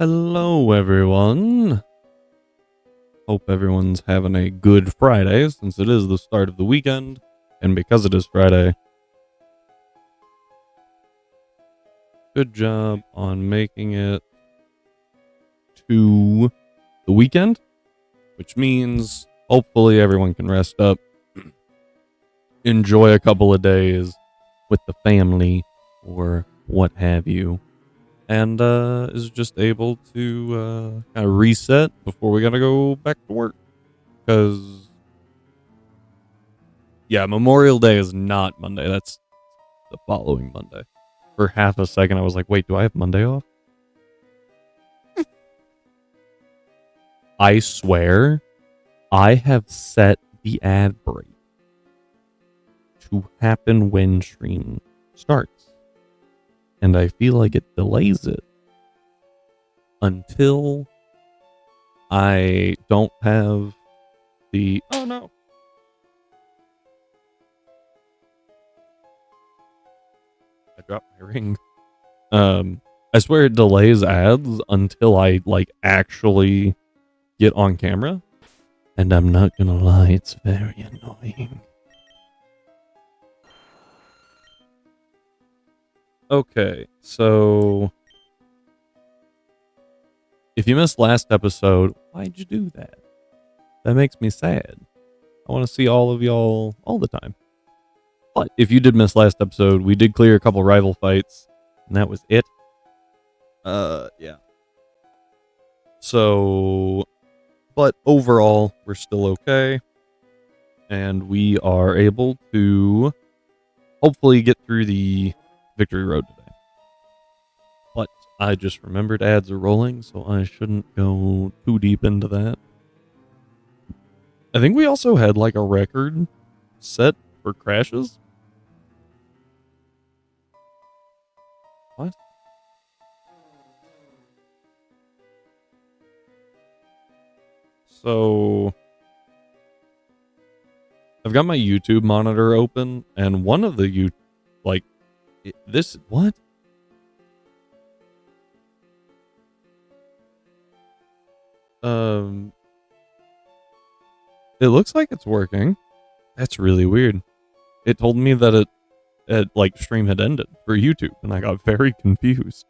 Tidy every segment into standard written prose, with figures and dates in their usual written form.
Hello, everyone. Hope everyone's having a good Friday since it is the start of the weekend. And because it is Friday, good job on making it to the weekend, which means hopefully everyone can rest up, enjoy a couple of days with the family or what have you, and is just able to kind of reset before we gotta go back to work. Because, yeah, Memorial Day is not Monday. That's the following Monday. For half a second, I was like, wait, do I have Monday off? I swear, I have set the ad break to happen when stream starts. And I feel like it delays it until I don't have the... Oh, no. I dropped my ring. I swear it delays ads until I, actually get on camera. And I'm not gonna lie, it's very annoying. Okay, so... if you missed last episode, why'd you do that? That makes me sad. I want to see all of y'all all the time. But if you did miss last episode, we did clear a couple rival fights, and that was it. Yeah. So, but overall, we're still okay. And we are able to hopefully get through the victory road today. But I just remembered ads are rolling, so I shouldn't go too deep into that. I think we also had a record set for crashes. What? So I've got my YouTube monitor open, and one of the this what? It looks like it's working. That's really weird. It told me that stream had ended for YouTube, and I got very confused.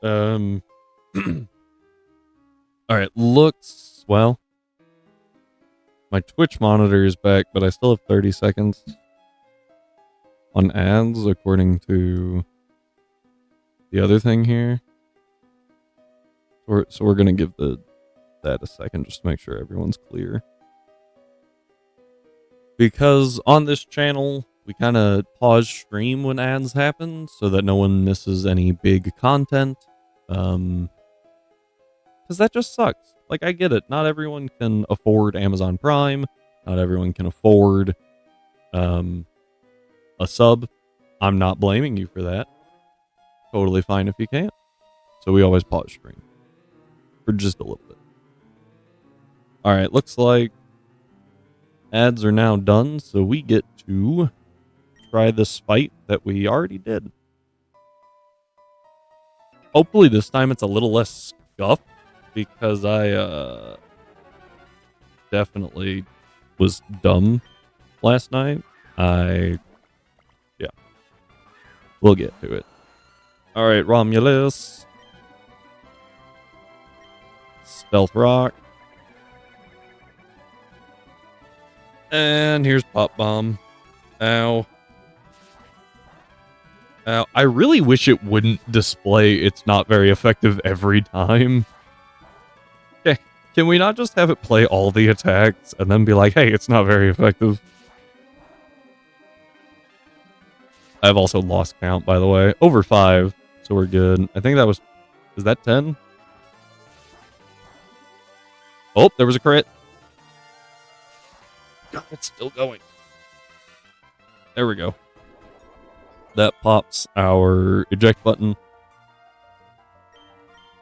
All right, looks, well, my Twitch monitor is back, but I still have 30 seconds on ads according to the other thing here. So we're gonna give that a second just to make sure everyone's clear. Because on this channel, we kind of pause stream when ads happen so that no one misses any big content. Because that just sucks. I get it. Not everyone can afford Amazon Prime. Not everyone can afford a sub. I'm not blaming you for that. Totally fine if you can't. So we always pause stream for just a little bit. All right, looks like ads are now done, so we get to try this fight that we already did. Hopefully this time it's a little less scuffed, because I definitely was dumb last night. Yeah. We'll get to it. All right, Romulus. Stealth Rock. And here's Pop Bomb. Ow. Ow. I really wish it wouldn't display it's not very effective every time. Okay. Can we not just have it play all the attacks and then be like, hey, it's not very effective? I've also lost count, by the way. Over 5, so we're good. I think that was... is that 10? Oh, there was a crit. God, it's still going. There we go. That pops our eject button.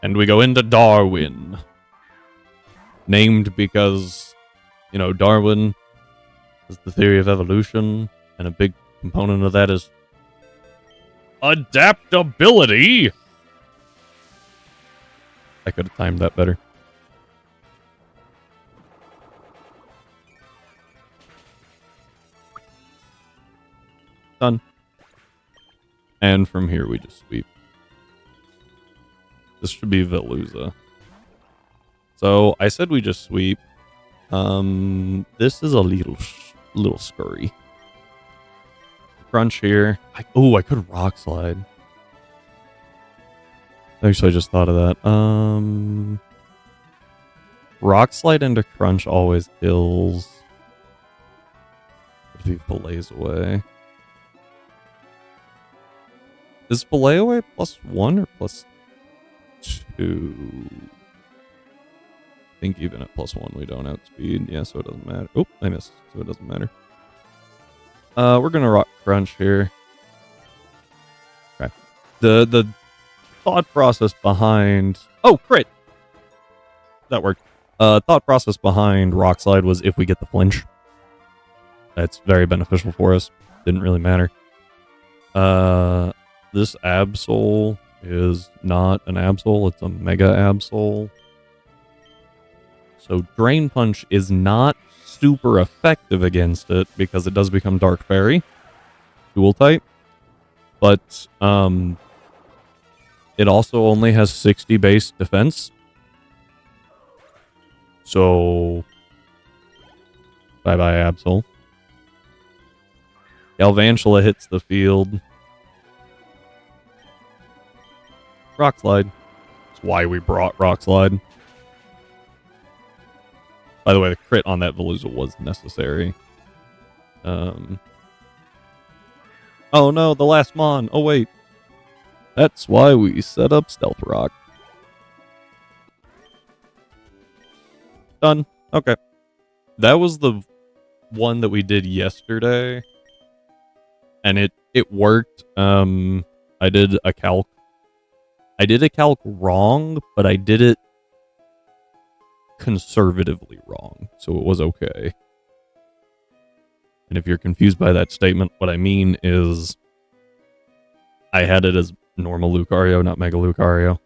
And we go into Darwin. Named because, Darwin is the theory of evolution, and a big component of that is adaptability. I could have timed that better. Done. And from here we just sweep. This should be Veluza. So I said we just sweep. This is a little scurry. Crunch here. I could rock slide. Actually, I just thought of that. Rock slide into crunch always kills. If he fillets away. Is fillet away +1 or +2? I think even at +1 we don't outspeed. Yeah, so it doesn't matter. Oh, I missed. So it doesn't matter. We're gonna rock crunch here. Okay. The thought process behind crit. That worked. Thought process behind rock slide was if we get the flinch. That's very beneficial for us. Didn't really matter. This Absol is not an Absol, it's a Mega Absol. So Drain Punch is not super effective against it because it does become Dark Fairy. Dual type. But it also only has 60 base defense. So bye-bye Absol. Galvantula hits the field. Rock Slide. That's why we brought Rock Slide. By the way, the crit on that Veluza was necessary. Oh no, the last Mon. Oh wait. That's why we set up Stealth Rock. Done. Okay. That was the one that we did yesterday. And it worked. I did a calc. I did a calc wrong, but I did it conservatively wrong, so it was okay. And if you're confused by that statement, what I mean is I had it as normal Lucario, not Mega Lucario.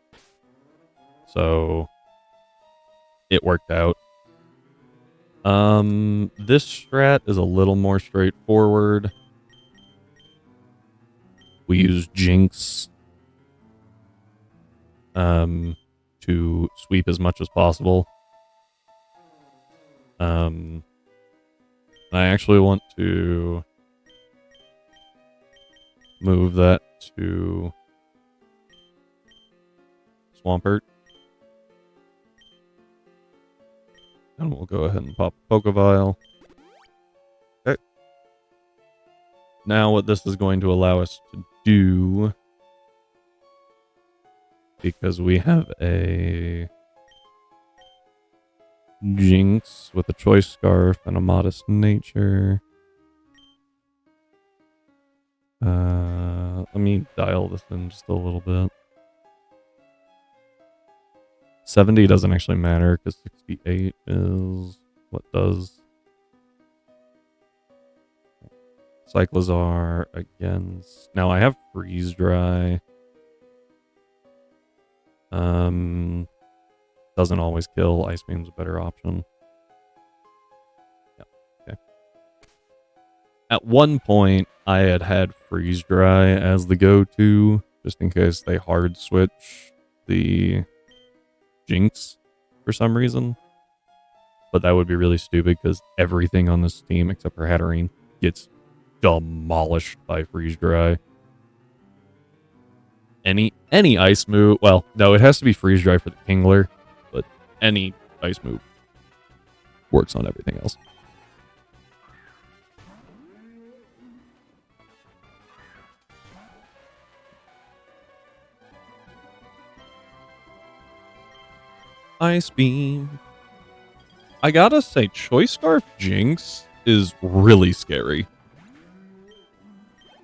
So it worked out. This strat is a little more straightforward. We use Jinx to sweep as much as possible. I actually want to move that to Swampert. And we'll go ahead and pop Pokevile. Okay. Now what this is going to allow us to do, because we have a Jinx with a Choice Scarf and a Modest Nature. Let me dial this in just a little bit. 70 doesn't actually matter because 68 is what does. Cyclizar against. Now I have Freeze Dry. Doesn't always kill. Ice Beam's a better option. Yeah, okay. At one point, I had Freeze Dry as the go-to, just in case they hard switch the Jinx for some reason. But that would be really stupid because everything on this team, except for Hatterene, gets demolished by Freeze Dry. Any ice move, well, no, it has to be Freeze Dry for the Kingler, but any ice move works on everything else. Ice Beam. I gotta say, Choice Scarf Jinx is really scary.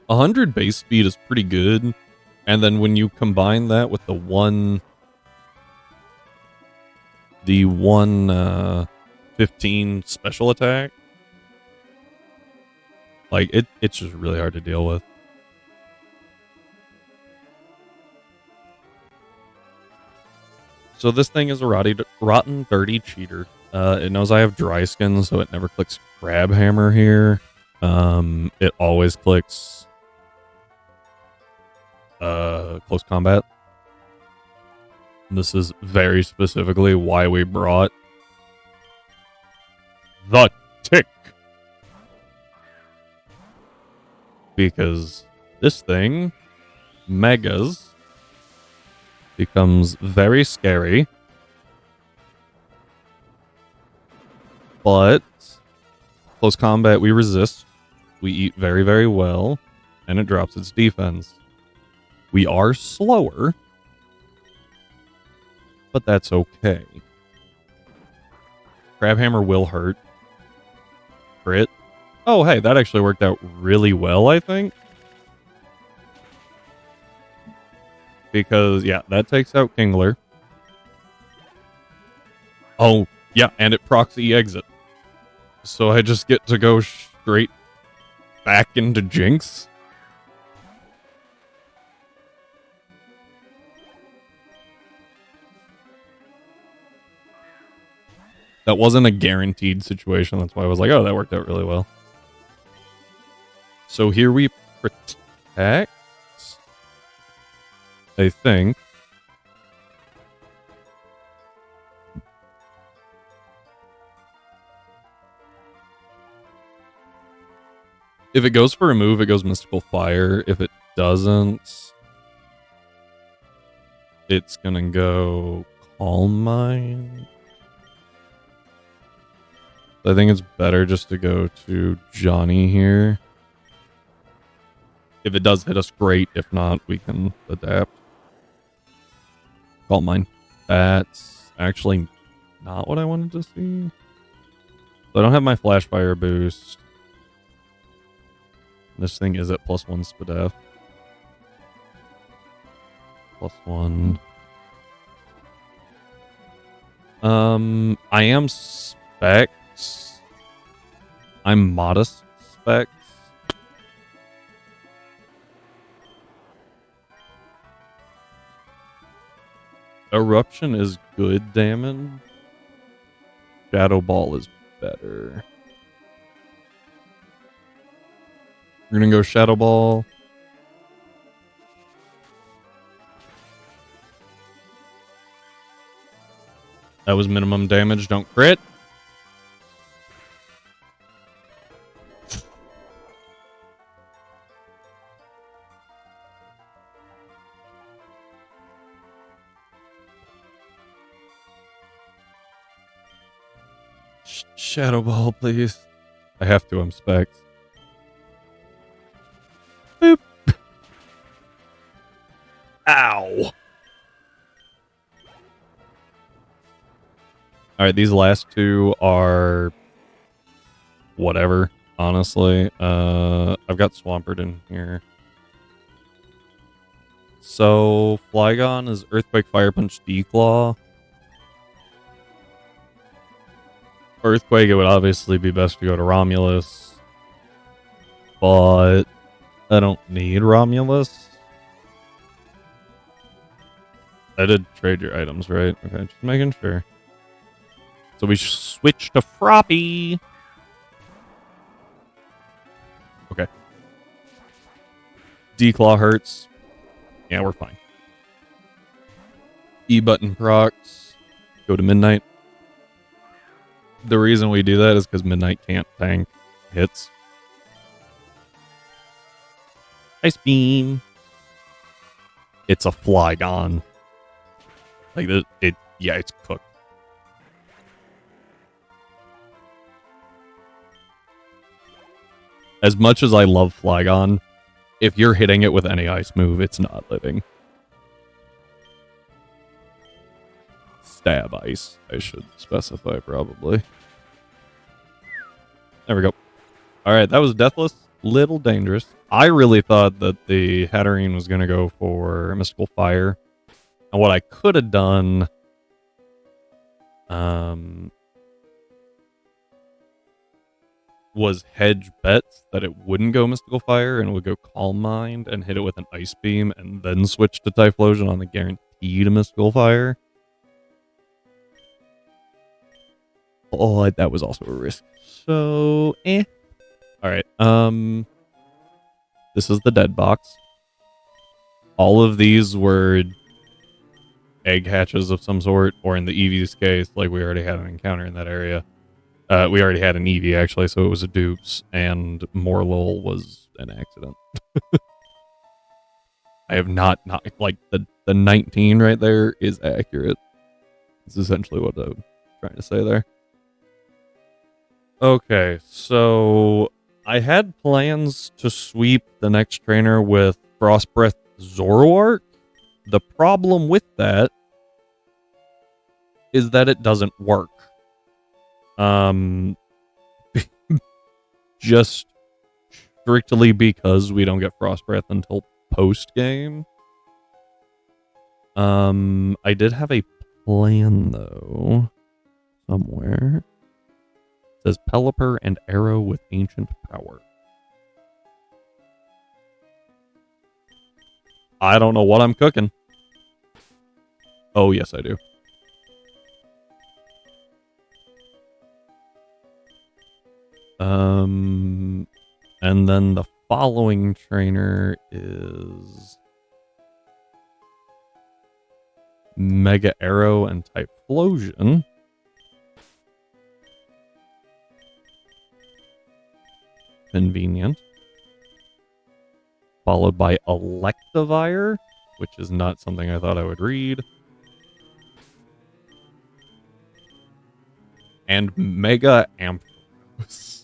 100 base speed is pretty good. And then when you combine that with the one 15 special attack, like it's just really hard to deal with. So this thing is a rotten, dirty cheater. It knows I have dry skin, so it never clicks Crab Hammer here. It always clicks close combat. This is very specifically why we brought the Tick. Because this thing, Megas, becomes very scary. But close combat, we resist. We eat very, very well. And it drops its defense. We are slower. But that's okay. Crab Hammer will hurt. Crit. Oh, hey, that actually worked out really well, I think. Because, yeah, that takes out Kingler. Oh, yeah, and it proxy exit. So I just get to go straight back into Jinx. That wasn't a guaranteed situation. That's why I was like, oh, that worked out really well. So here we protect, I think. If it goes for a move, it goes Mystical Fire. If it doesn't, it's gonna go Calm Mind. I think it's better just to go to Johnny here. If it does hit us, great. If not, we can adapt. Calm Mind. That's actually not what I wanted to see. So I don't have my Flash Fire boost. This thing is at +1 Spadef. +1. I am Specs. I'm Modest Specs. Eruption is good damage. Shadow Ball is better. We're gonna go Shadow Ball. That was minimum damage. Don't crit. Shadow Ball, please. I have to. I'm Specs. Boop. Ow. Alright, these last two are whatever, honestly. I've got Swampert in here. So, Flygon is Earthquake, Fire Punch, Declaw. Earthquake, it would obviously be best to go to Romulus. But I don't need Romulus. I did trade your items, right? Okay, just making sure. So we switch to Froppy. Okay. Declaw hurts. Yeah, we're fine. E button procs. Go to Midnight. The reason we do that is because Midnight can't tank hits. Ice Beam. It's a Flygon. Like, yeah, it's cooked. As much as I love Flygon, if you're hitting it with any ice move, it's not living. Stab Ice, I should specify, probably. There we go. Alright, that was Deathless. Little dangerous. I really thought that the Hatterene was going to go for Mystical Fire. And what I could have done... was hedge bets that it wouldn't go Mystical Fire and it would go Calm Mind and hit it with an Ice Beam and then switch to Typhlosion on the guaranteed Mystical Fire. Oh, that was also a risk. So, All right. This is the dead box. All of these were egg hatches of some sort, or in the Eevee's case, like we already had an encounter in that area. We already had an Eevee, actually, so it was a dupes, and Morlul was an accident. I have not like, the 19 right there is accurate. It's essentially what I'm trying to say there. Okay, so I had plans to sweep the next trainer with Frost Breath Zoroark. The problem with that is that it doesn't work. Just strictly because we don't get Frost Breath until post game. I did have a plan though, somewhere. It says Pelipper and Arrow with Ancient Power. I don't know what I'm cooking. Oh, yes, I do. And then the following trainer is Mega Arrow and Typhlosion. Convenient. Followed by Electivire, which is not something I thought I would read. And Mega Ampharos.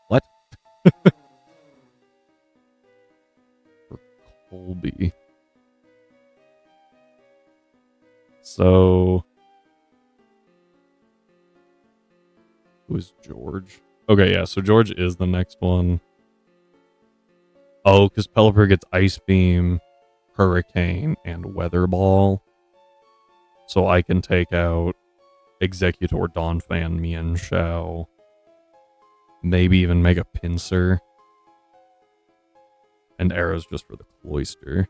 What? For Colby. So, who's George? Okay, yeah, so George is the next one. Oh, because Pelipper gets Ice Beam, Hurricane, and Weather Ball. So I can take out Executor, Donphan, Mienshao, maybe even Mega Pinsir. And Arrows just for the Cloyster.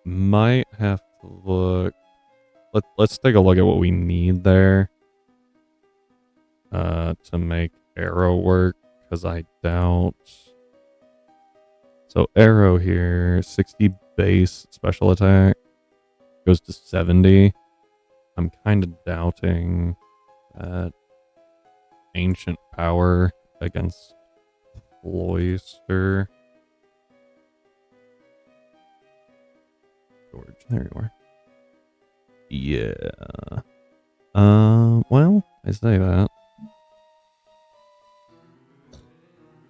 Might have to look. Let's take a look at what we need there. To make Arrow work, because I doubt. So Arrow here, 60 base special attack, goes to 70. I'm kind of doubting that Ancient Power against Cloyster. George, there you are. Yeah. Well, I say that.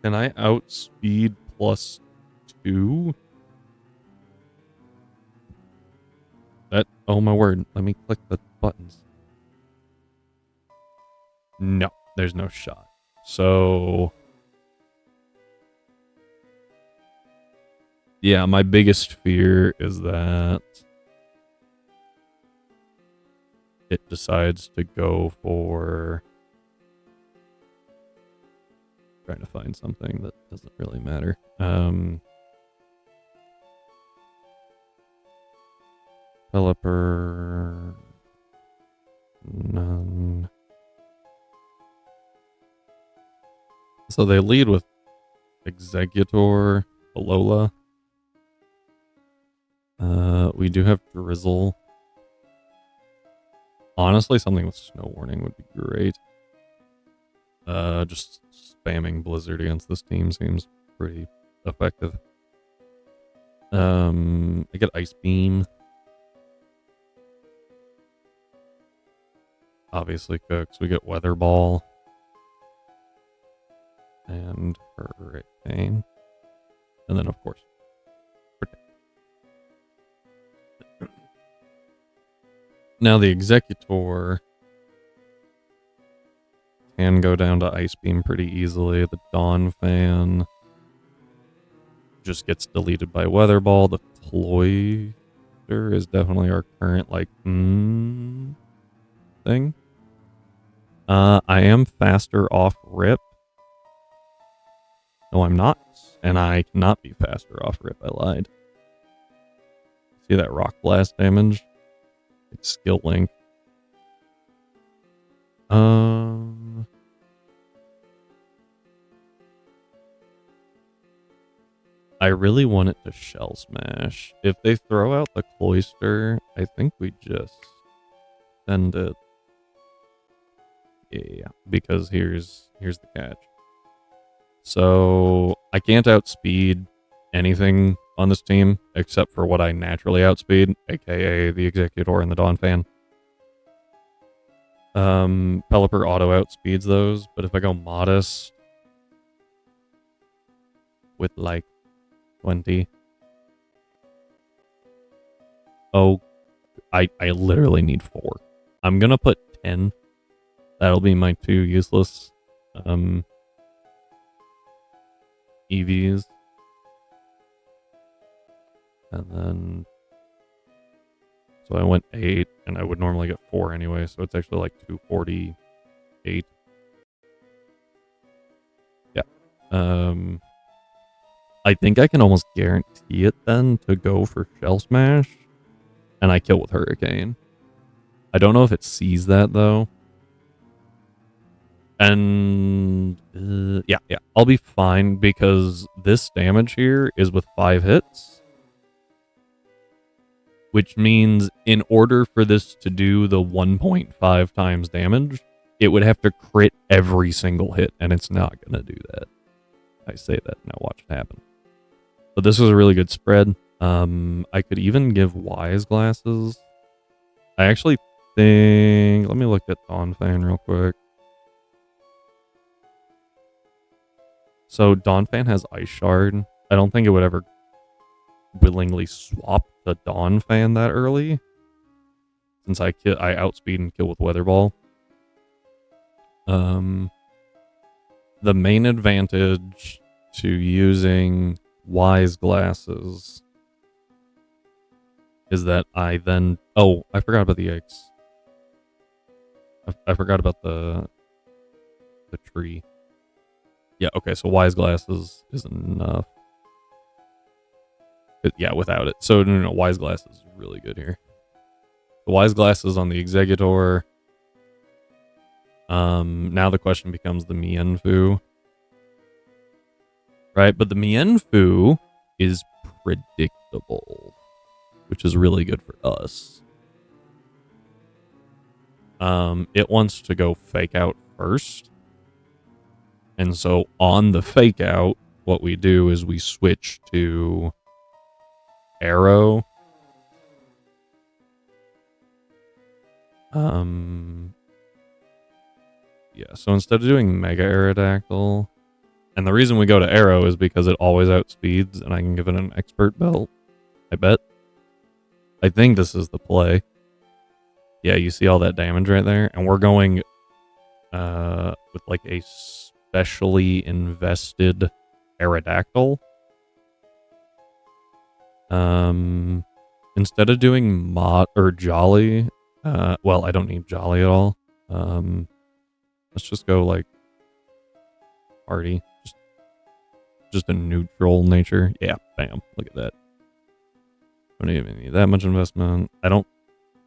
Can I outspeed +2? That, oh my word. Let me click the buttons. No, there's no shot. So, yeah, my biggest fear is that it decides to go for... Trying to find something that doesn't really matter. Pelipper... None. So they lead with Executor, Alola. We do have Drizzle. Honestly, something with Snow Warning would be great. Just spamming Blizzard against this team seems pretty effective. I get Ice Beam. Obviously cooks. We get Weather Ball. And Hurricane. And then, of course, Protect. Now the Executor can go down to Ice Beam pretty easily. The Donphan just gets deleted by Weather Ball. The Cloyster is definitely our current, like, thing. I am faster off Rip. No, I'm not. and I cannot be faster off rip. I lied. See that rock blast damage? It's skill link. I really want it to shell smash. If they throw out the cloister, I think we just send it. Yeah, because here's the catch. So I can't outspeed anything on this team except for what I naturally outspeed, aka the Executor and the Dawn Fan. Pelipper auto outspeeds those, but if I go modest with like 20. Oh, I literally need 4. I'm gonna put 10. That'll be my 2 useless EVs. And then so I went 8, and I would normally get 4 anyway, so it's actually like 248. Yeah. I think I can almost guarantee it then to go for Shell Smash, and I kill with Hurricane. I don't know if it sees that, though. And yeah, I'll be fine because this damage here is with 5 hits. Which means in order for this to do the 1.5 times damage, it would have to crit every single hit, and it's not going to do that. I say that, now watch it happen. But this was a really good spread. I could even give Wise Glasses. I actually think... Let me look at Dawn Fan real quick. So Dawn Fan has Ice Shard. I don't think it would ever willingly swap the Dawn Fan that early, since I outspeed and kill with Weather Ball. The main advantage to using Wise Glasses is that I then... Oh, I forgot about the eggs. I forgot about the tree. Yeah, okay, so Wise Glasses is enough. But yeah, without it. So, no, Wise Glasses is really good here. The Wise Glasses on the Executor. Now the question becomes the Mienfoo. Right, but the Mienfoo is predictable, which is really good for us. It wants to go Fake Out first. And so on the Fake Out, what we do is we switch to Arrow. Yeah, so instead of doing Mega Aerodactyl, and the reason we go to Arrow is because it always outspeeds, and I can give it an Expert Belt, I bet. I think this is the play. Yeah, you see all that damage right there? And we're going with like a specially invested Aerodactyl. Instead of doing Jolly, well, I don't need Jolly at all. Let's just go like Party, just a neutral nature. Yeah, bam, look at that. Don't even need that much investment. I don't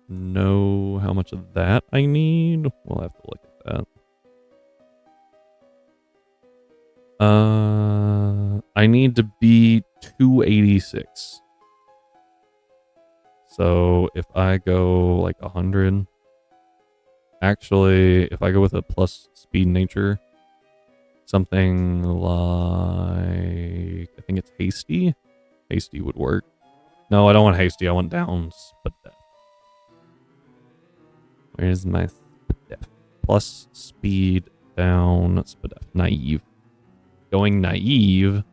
know how much of that I need. We'll have to look at that. I need to be 286. So if I go like 100, actually, if I go with a plus speed nature, something like, I think it's Hasty. Hasty would work. No, I don't want Hasty. I want down Spadef. Where's my Spadef? Plus speed, down Spadef. Naive. Going Naive.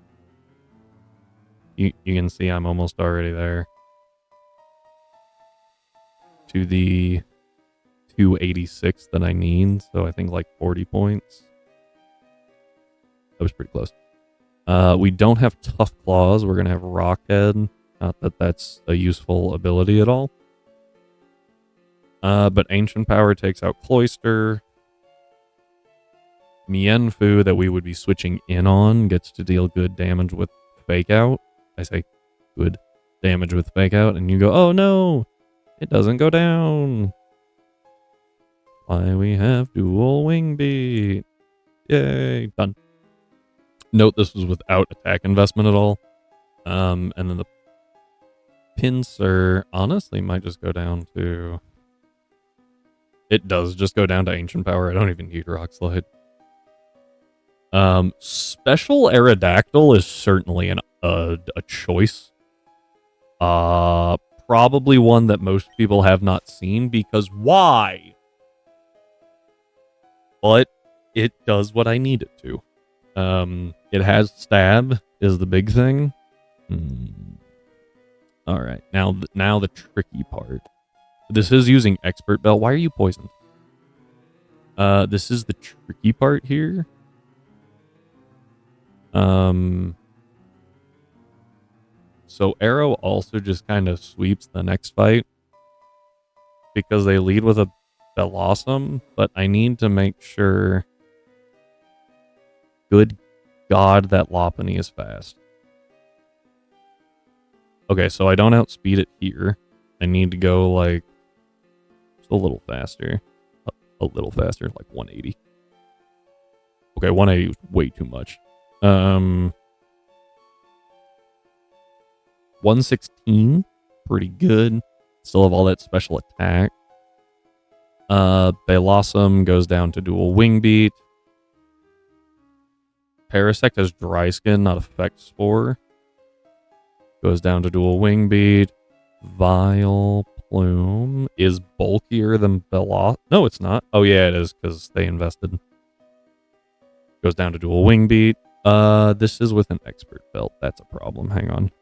You can see I'm almost already there. To the 286 that I need. So I think like 40 points. That was pretty close. We don't have Tough Claws. We're going to have Rockhead. Not that that's a useful ability at all. But Ancient Power takes out Cloister. Mienfu that we would be switching in on gets to deal good damage with Fake Out. I say good damage with Fake Out, and you go, oh no, it doesn't go down. Why we have dual wing beat. Yay, done. Note this was without attack investment at all. And then the pincer honestly might just go down to... It does just go down to Ancient Power. I don't even need Rock Slide. Special Aerodactyl is certainly a choice. Probably one that most people have not seen, because why? But it does what I need it to. It has stab is the big thing. All right, now the tricky part. This is using Expert Belt. Why are you poisoned? This is the tricky part here. So Arrow also just kind of sweeps the next fight because they lead with a Bellossom, but I need to make sure. Good God, that Lopunny is fast. Okay, so I don't outspeed it here. I need to go like just a little faster. A little faster, like 180. Okay, 180 was way too much. 116, pretty good. Still have all that special attack. Bellossom goes down to dual wing beat. Parasect has dry skin, not effect spore. Goes down to dual wing beat. Vile Plume is bulkier than Bellossom. No, it's not. Oh yeah, it is because they invested. Goes down to dual wing beat. This is with an Expert Belt. That's a problem. Hang on.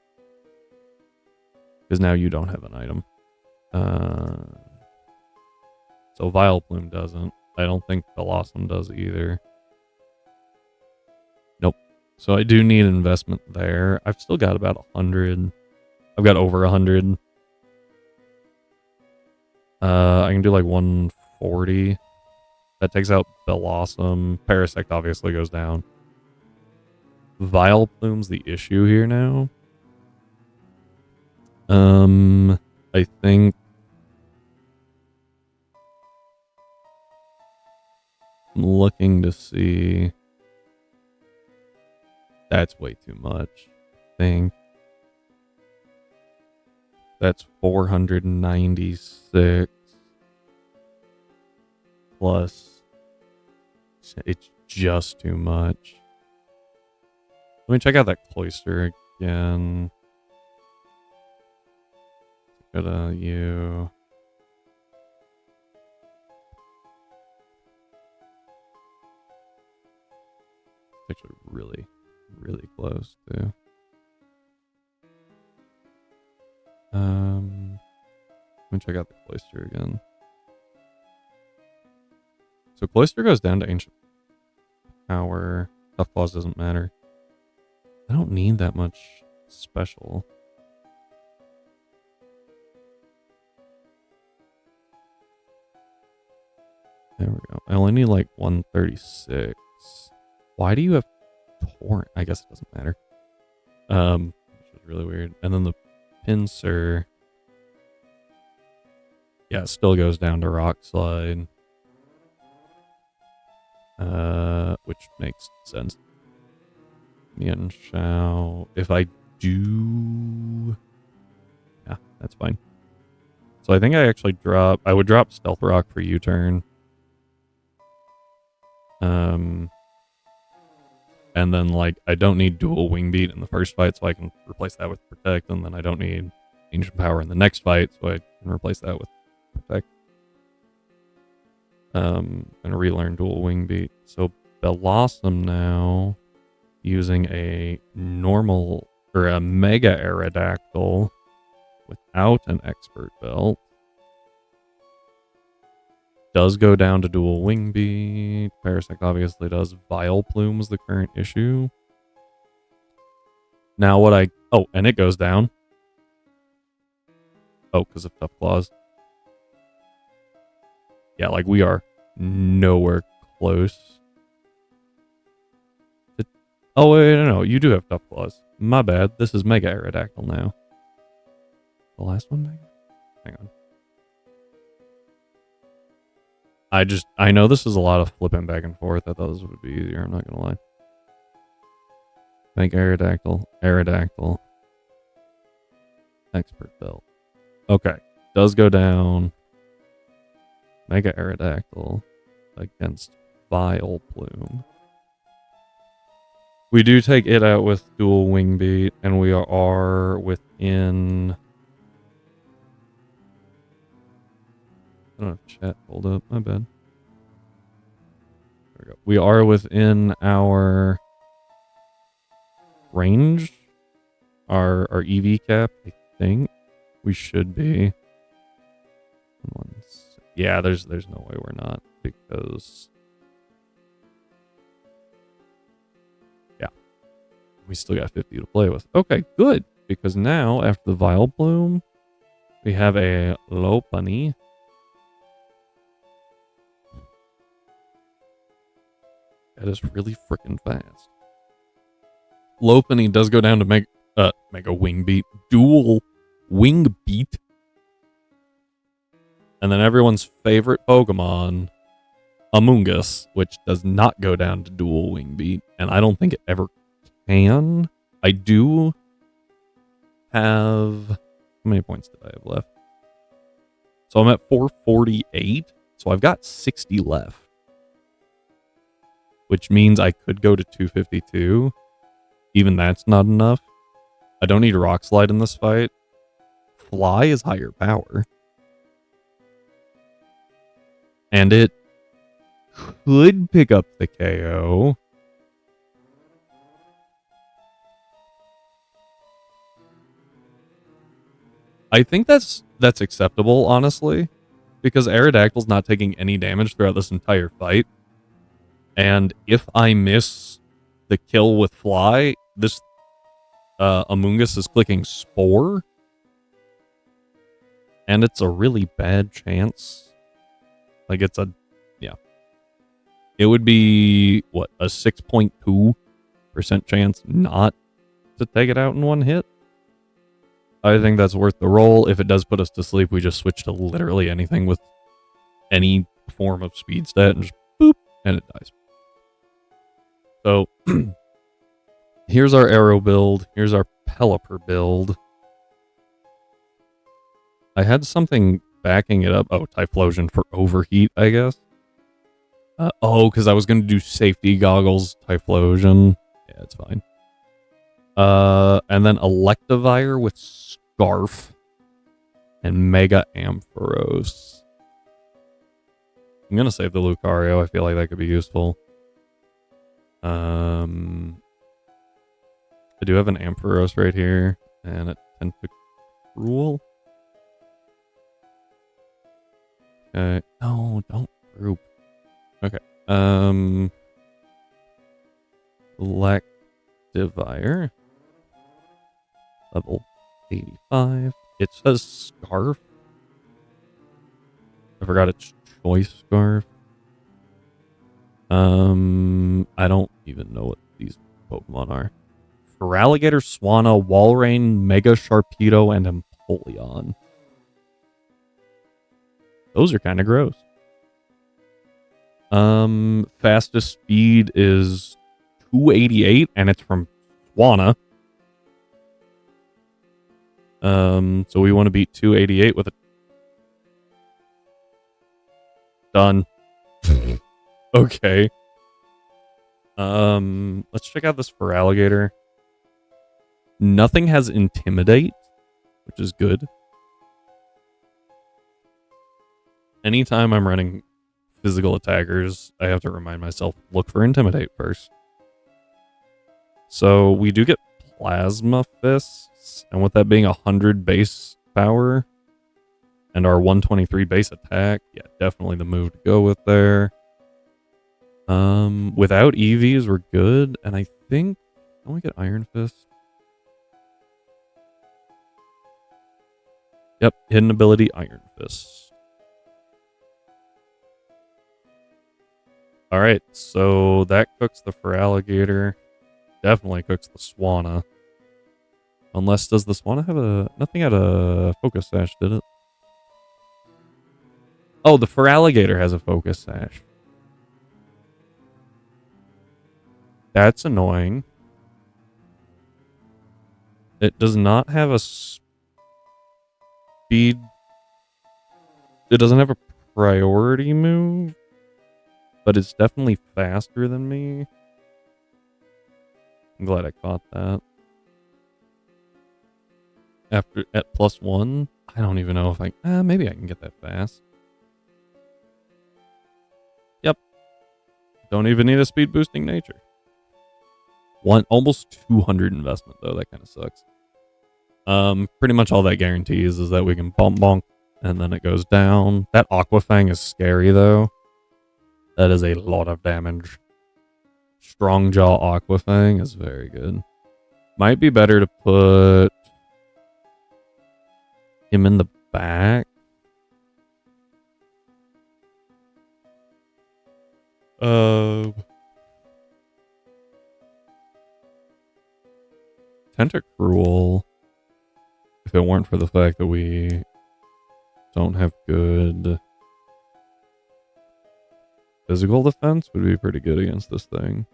Because now you don't have an item. So Vile Plume doesn't. I don't think Bellossom does either. Nope. So I do need investment there. I've still got about 100. I've got over 100. I can do like 140. That takes out Bellossom. Parasect obviously goes down. Vile Plume's the issue here now. I think I'm looking to see. That's way too much. I think that's 496 plus. It's just too much. Let me check out that Cloister again. Go to you. It's actually really, really close too. Let me check out the Cloister again. So Cloister goes down to Ancient Power. Tough Claws doesn't matter. I don't need that much special. There we go. I only need like 136. Why do you have Torrent? I guess it doesn't matter. Which is really weird. And then the Pincer. Yeah, it still goes down to Rock Slide. Which makes sense. Mian Shao. If I do... Yeah, that's fine. So I think I actually drop... I would drop Stealth Rock for U-turn. And then, like, I don't need dual Wing Beat in the first fight, so I can replace that with Protect, and then I don't need Ancient Power in the next fight, so I can replace that with Protect. And relearn dual Wing Beat. So Bellossom now, using a normal, or a Mega Aerodactyl without an Expert Belt, does go down to dual Wing Beat. Parasect obviously does. Vile Plume's the current issue. Now what I... Oh, and it goes down. Oh, because of Tough Claws. Yeah, like we are nowhere close. Oh, wait, no, you do have tough claws. My bad. This is Mega Aerodactyl now. The last one, Mega? Hang on. I know this is a lot of flipping back and forth. I thought this would be easier. I'm not going to lie. Mega Aerodactyl, Aerodactyl. Expert belt. Okay. Does go down. Mega Aerodactyl against Vileplume. We do take it out with dual wing beat, and we are within. I don't have chat pulled up. My bad. There we go. We are within our range, our EV cap. I think we should be. Yeah, there's no way we're not, because yeah, we still got 50 to play with. Okay, good, because now after the Vileplume, we have a Lopunny. That is really freaking fast. Lopunny does go down to Mega Wing Beat, dual Wing Beat. And then everyone's favorite Pokemon, Amoonguss, which does not go down to dual wing beat, and I don't think it ever can. I do have... How many points did I have left? So I'm at 448, so I've got 60 left. Which means I could go to 252. Even that's not enough. I don't need Rock Slide in this fight. Fly is higher power. And it could pick up the KO. I think that's acceptable, honestly, because Aerodactyl's not taking any damage throughout this entire fight. And if I miss the kill with Fly, this Amoonguss is clicking Spore. And it's a really bad chance. Like, it's a, yeah. It would be, what, a 6.2% chance not to take it out in one hit? I think that's worth the roll. If it does put us to sleep, we just switch to literally anything with any form of speed stat and just boop, and it dies. So, here's our Arrow build. Here's our Pelipper build. I had something backing it up. Oh, Typhlosion for overheat, I guess. Because I was going to do safety goggles, Typhlosion. Yeah, it's fine. And then Electivire with Scarf and Mega Ampharos. I'm going to save the Lucario. I feel like that could be useful. I do have an Ampharos right here and a Tentacruel. Okay. No, don't group. Okay. Electivire. Level 85. It says Scarf. I forgot it's Choice Scarf. I don't even know what these Pokemon are. Feraligatr, Swanna, Walrein, Mega Sharpedo, and Empoleon. Those are kind of gross. Fastest speed is 288, and it's from Swanna. So we want to beat 288 with a... Done. Okay. Let's check out this Feraligatr. Nothing has Intimidate, which is good. Anytime I'm running physical attackers, I have to remind myself, look for Intimidate first. So we do get Plasma Fists, and with that being 100 base power and our 123 base attack, yeah, definitely the move to go with there. Without EVs, we're good, and I think, don't we get Iron Fist? Yep, hidden ability, Iron Fist. Alright, so that cooks the Feraligatr. definitely cooks the Swanna. Unless, does the Swanna have a... Nothing had a focus sash, did it? Oh, the Feraligatr has a focus sash. That's annoying. It does not have a speed... It doesn't have a priority move, but it's definitely faster than me. I'm glad I caught that. After at +1, I don't even know if I... maybe I can get that fast. Yep. Don't even need a speed boosting nature. Almost 200 investment though. That kind of sucks. Pretty much all that guarantees is that we can bonk bonk and then it goes down. That Aquafang is scary though. That is a lot of damage. Strong Jaw Aquafang is very good. Might be better to put him in the back. Tentacruel, if it weren't for the fact that we don't have good physical defense, would be pretty good against this thing.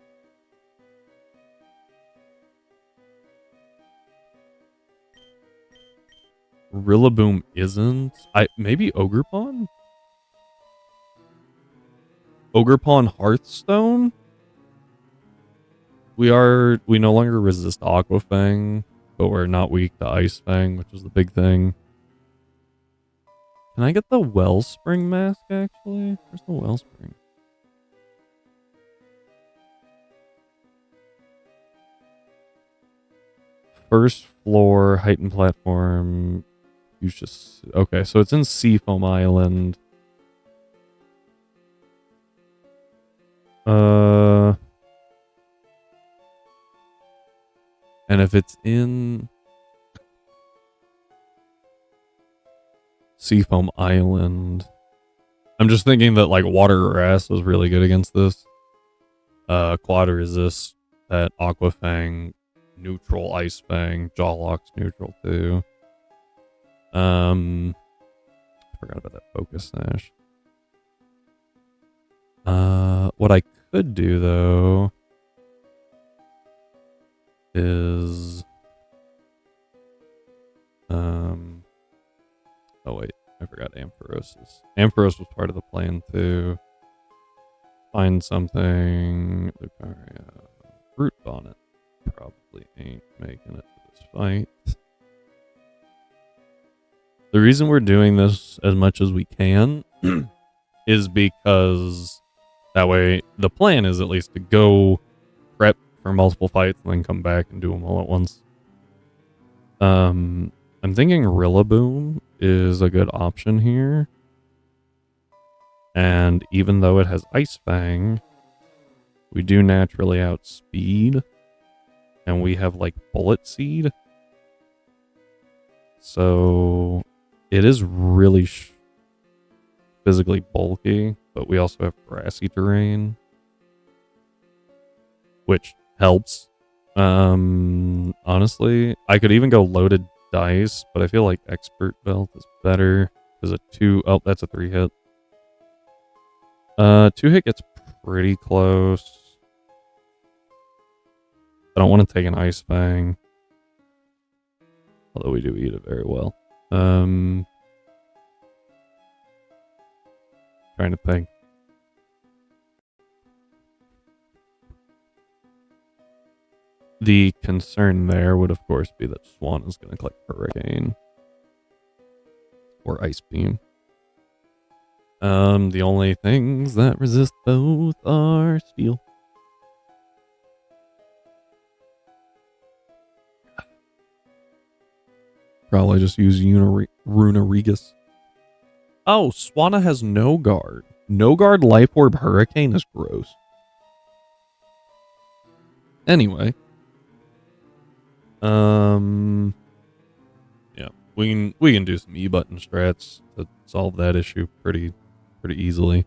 Rillaboom isn't. Maybe Ogerpon? Ogerpon Hearthstone? We no longer resist Aquafang, but we're not weak to Ice Fang, which is the big thing. Can I get the Wellspring mask, actually? Where's the Wellspring? First floor, heightened platform. Okay, so it's in Seafoam Island. And if it's in Seafoam Island, I'm just thinking that like Water Grass is really good against this. Quad resist, that Aquafang, neutral Ice Fang, Jawlock's neutral too. I forgot about that focus sash. What I could do though is oh wait, I forgot Ampharos. Ampharos was part of the plan too. Find something. Lucaria. Root Bonnet probably ain't making it to this fight. The reason we're doing this as much as we can is because that way the plan is at least to go prep for multiple fights and then come back and do them all at once. I'm thinking Rillaboom is a good option here. And even though it has Ice Fang, we do naturally outspeed. And we have like Bullet Seed. So it is really physically bulky, but we also have grassy terrain, which helps. Honestly, I could even go loaded dice, but I feel like Expert Belt is better. There's a 2. Oh, that's a 3 hit. 2 hit gets pretty close. I don't want to take an Ice Fang, although we do eat it very well. Trying to think. The concern there would, of course, be that Swan is going to click Hurricane or Ice Beam. The only things that resist both are Steel. Probably just use Runarigus. Oh, Swanna has no guard. No guard Life Orb Hurricane is gross. Anyway. Yeah, we can do some E-button strats to solve that issue pretty easily.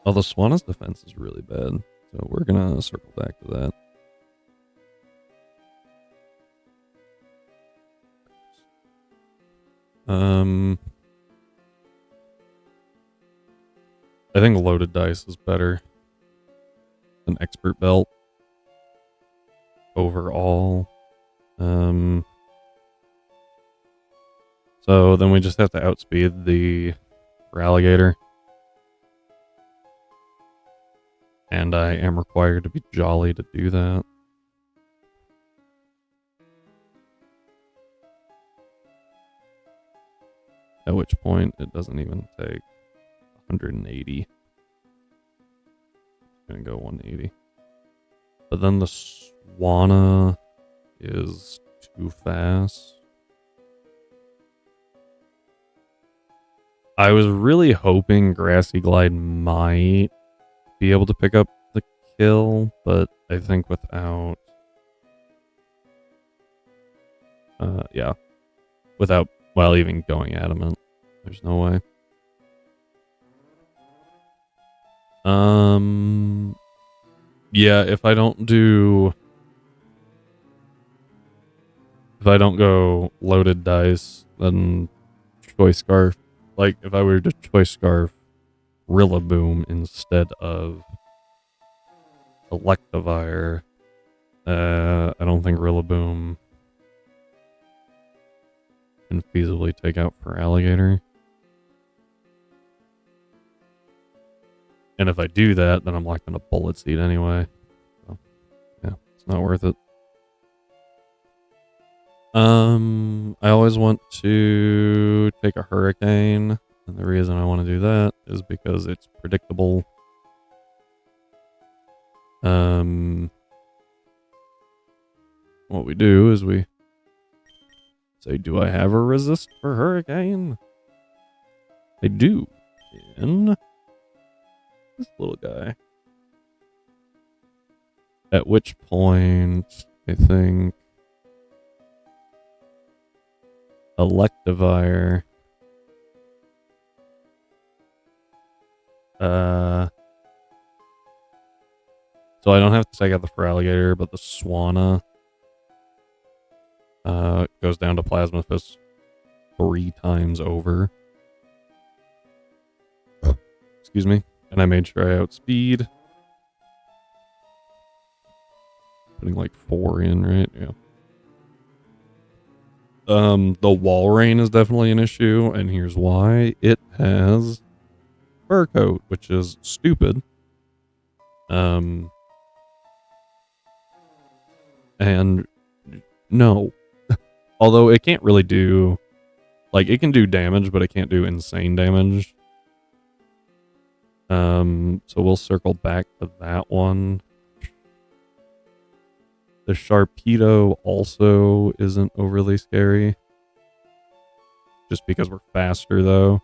Oh, the Swanna's defense is really bad, so we're gonna circle back to that. I think loaded dice is better than expert belt overall. So then we just have to outspeed the alligator. And I am required to be jolly to do that. At which point it doesn't even take 180. It's gonna go 180. But then the Swanna is too fast. I was really hoping Grassy Glide might be able to pick up the kill, but I think without... without, well, even going adamant, there's no way. Yeah, if I don't go loaded dice, then choice scarf. Like, if I were to choice scarf Rillaboom instead of Electivire, I don't think Rillaboom can feasibly take out for alligator. And if I do that, then I'm locked in a bullet seed anyway. So, yeah, it's not worth it. I always want to take a hurricane, and the reason I want to do that is because it's predictable. What we do is we say, do I have a resist for hurricane? I do. In this little guy. At which point, I think Electivire. So I don't have to take out the Feraligatr, but the Swanna goes down to Plasma Fist 3 times over. Excuse me. And I made sure I outspeed. Putting like 4 in, right? Yeah. The wall rain is definitely an issue, and here's why. It has fur coat, which is stupid. And no. Although it can't really do, like, it can do damage, but it can't do insane damage. So we'll circle back to that one. The Sharpedo also isn't overly scary. Just because we're faster, though.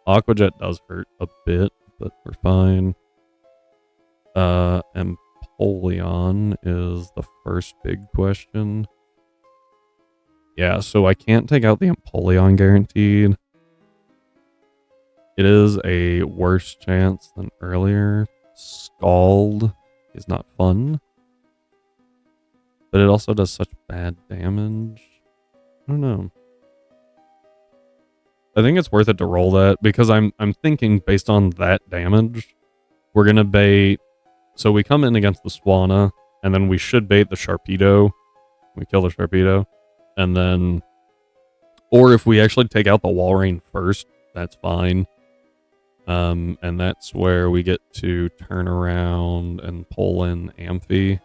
Aqua Jet does hurt a bit, but we're fine. Empoleon is the first big question. Yeah, so I can't take out the Empoleon guaranteed. It is a worse chance than earlier. Scald is not fun. But it also does such bad damage. I don't know. I think it's worth it to roll that because I'm thinking based on that damage, we're gonna bait. So we come in against the Swanna, and then we should bait the Sharpedo. We kill the Sharpedo, and then, or if we actually take out the Walrein first, that's fine. And that's where we get to turn around and pull in Amphi.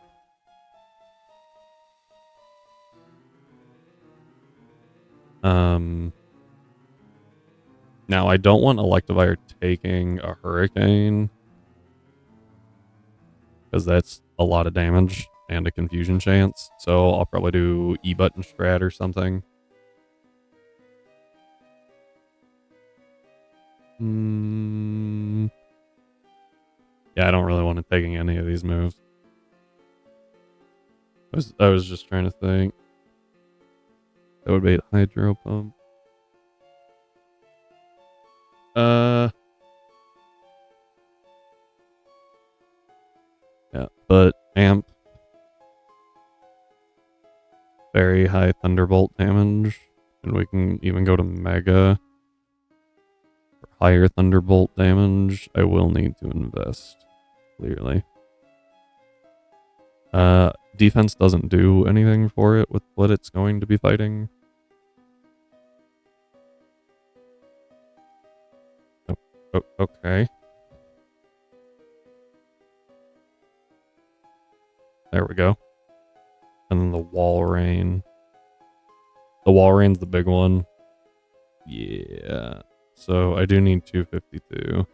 Now, I don't want Electivire taking a Hurricane, because that's a lot of damage and a confusion chance. So I'll probably do E-Button Strat or something. Yeah, I don't really want to taking any of these moves. I was just trying to think. That would be Hydro Pump. but amp, very high thunderbolt damage, and we can even go to mega for higher thunderbolt damage. I will need to invest, clearly. Defense doesn't do anything for it with what it's going to be fighting. Oh, okay. There we go. And then the wall rain. The wall rain's the big one. Yeah. So I do need 252.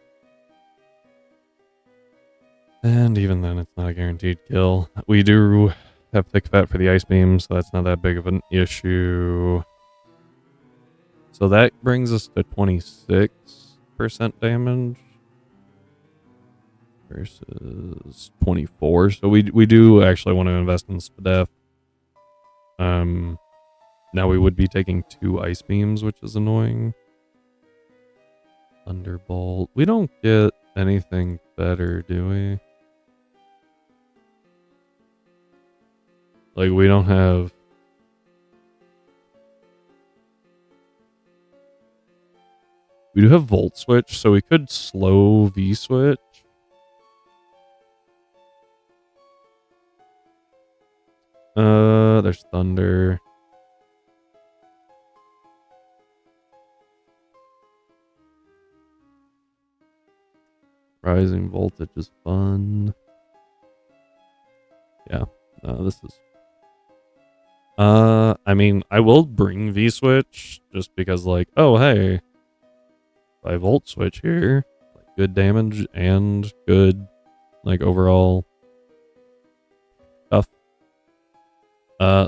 And even then, it's not a guaranteed kill. We do have thick fat for the ice beam, so that's not that big of an issue. So that brings us to 26% damage versus 24. So we do actually want to invest in Spadef. Now we would be taking 2 ice beams, which is annoying. Thunderbolt. We don't get anything better, do we? Like, we don't have... We do have Volt Switch, so we could slow V-Switch. There's Thunder. Rising Voltage is fun. Yeah, no, this is... I mean, I will bring V-Switch, just because, like, oh, hey, I Volt Switch here, like, good damage and good, like, overall stuff.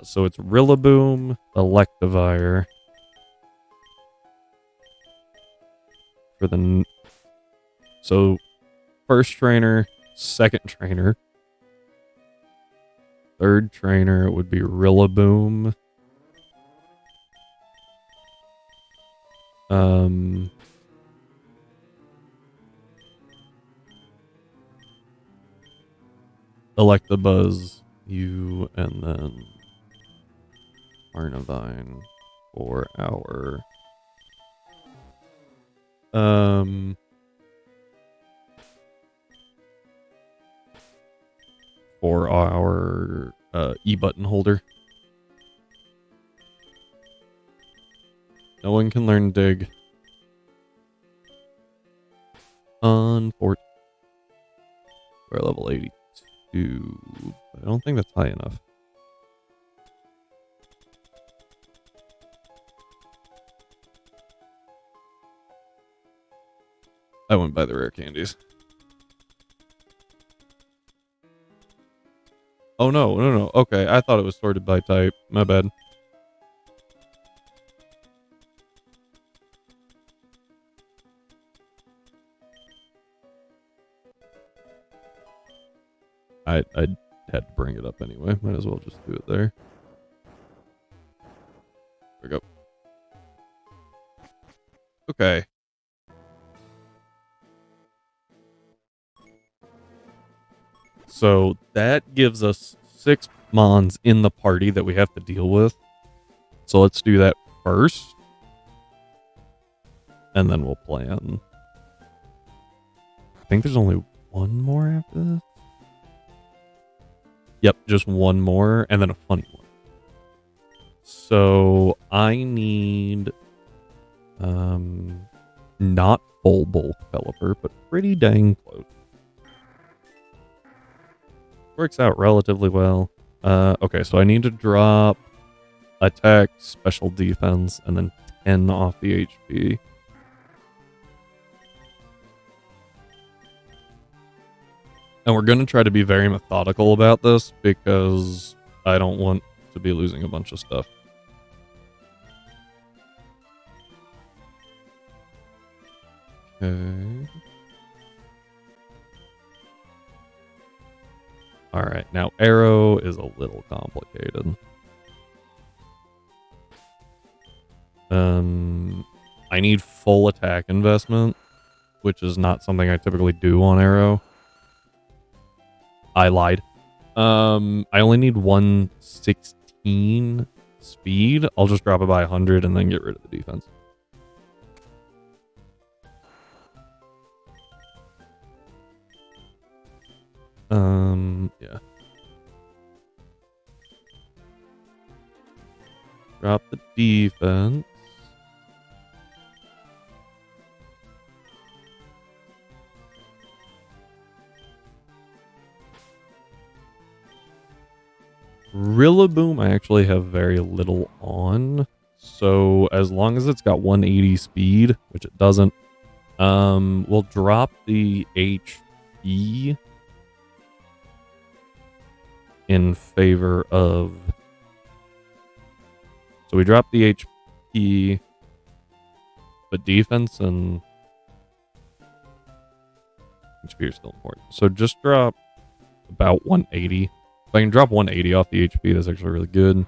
So it's Rillaboom, Electivire for the... So, first trainer, second trainer. Third trainer would be Rillaboom. Electabuzz, you, and then Arnavine for our E-button holder. No one can learn dig. Unfortunately. We're level 82. I don't think that's high enough. I went by the rare candies. Oh, no. Okay, I thought it was sorted by type. My bad. I had to bring it up anyway. Might as well just do it there. There we go. Okay. So that gives us 6 Mons in the party that we have to deal with. So let's do that first. And then we'll plan. I think there's only one more after this. Yep, just one more, and then a funny one. So I need not full bulk Pelipper, but pretty dang close. Works out relatively well. Okay, so I need to drop attack, special defense, and then 10 off the HP. And we're going to try to be very methodical about this because I don't want to be losing a bunch of stuff. Okay. Alright, now arrow is a little complicated. I need full attack investment, which is not something I typically do on arrow. I lied. I only need 116 speed. I'll just drop it by 100 and then get rid of the defense. Yeah. Drop the defense. Rillaboom, I actually have very little on. So as long as it's got 180 speed, which it doesn't, we'll drop the HP in favor of. So we drop the HP, but defense and HP are still important. So just drop about 180. If I can drop 180 off the HP, that's actually really good.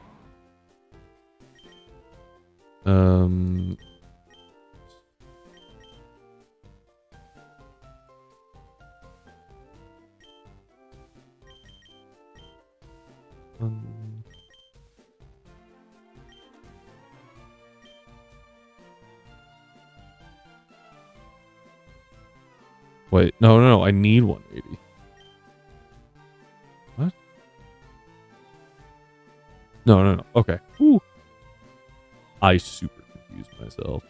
Wait, no, I need 180. What? No. Okay. Whew. I super confused myself.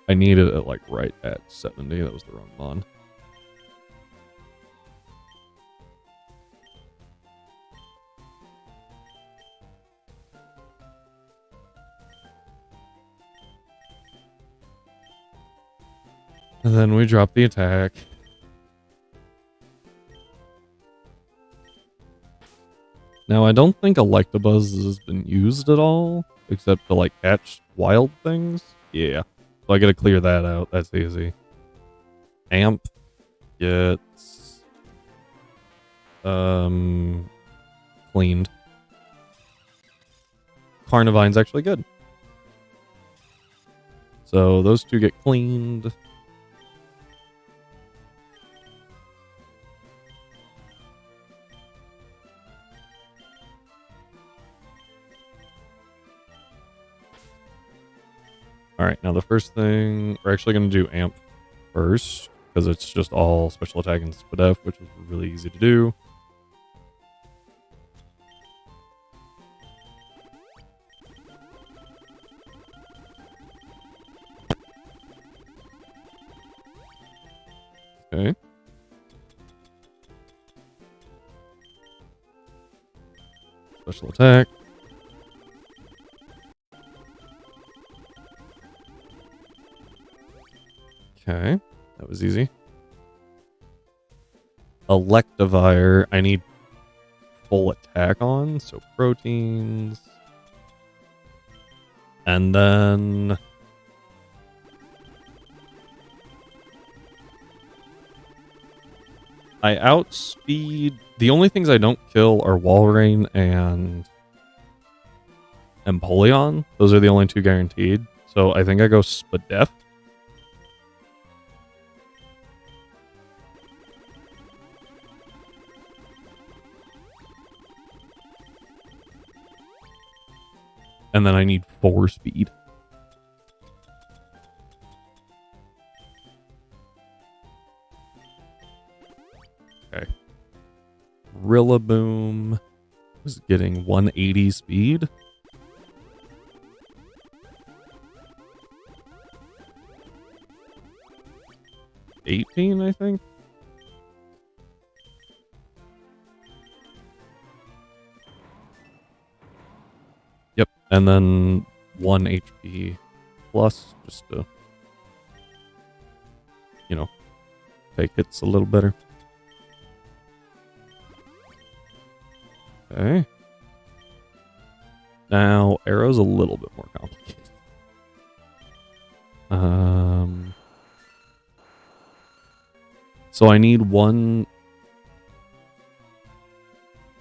I needed it like right at 70. That was the wrong mon. And then we drop the attack. Now, I don't think Electabuzz has been used at all, except to, like, catch wild things. Yeah. So I gotta clear that out. That's easy. Amp gets... cleaned. Carnivine's actually good. So those two get cleaned. All right, now the first thing, we're actually going to do Amp first, because it's just all special attack and Spadef, which is really easy to do. Okay. Special attack. Okay, that was easy. Electivire, I need full attack on, so proteins. And then... I outspeed... The only things I don't kill are Walrein and Empoleon. Those are the only two guaranteed. So I think I go Spadef. And then I need 4 speed. Okay. Rillaboom was getting 180 speed. $18, I think. Yep, and then 1 HP plus, just to, you know, take hits a little better. Okay. Now, Arrow's a little bit more complicated. So I need one...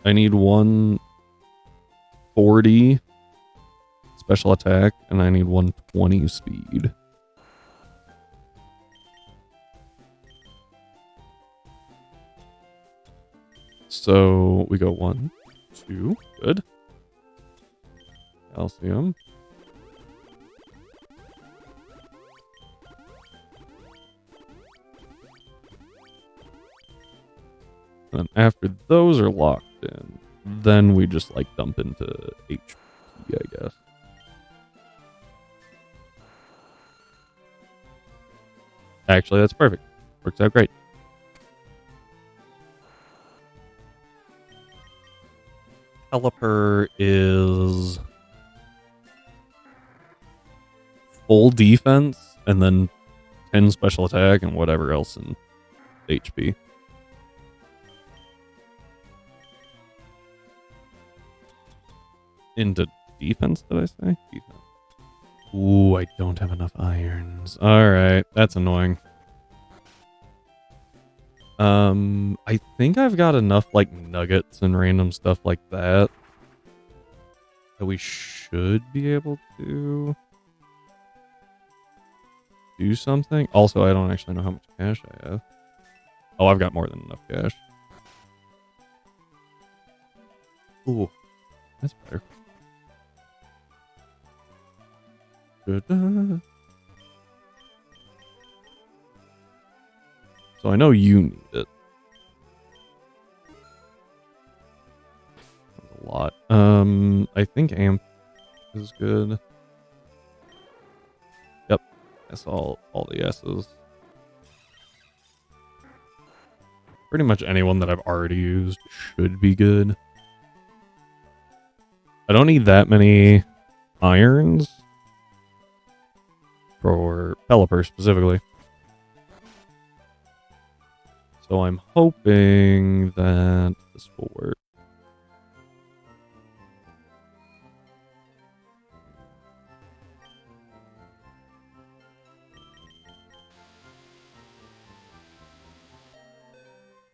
I need 140 special attack, and I need 120 speed. So we go 1, 2. Good. Calcium. And after those are locked in, then we just like dump into HP, I guess. Actually, that's perfect. Works out great. Pelipper is full defense and then 10 special attack and whatever else in HP. Into defense, did I say? Defense. Ooh, I don't have enough irons. Alright, that's annoying. I think I've got enough, like, nuggets and random stuff like that we should be able to do something. Also, I don't actually know how much cash I have. Oh, I've got more than enough cash. Ooh, that's better. Da-da. So I know you need it. That's a lot. I think amp is good. Yep, that's all the S's. Pretty much anyone that I've already used should be good. I don't need that many irons for Pelipper specifically. So I'm hoping that this will work.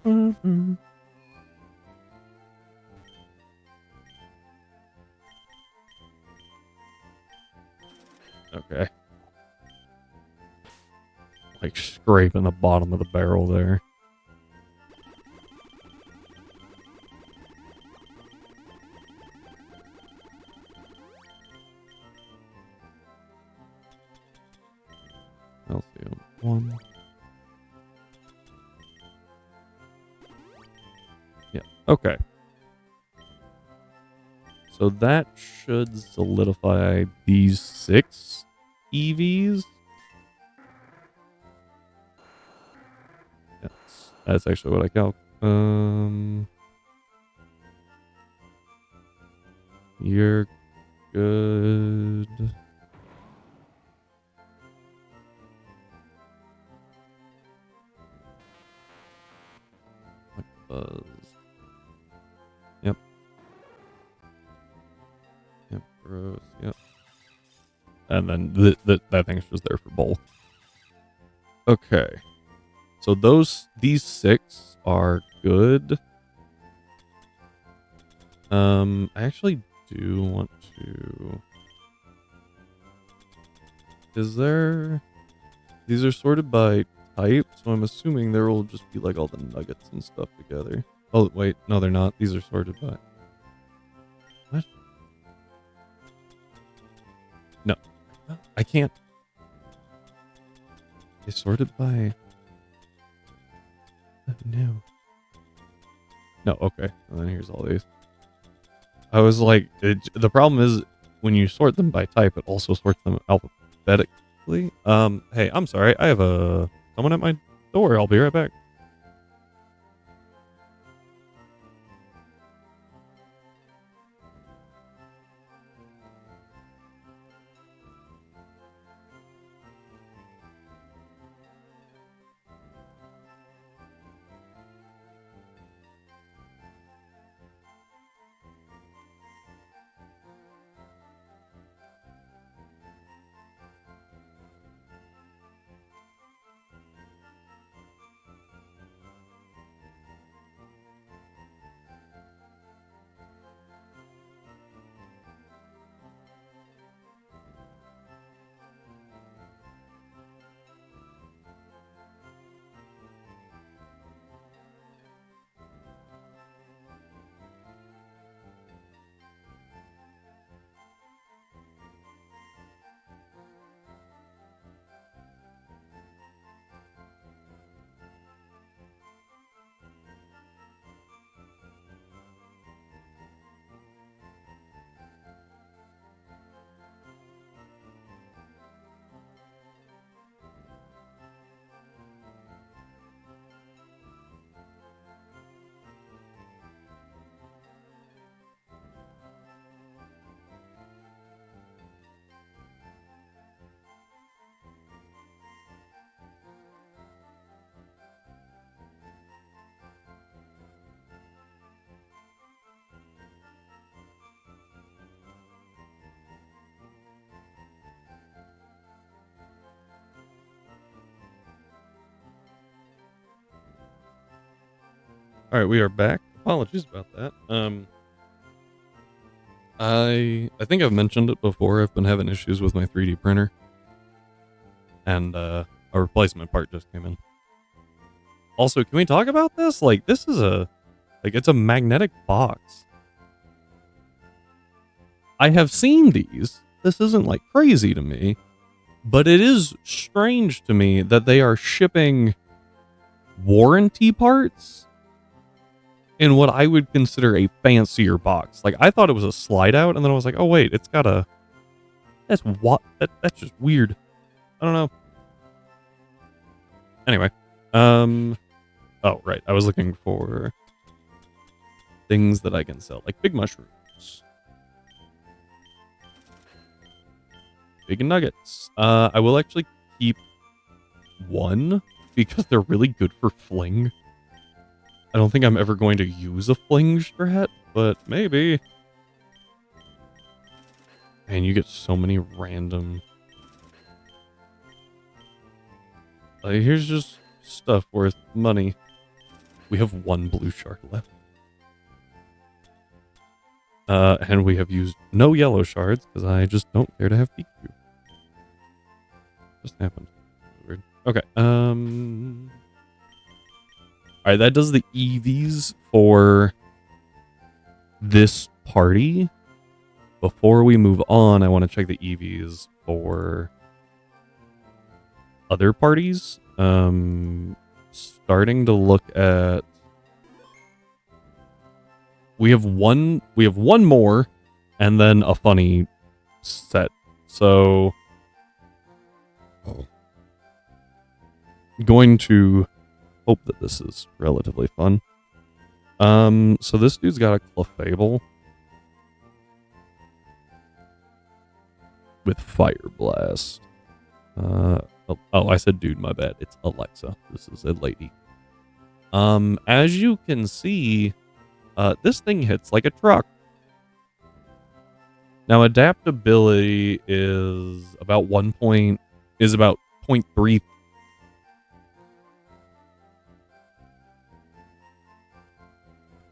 Mm-hmm. Okay. Like scraping the bottom of the barrel there. Calcium 1. Yeah, okay. So that should solidify these 6 EVs. That's actually what I calc. You're good. Like buzz. Yep. Yep. Gross. Yep. And then that thing's just there for bulk. Okay. So these 6 are good. I actually do want to. These are sorted by type, so I'm assuming there will just be like all the nuggets and stuff together. Oh wait, no, they're not. These are sorted by. What? No, I can't. They sorted by. No. No, okay. And then here's all these. I was like, the problem is when you sort them by type, it also sorts them alphabetically. Hey, I'm sorry. I have someone at my door. I'll be right back. All right, we are back. Apologies about that. I think I've mentioned it before. I've been having issues with my 3D printer, and a replacement part just came in. Also, can we talk about this? Like, this is it's a magnetic box. I have seen these. This isn't like crazy to me, but it is strange to me that they are shipping warranty parts in what I would consider a fancier box. Like, I thought it was a slide out, and then I was like, oh wait, it's got a. That's just weird. I don't know. Anyway, oh right, I was looking for things that I can sell, like big mushrooms, big nuggets. I will actually keep one because they're really good for fling. I don't think I'm ever going to use a fling strat, but maybe. Man, you get so many random. Here's just stuff worth money. We have one blue shard left. And we have used no yellow shards because I just don't care to have PQ. Just happened. Weird. Okay. Alright, that does the EVs for this party. Before we move on, I want to check the EVs for other parties. Starting to look at. We have one more, and then a funny set. So, going to hope that this is relatively fun. So this dude's got a Clefable with Fire Blast. Oh, I said dude, my bad. It's Alexa. This is a lady. As you can see, this thing hits like a truck. Now, adaptability is about 0.3.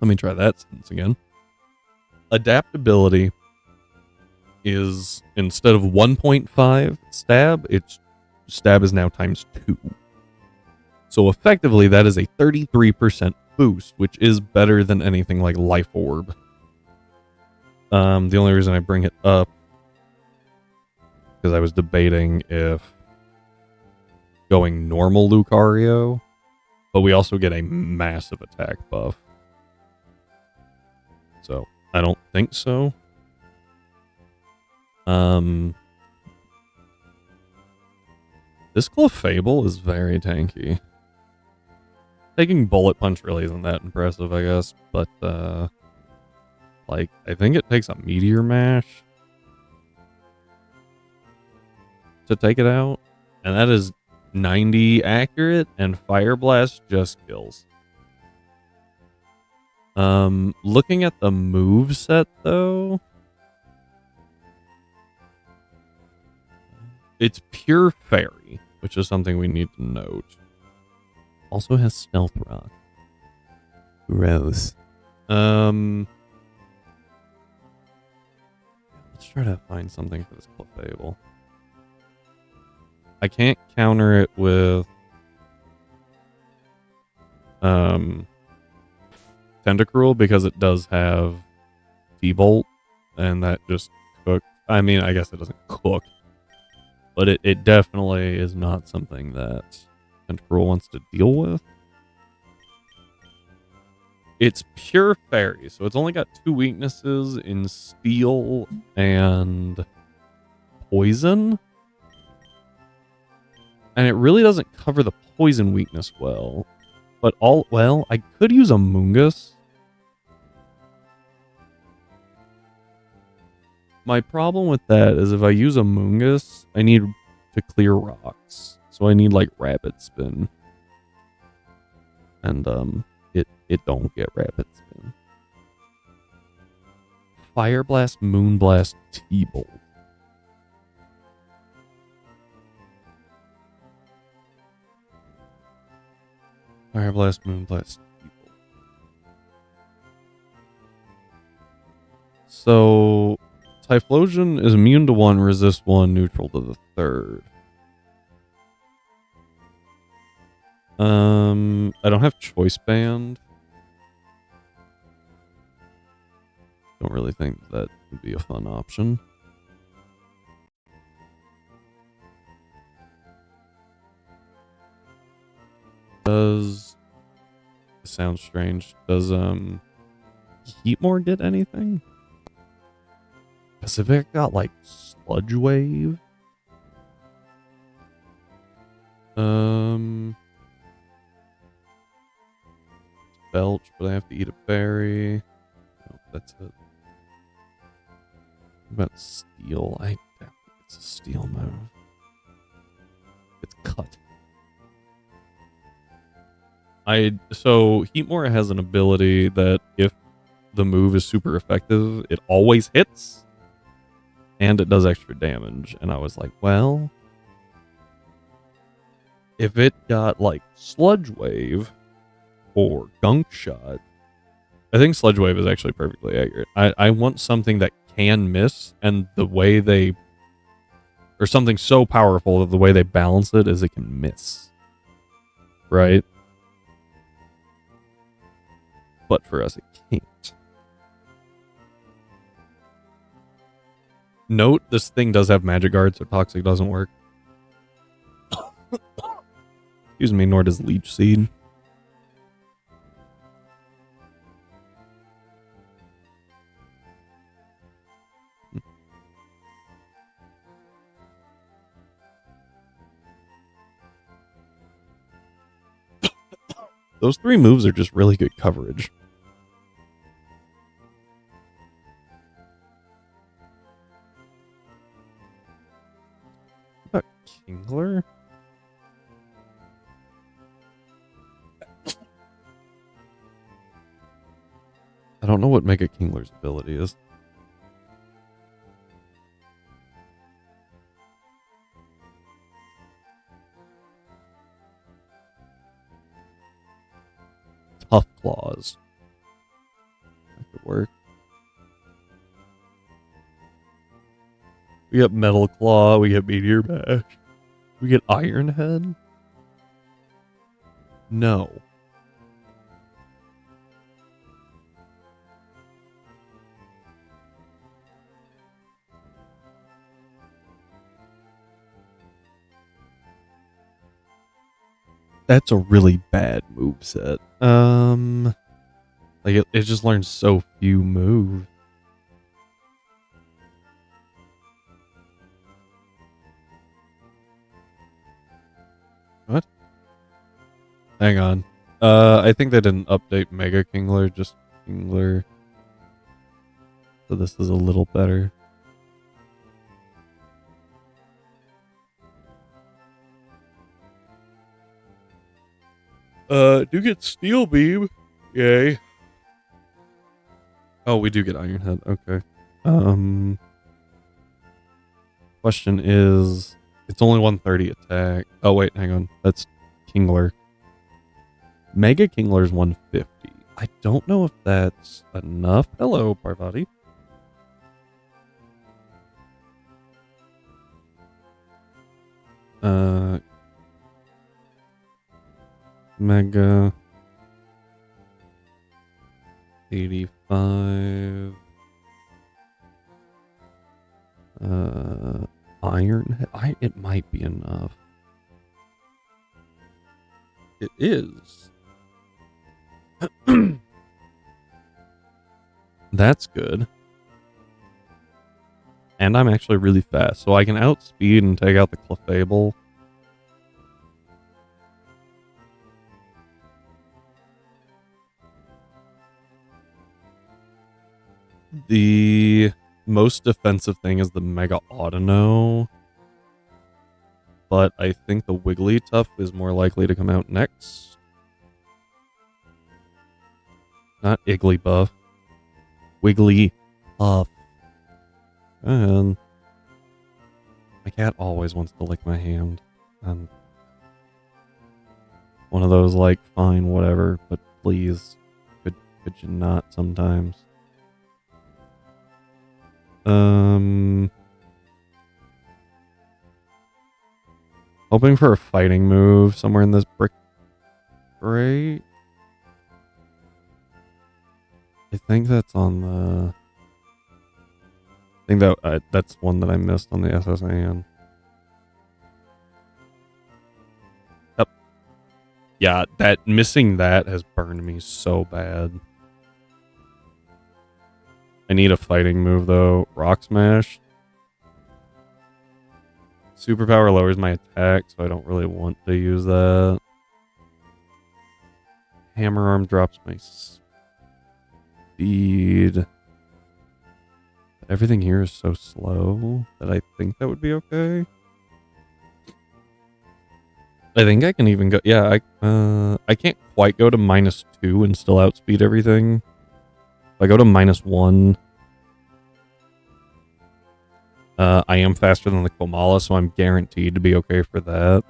Let me try that sentence again. Adaptability is, instead of 1.5 stab, its stab is now times 2. So effectively, that is a 33% boost, which is better than anything like Life Orb. The only reason I bring it up because I was debating if going normal Lucario, but we also get a massive attack buff. So I don't think so. This Clefable is very tanky. Taking Bullet Punch really isn't that impressive, I guess, but like, I think it takes a Meteor Mash to take it out, and that is 90 accurate, and Fire Blast just kills. Looking at the move set though, it's pure Fairy, which is something we need to note. Also has Stealth Rock. Gross. Let's try to find something for this Clefable. I can't counter it with Tentacruel because it does have T-Bolt, and that just cooked. I mean, I guess it doesn't cook, but it definitely is not something that Tentacruel wants to deal with. It's pure Fairy, so it's only got 2 weaknesses in Steel and Poison. And it really doesn't cover the Poison weakness well. But I could use a Mungus. My problem with that is if I use a Mungus, I need to clear rocks. So I need like Rapid Spin. And it don't get Rapid Spin. Fire Blast, Moonblast, T-Bolt. Fire Blast, Moonblast, T-Bolt. So, Typhlosion is immune to 1, resist 1, neutral to the 3rd. I don't have Choice Band. Don't really think that would be a fun option. Does... This sounds strange. Does, Heatmore get anything? Pacific got, like, Sludge Wave? Belch, but I have to eat a berry. No, that's it. What about Steel? I doubt it's a Steel move. It's cut. So Heatmore has an ability that if the move is super effective, it always hits, and it does extra damage. And I was like, well, if it got like Sludge Wave or Gunk Shot, I think Sludge Wave is actually perfectly accurate. I want something that can miss, and the way they, or something so powerful that the way they balance it is it can miss, right? But for us, it can't. Note, this thing does have Magic Guard, so Toxic doesn't work. Excuse me, nor does Leech Seed. Those 3 moves are just really good coverage. What about Kingler? I don't know what Mega Kingler's ability is. Tough Claws. That could work. We get Metal Claw, we get Meteor Bash. We get Iron Head? No. That's a really bad moveset. Like it just learns so few moves. What? Hang on. I think they didn't update Mega Kingler, just Kingler. So this is a little better. Do get Steel Beam. Yay. Oh, we do get Iron Head. Okay. Question is, it's only 130 attack. Oh, wait, hang on. That's Kingler. Mega Kingler's 150. I don't know if that's enough. Hello, Parvati. Mega 85. Iron. It might be enough. It is. That's good. And I'm actually really fast, so I can outspeed and take out the Clefable. The most defensive thing is the Mega Autono. But I think the Wigglytuff is more likely to come out next. Not Igglybuff. Wigglypuff. And my cat always wants to lick my hand. And one of those like, fine, whatever, but please, could you not sometimes? Hoping for a fighting move somewhere in this brick grate. I think that's on the... I think that that's one that I missed on the SSAN. Yep. Yeah, missing that has burned me so bad. I need a fighting move though. Rock Smash. Superpower lowers my attack, so I don't really want to use that. Hammer Arm drops my speed. Everything here is so slow that I think that would be okay. I think I can even go... Yeah, I can't quite go to -2 and still outspeed everything. If I go to -1... I am faster than the Komala, so I'm guaranteed to be okay for that.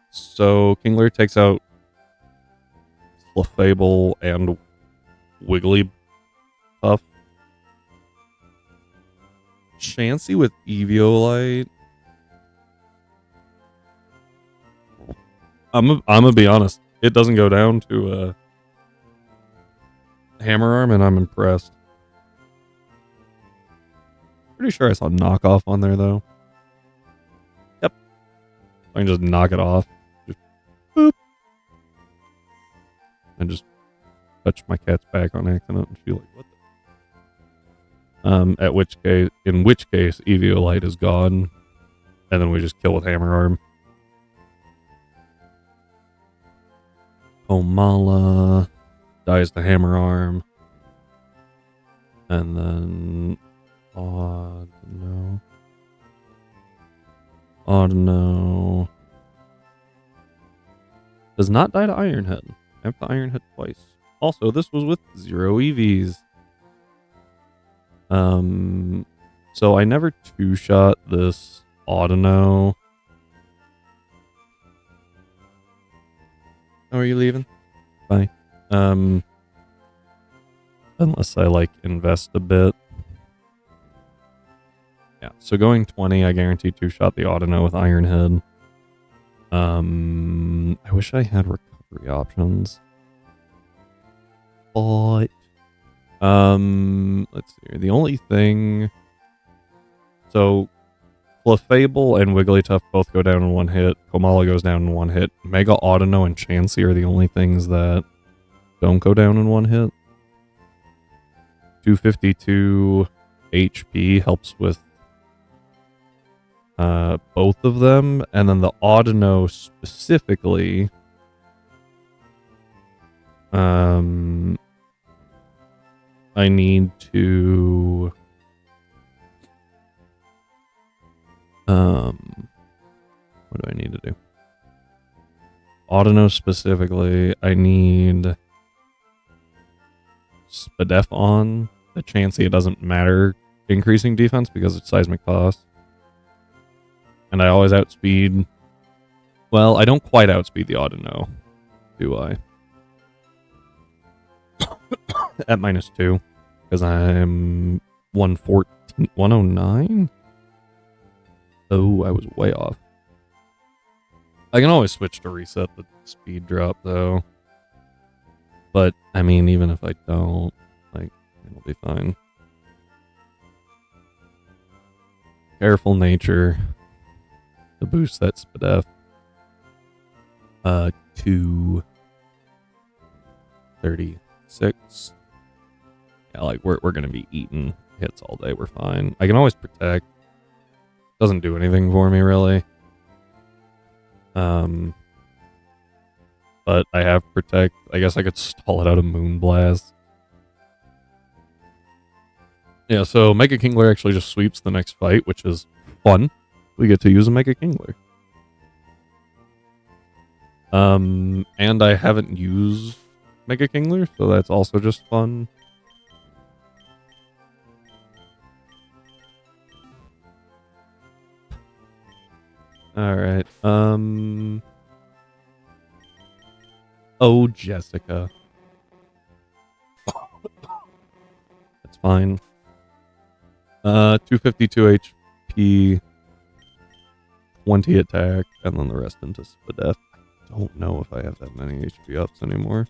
So Kingler takes out Clefable and Wigglytuff. Chansey with Eviolite. I'm gonna be honest. It doesn't go down to Hammer Arm, and I'm impressed. Pretty sure I saw knockoff on there though. Yep. I can just knock it off. Just boop. And just touch my cat's back on accident, and she's like, "What the?" In which case, Eviolite is gone, and then we just kill with Hammer Arm. Komala dies to Hammer Arm, and then Audino does not die to Iron Head. I have to Iron Head twice. Also, this was with 0 EVs. So I never two-shot this Audino. Oh, are you leaving? Bye. Unless I, like, invest a bit. Yeah, so going 20, I guarantee two-shot the Audino with Iron Head. I wish I had recovery options. But... let's see here. The only thing... So, Clefable and Wigglytuff both go down in one hit. Komala goes down in one hit. Mega Audino and Chansey are the only things that don't go down in one hit. 252 HP helps with both of them. And then the Audino specifically... I need to... what do I need to do? Audino specifically, I need Spadef on. The Chansey, it doesn't matter increasing defense because it's seismic toss. And I always outspeed... Well, I don't quite outspeed the Audino, do I? At -2, because I'm 114, 109? Oh, I was way off. I can always switch to reset the speed drop, though. But, I mean, even if I don't, like, it'll be fine. Careful Nature to boost that Spadef. 236. Yeah, like, we're gonna be eating hits all day. We're fine. I can always protect. Doesn't do anything for me, really. But I have protect. I guess I could stall it out of Moonblast. Yeah, so Mega Kingler actually just sweeps the next fight, which is fun. We get to use a Mega Kingler. And I haven't used Mega Kingler, so that's also just fun. Alright, Oh, Jessica. That's fine. 252 HP, 20 attack, and then the rest into Spadef. I don't know if I have that many HP ups anymore.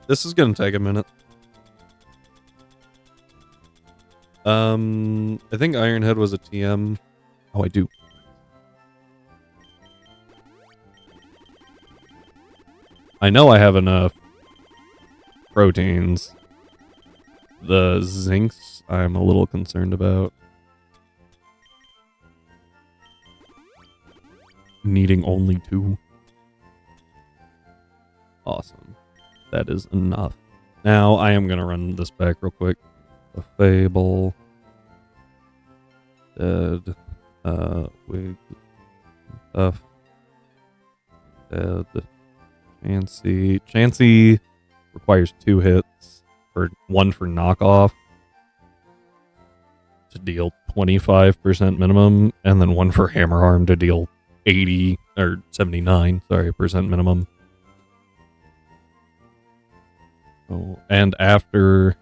This is gonna take a minute. I think Ironhead was a TM. Oh, I do. I know I have enough proteins. The zincs I'm a little concerned about. Needing only 2. Awesome. That is enough. Now I am going to run this back real quick. The Fable. Dead. Wig. Stuff. Dead. Chansey. Chansey requires 2 hits. One for knockoff. To deal 25% minimum. And then one for hammer arm to deal 80 or 79, sorry, percent minimum. Oh, and after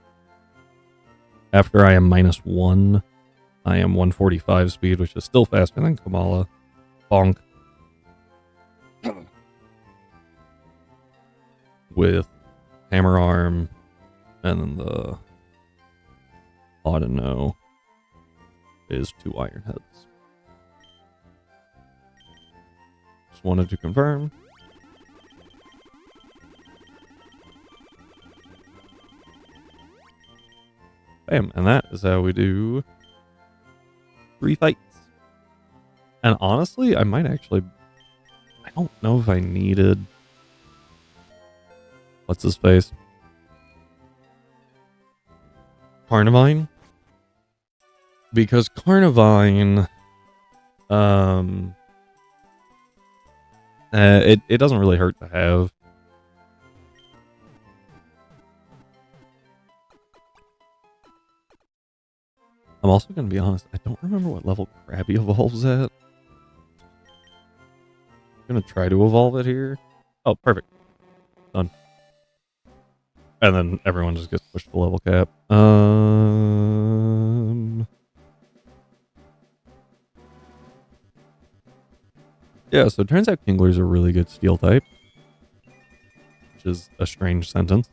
I am -1, I am 145 speed, which is still faster than Kamala. Bonk. With hammer arm, and then the Audino is 2 iron heads. Just wanted to confirm. Bam, and that is how we do 3 fights. And honestly, I might actually... I don't know if I needed... What's his face? Carnivine? Because Carnivine... it doesn't really hurt to have. I'm also going to be honest, I don't remember what level Krabby evolves at. I'm going to try to evolve it here. Oh, perfect. Done. And then everyone just gets pushed to level cap. Yeah, so it turns out Kingler's a really good steel type. Which is a strange sentence.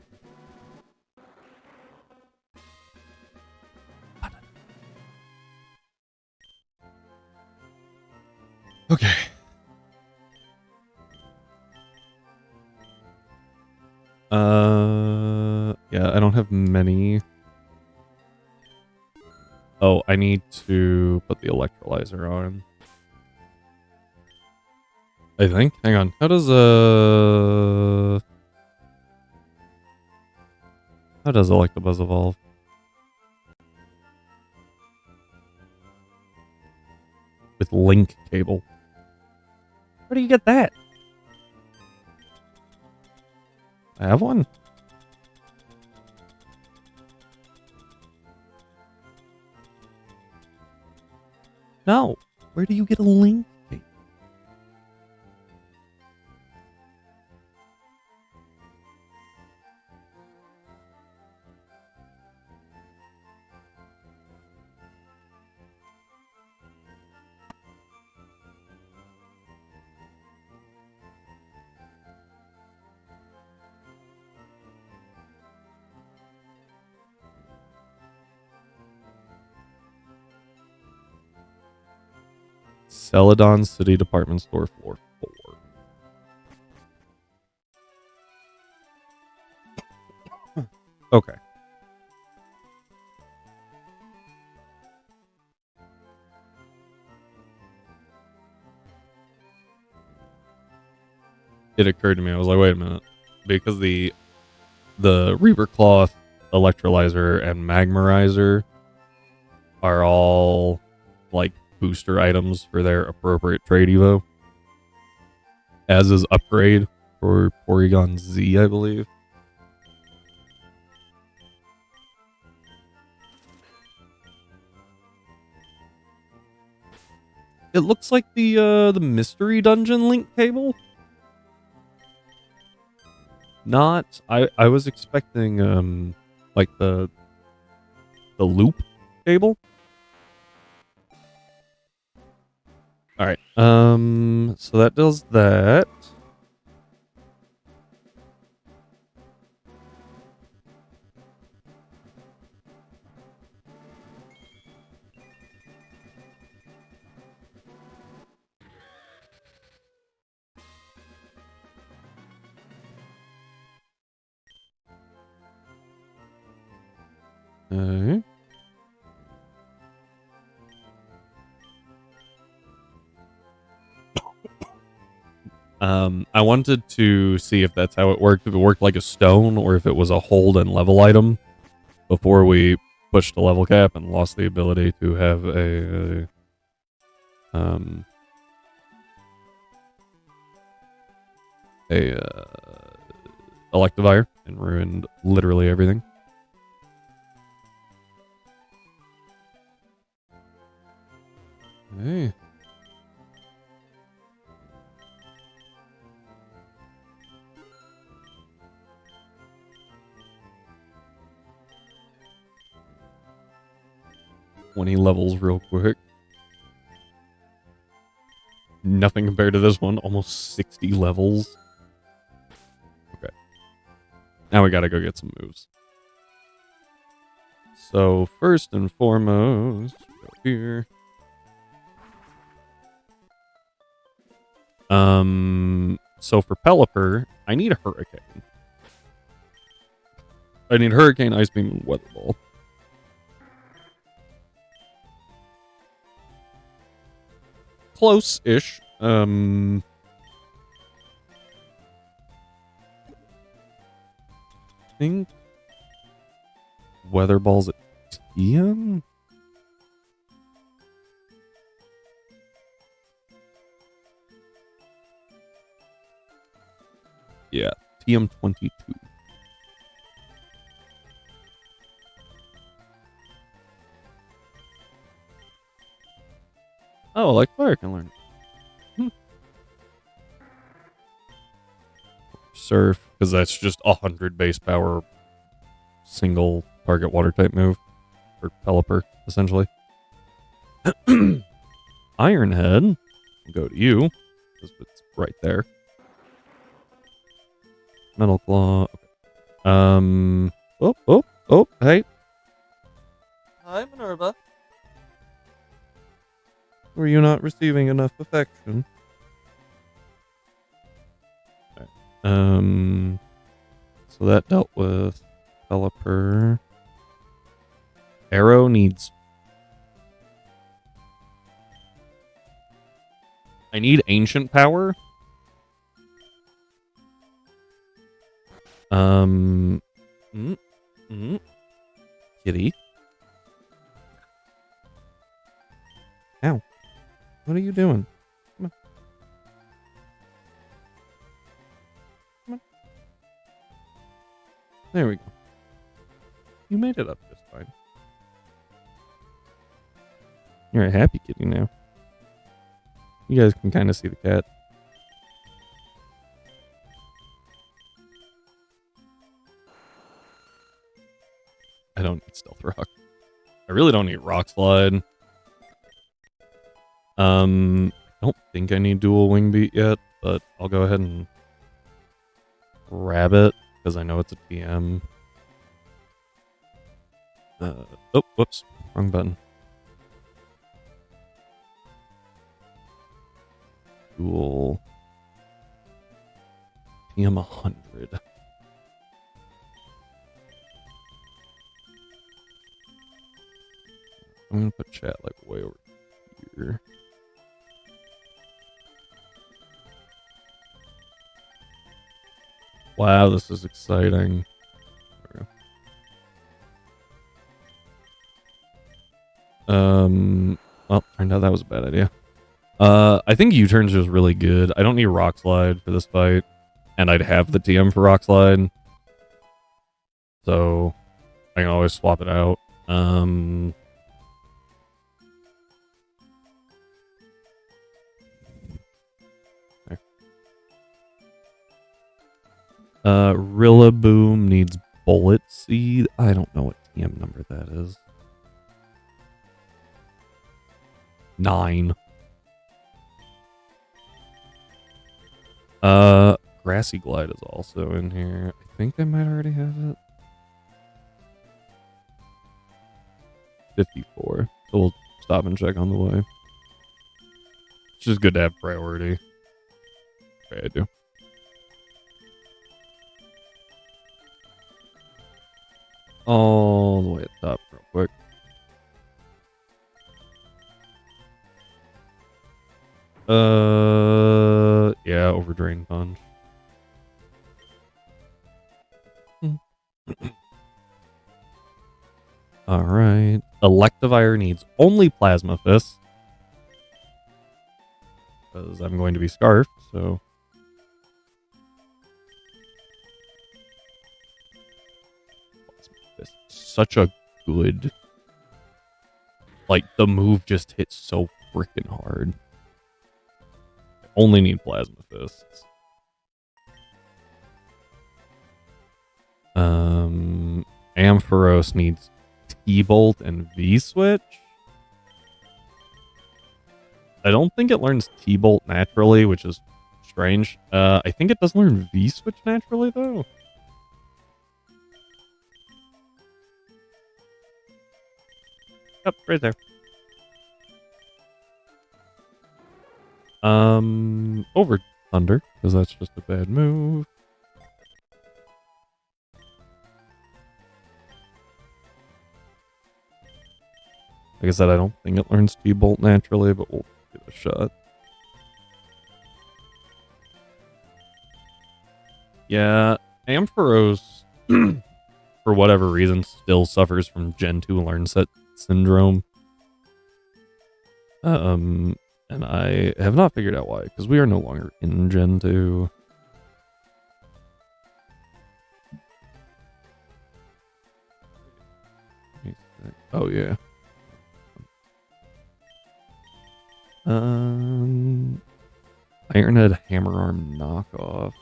Okay. Yeah, I don't have many. Oh, I need to put the electrolyzer on. I think. Hang on. How does Electabuzz evolve? With link cable. Where do you get that? I have one. No. Where do you get a link cable? Celadon City Department Store, floor 4. Okay. It occurred to me, I was like, wait a minute. Because the Reaper Cloth, Electrolyzer, and Magmarizer are all like booster items for their appropriate trade evo. As is Upgrade for Porygon Z, I believe. It looks like the mystery dungeon link cable. Not I was expecting like the loop cable. All right. So that does that. Okay. I wanted to see if that's how it worked, if it worked like a stone or if it was a hold and level item before we pushed the level cap and lost the ability to have a electivire and ruined literally everything. Hey. 20 levels real quick. Nothing compared to this one. Almost 60 levels. Okay. Now we gotta go get some moves. So first and foremost, go here. So for Pelipper, I need a Hurricane. I need Hurricane, Ice Beam, and Weather Ball. Close-ish. I think Weather Ball's at TM? Yeah, TM22. Oh, like fire can learn. Surf, because that's just 100 base power single target water type move. Or Pelipper, essentially. Ironhead. Go to you. Because it's right there. Metal Claw. Okay. Oh, hey. Hi, Minerva. Were you not receiving enough affection? Okay. So that dealt with Pelipper. Arrow needs... I need Ancient Power. Kitty. Ow. What are you doing? Come on. Come on. There we go. You made it up just fine. You're a happy kitty now. You guys can kind of see the cat. I don't need Stealth Rock. I really don't need Rock Slide. I don't think I need Dual Wing Beat yet, but I'll go ahead and grab it because I know it's a TM. Oh, whoops. Wrong button. Dual. TM 100. I'm going to put chat like way over here. Wow, this is exciting. There we go. Well, turned out that was a bad idea. I think U-Turn's just really good. I don't need Rock Slide for this fight, and I'd have the TM for Rock Slide. So, I can always swap it out. Rillaboom needs Bullet Seed. I don't know what TM number that is. 9. Grassy Glide is also in here. I think I might already have it. 54. So we'll stop and check on the way. It's just good to have priority. Okay, I do. All the way at the top real quick. Yeah, Overdrain Punch. Alright. Electivire needs only Plasma Fist. Because I'm going to be Scarfed, so... Plasma Fist. Such a good... Like, the move just hits so freaking hard. I only need Plasma Fists. Ampharos needs T-Bolt and V-Switch. I don't think it learns T-Bolt naturally, which is strange. I think it does learn V-Switch naturally, though. Yep, right there. Over Thunder, because that's just a bad move. Like I said, I don't think it learns T-Bolt naturally, but we'll give it a shot. Yeah, Ampharos, for whatever reason, still suffers from Gen 2 Learn Set Syndrome. And I have not figured out why, because we are no longer in Gen 2. Oh, yeah. Ironhead Hammer Arm knockoff.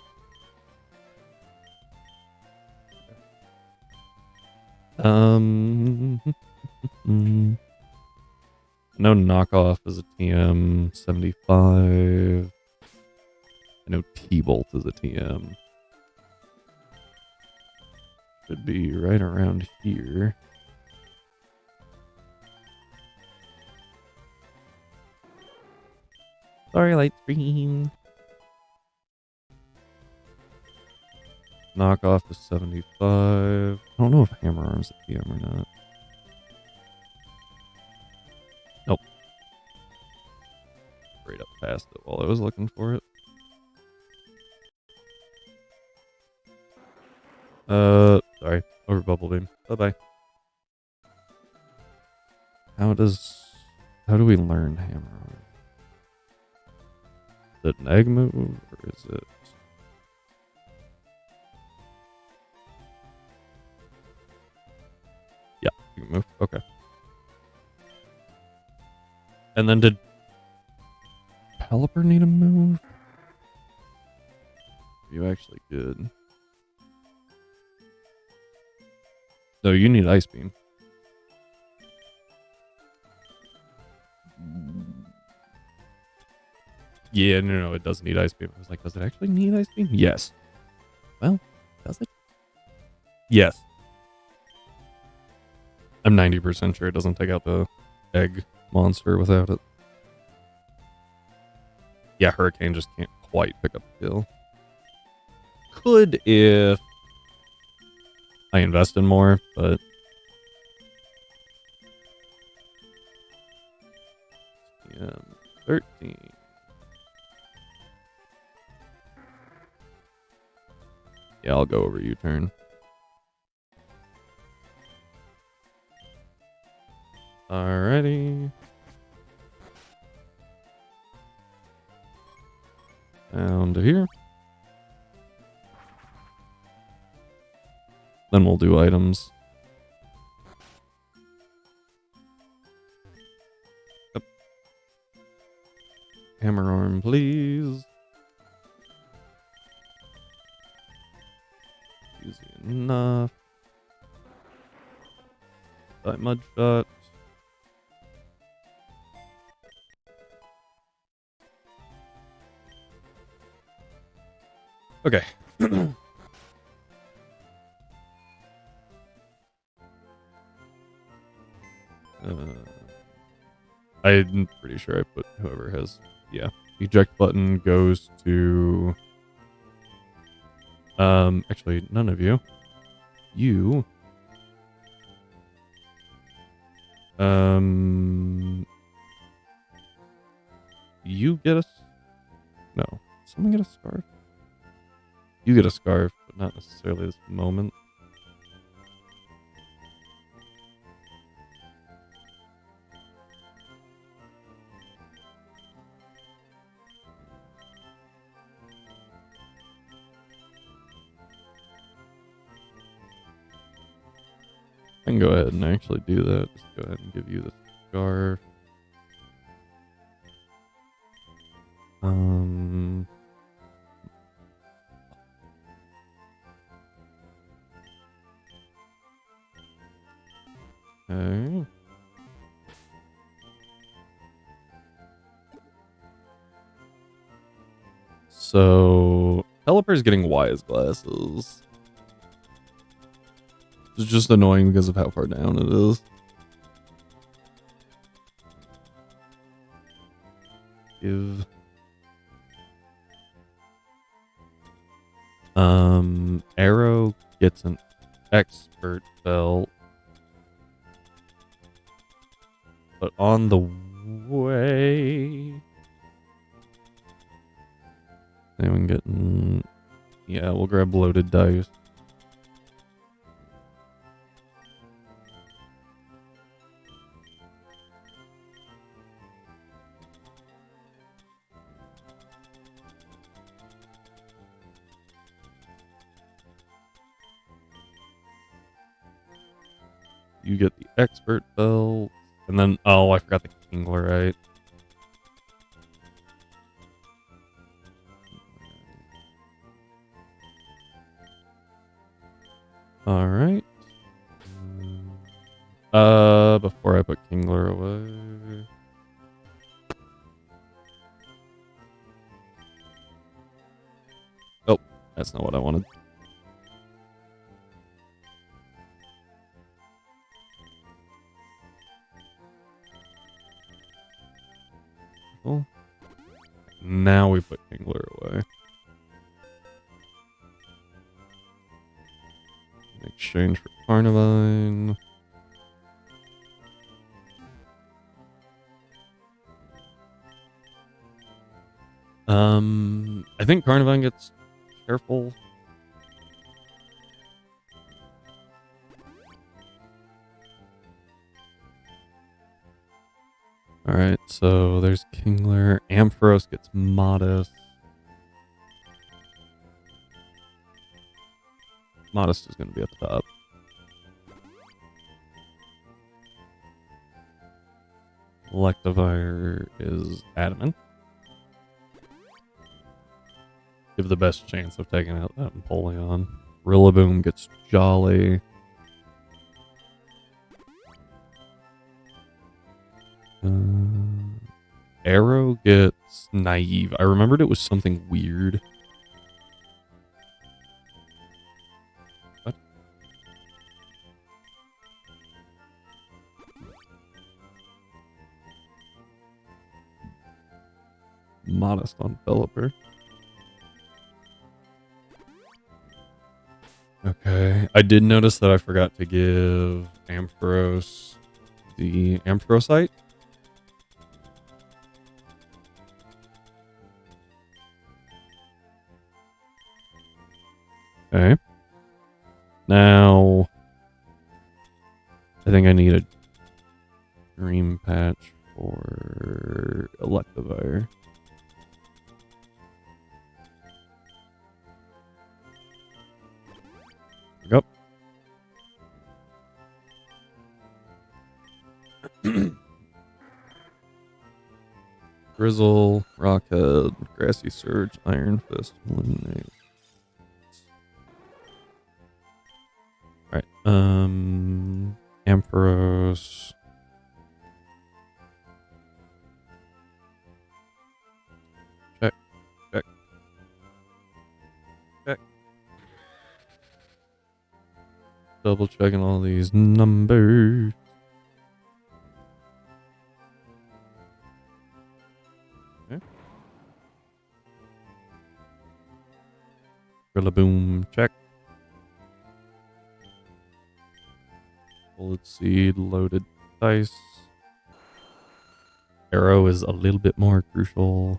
No knockoff is a TM 75. I know T-Bolt is a TM. Should be right around here. Sorry, light screen. Knockoff is 75. I don't know if Hammer Arm's a TM or not. Nope. Straight up past it while I was looking for it. Sorry. Over Bubble Beam. Bye-bye. How do we learn Hammer Arm? Is it an egg move, or is it... Yeah, you can move. Okay. And then did Pelipper need a move? You actually could. No, you need Ice Beam. Yeah, no, it does need Ice Beam. I was like, does it actually need Ice Beam? Yes. Well, does it? Yes. I'm 90% sure it doesn't take out the egg monster without it. Yeah, Hurricane just can't quite pick up the kill. Could if I invest in more, but... Yeah, 13. Yeah, I'll go over U-turn. Alrighty. Down to here. Then we'll do items. Yep. Hammer Arm, please. enough. That mud shot. Okay. I'm pretty sure I put whoever has, yeah. Eject button goes to, actually none of you. You, you get a, no, someone get a scarf? You get a scarf, but not necessarily this moment. I can go ahead and actually do that. Just go ahead and give you the scarf. Okay. So, Pelipper's getting wise glasses. It's just annoying because of how far down it is. Give. Arrow gets an expert belt. But on the way. Anyone getting. Yeah, we'll grab loaded dice. You get the expert belt. And then, oh, I forgot the Kingler, right? Alright. Before I put Kingler away. Oh, that's not what I wanted. Oh. Now we put Kingler away. In exchange for Carnivine. I think Carnivine gets careful. Alright, so there's Kingler. Ampharos gets Modest. Modest is going to be at the top. Electivire is Adamant. Give the best chance of taking out that Empoleon. Rillaboom gets Jolly. Arrow gets Naive. I remembered it was something weird. What? Modest on Pelipper. Okay. I did notice that I forgot to give Ampharos the Ampharosite. Okay. Now, I think I need a dream patch for Electivire. Yep. Grizzle, Rockhead, Grassy Surge, Iron Fist, Eliminate. Ampharos. Check, check, check. Double checking all these numbers. Okay. Rillaboom, check. Bullet seed, loaded dice. Arrow is a little bit more crucial.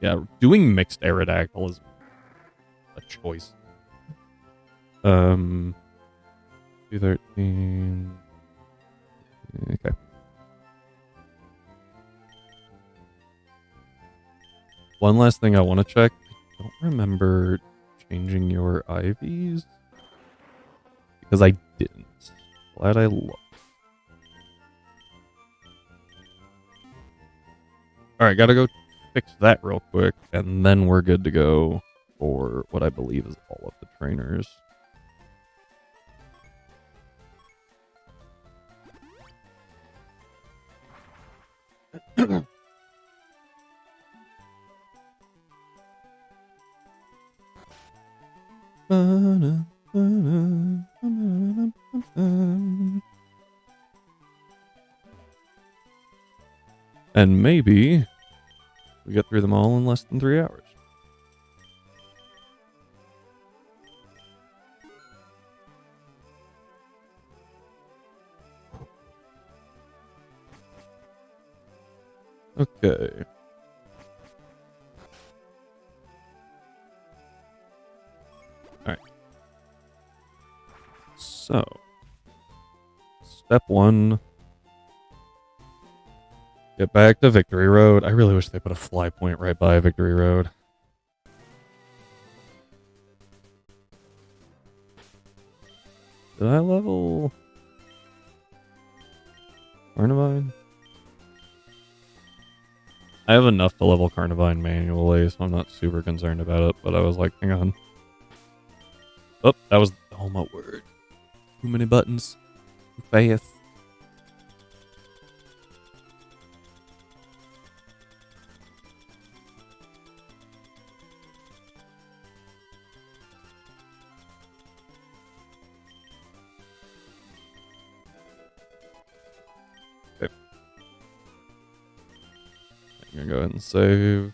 Yeah, doing mixed Aerodactyl is a choice. 213. Okay. One last thing I want to check. I don't remember changing your IVs because I didn't. Glad I looked. All right, gotta go fix that real quick, and then we're good to go for what I believe is all of the trainers. And maybe we get through them all in less than 3 hours. Okay. Alright. So, step 1. Get back to Victory Road. I really wish they put a fly point right by Victory Road. Did I level Carnivine? I have enough to level Carnivine manually, so I'm not super concerned about it, but I was like, hang on. Oh, that was... Oh, my word. Too many buttons. Too fast. Okay. I'm gonna go ahead and save,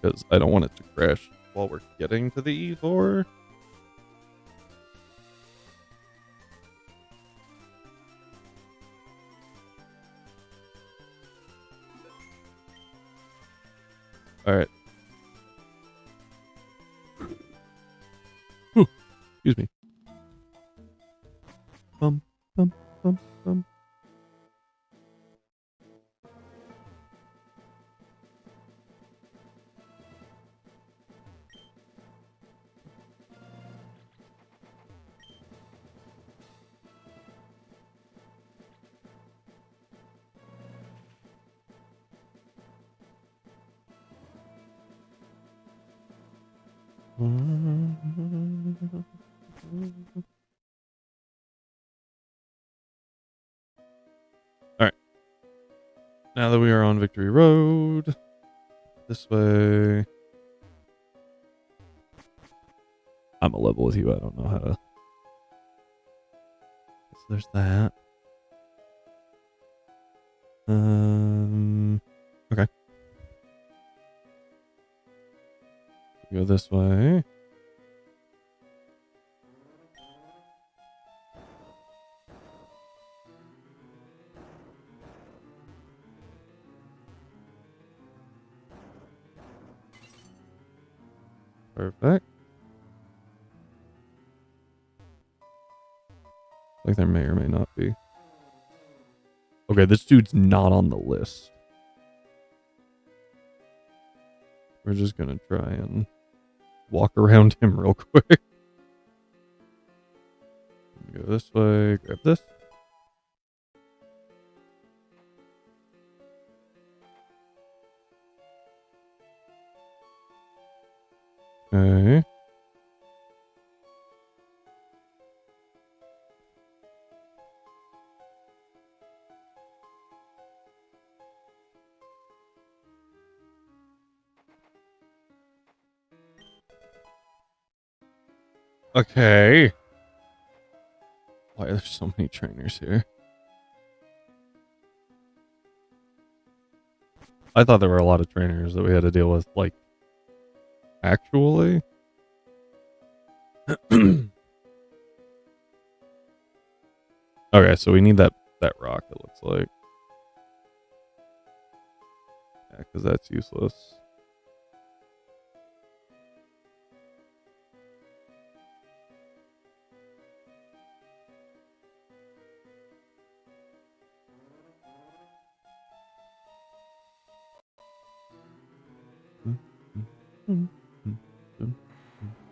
because I don't want it to crash while we're getting to the E4. Alright. Excuse me. Bum, bum, bum, bum. Alright. Now that we are on Victory Road, this way. I'm a level with you. I don't know how to. So there's that. Okay. Go this way. Perfect. Like there may or may not be. Okay, this dude's not on the list. We're just gonna try and walk around him real quick. Go this way, grab this. Okay. Okay. Why are there so many trainers here? I thought there were a lot of trainers that we had to deal with, like, actually. Okay, so we need that rock, it looks like. Yeah, because that's useless.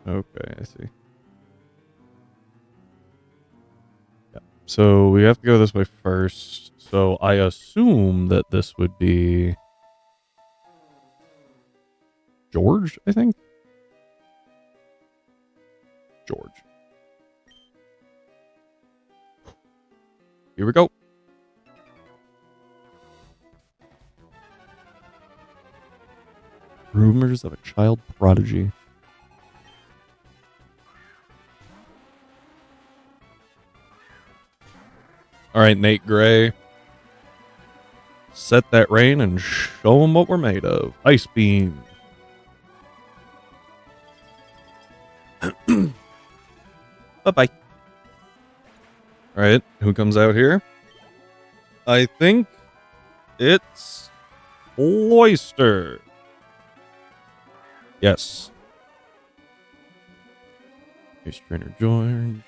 Okay, I see. Yeah. So we have to go this way first. So I assume that this would be George, I think. George. Here we go. Rumors of a child prodigy. All right, Nate Gray. Set that rain and show them what we're made of. Ice beam. Bye-bye. All right, who comes out here? I think it's Oyster. Yes. Here's Trainer George.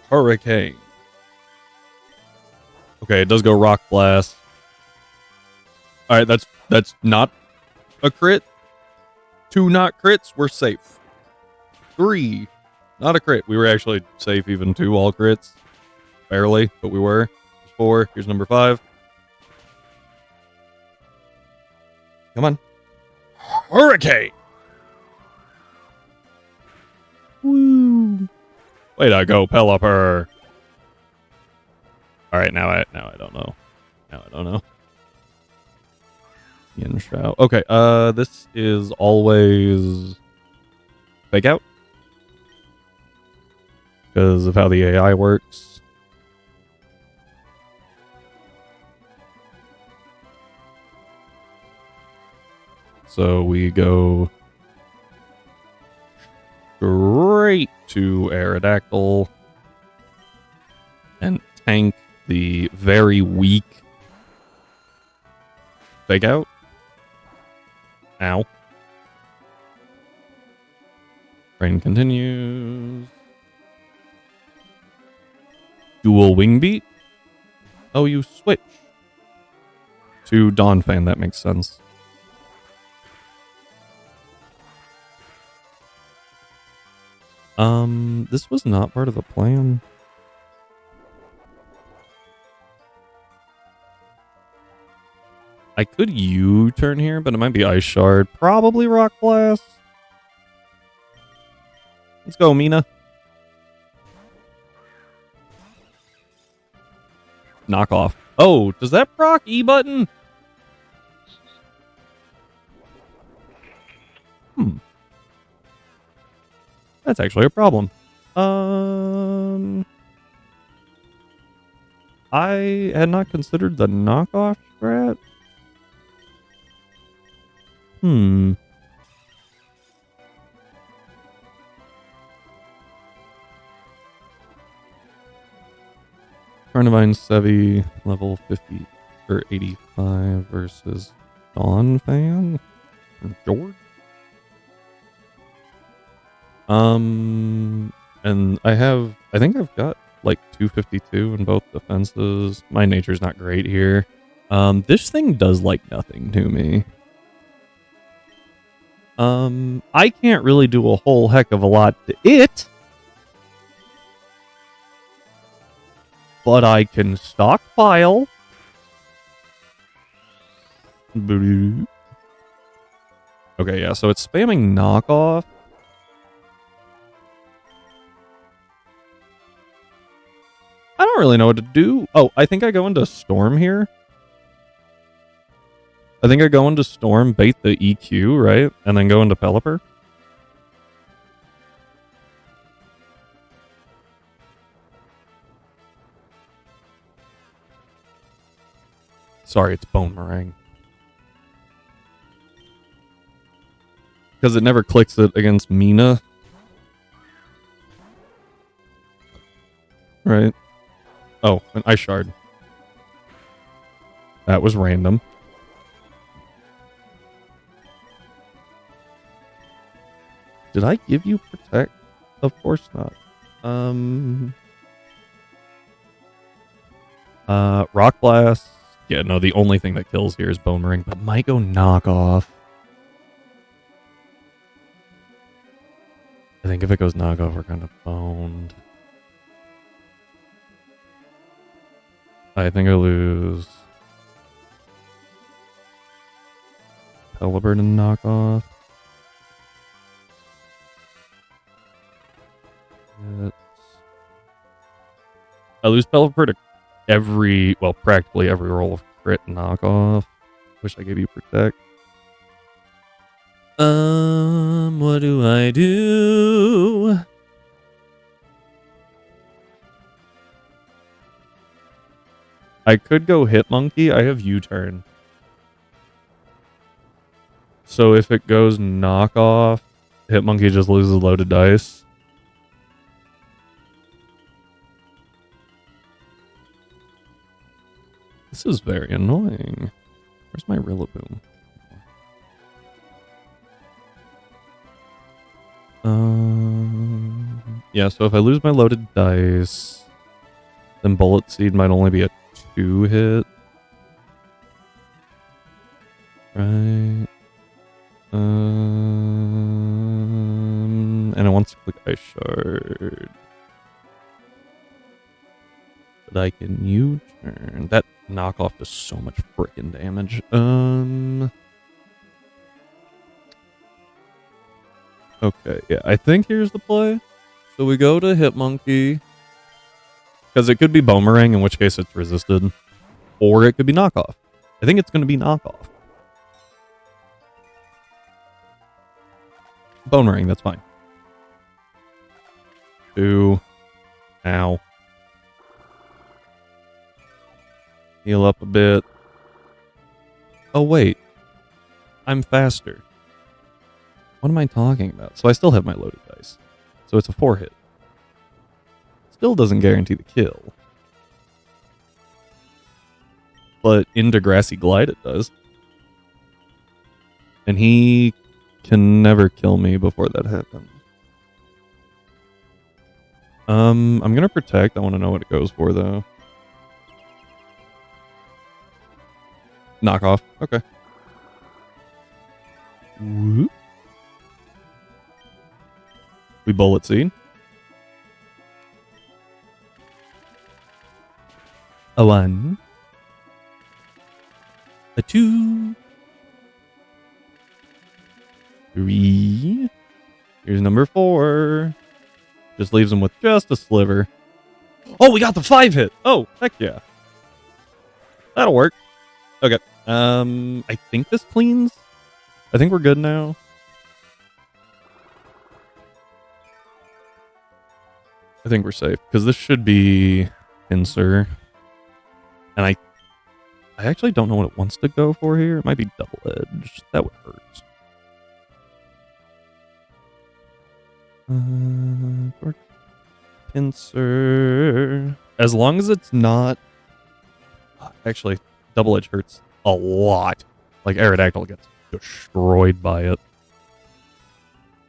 Hurricane. Okay, it does go Rock Blast. All right, that's not a crit. 2 not crits. We're safe. 3, not a crit. We were actually safe even 2 all crits. Barely, but we were. 4. Here's number 5. Come on. Hurricane. Woo. Way to go, Pelipper. All right, now I don't know. Now I don't know. Yin Shao. Okay, this is always fake out because of how the AI works. So we go straight to Aerodactyl and tank the very weak fake out. Ow. Train continues. Dual wing beat. Oh, you switch to Dawnfang. That makes sense. This was not part of the plan. I could U-turn here, but it might be Ice Shard. Probably Rock Blast. Let's go, Mina. Knock off. Oh, does that proc E button? That's actually a problem. I had not considered the knockoff strat. Carnivine Sevi, level 50 or 85 versus Dawnfang from George. And I think I've got like 252 in both defenses. My nature's not great here. This thing does like nothing to me. I can't really do a whole heck of a lot to it. But I can stockpile. Okay, yeah, so it's spamming knockoff. I don't really know what to do. Oh, I think I go into Storm here. I think I go into Storm, bait the EQ, right? And then go into Pelipper. Sorry, it's Bone Meringue. Because it never clicks it against Mina. Right? Oh, an Ice Shard. That was random. Did I give you Protect? Of course not. Rock Blast. Yeah, no, the only thing that kills here is Bone Meringue, but might go Knockoff. I think if it goes Knockoff, we're kind of boned. I think I lose Pelipper to Knockoff. I lose Pelipper to practically every roll of crit knockoff. Wish I gave you Protect. What do I do? I could go Hitmonkey. I have U-turn. So if it goes knockoff, Hitmonkey just loses loaded dice. This is very annoying. Where's my Rillaboom? Yeah, so if I lose my loaded dice, then Bullet Seed might only be a 2-hit. Right. And it wants to click Ice Shard. But I can U-turn. That knockoff does so much freaking damage. Okay, yeah, I think here's the play. So we go to Hitmonkey. Because it could be Boomerang, in which case it's resisted. Or it could be knockoff. I think it's going to be knockoff. Boomerang, that's fine. 2. Ow. Heal up a bit. Oh, wait. I'm faster. What am I talking about? So I still have my loaded dice. So it's a 4-hit. Still doesn't guarantee the kill. But into Grassy Glide it does. And he can never kill me before that happens. I'm gonna Protect. I want to know what it goes for, though. Knockoff. Okay. Whoop. We Bullet Seed. A 1. A 2. 3. Here's number 4. Just leaves him with just a sliver. Oh, we got the 5-hit. Oh, heck yeah. That'll work. Okay. I think this cleans. I think we're good now. I think we're safe. Because this should be Pinsir. And I actually don't know what it wants to go for here. It might be Double Edge. That would hurt. Pinsir. As long as it's not... Actually, Double Edge hurts a lot. Like, Aerodactyl gets destroyed by it.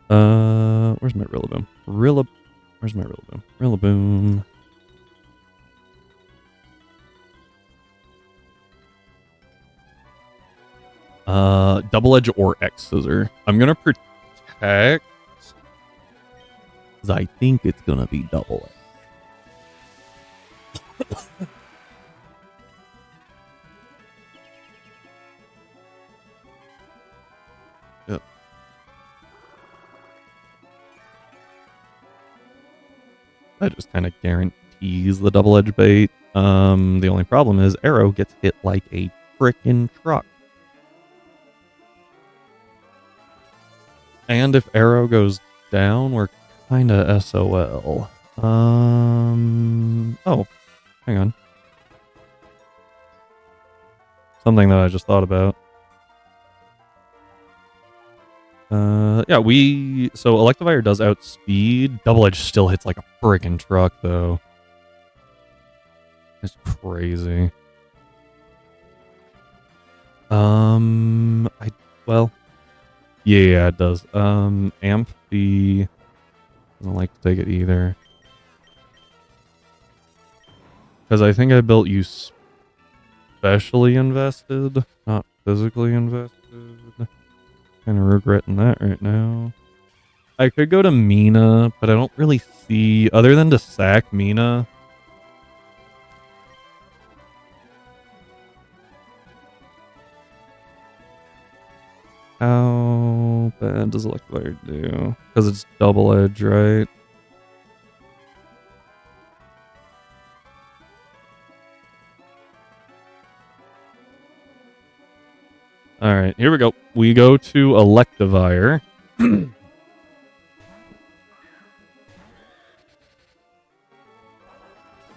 Where's my Rillaboom? Where's my Rillaboom? Rillaboom. Double Edge or X Scissor. I'm gonna Protect. Because I think it's gonna be Double Edge. That just kind of guarantees the double-edged bait. The only problem is Arrow gets hit like a frickin' truck. And if Arrow goes down, we're kind of SOL. Oh, hang on. Something that I just thought about. Yeah, so Electivire does outspeed. Double Edge still hits like a freaking truck, though. It's crazy. Yeah, it does. Amphi doesn't like to take it either. Because I think I built you specially invested, not physically invested. Kind of regretting that right now. I could go to Mina, but I don't really see, other than to sack Mina. How bad does Electivire do? Because it's double edge, right? Alright, here we go. We go to Electivire.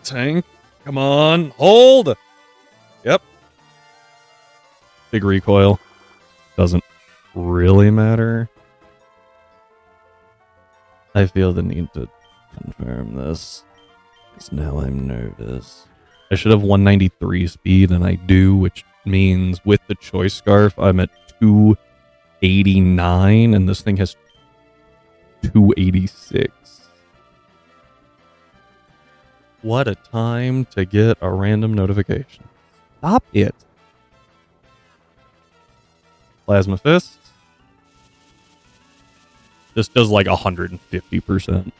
Tank, come on, hold! Yep. Big recoil. Doesn't really matter. I feel the need to confirm this, because now I'm nervous. I should have 193 speed, and I do, which means with the Choice Scarf, I'm at 289, and this thing has 286. What a time to get a random notification. Stop it. Plasma Fist. This does like 150%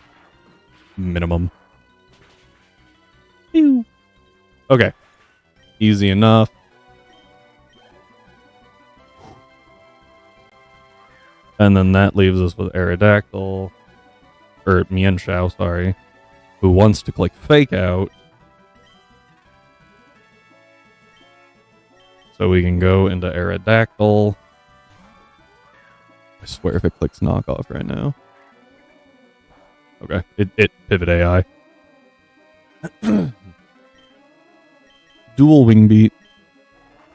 minimum. Pew. Okay. Easy enough. And then that leaves us with Aerodactyl, or Mienshao, sorry, who wants to click Fake Out. So we can go into Aerodactyl. I swear if it clicks Knockoff right now. Okay, it pivot AI. Dual Wing Beat.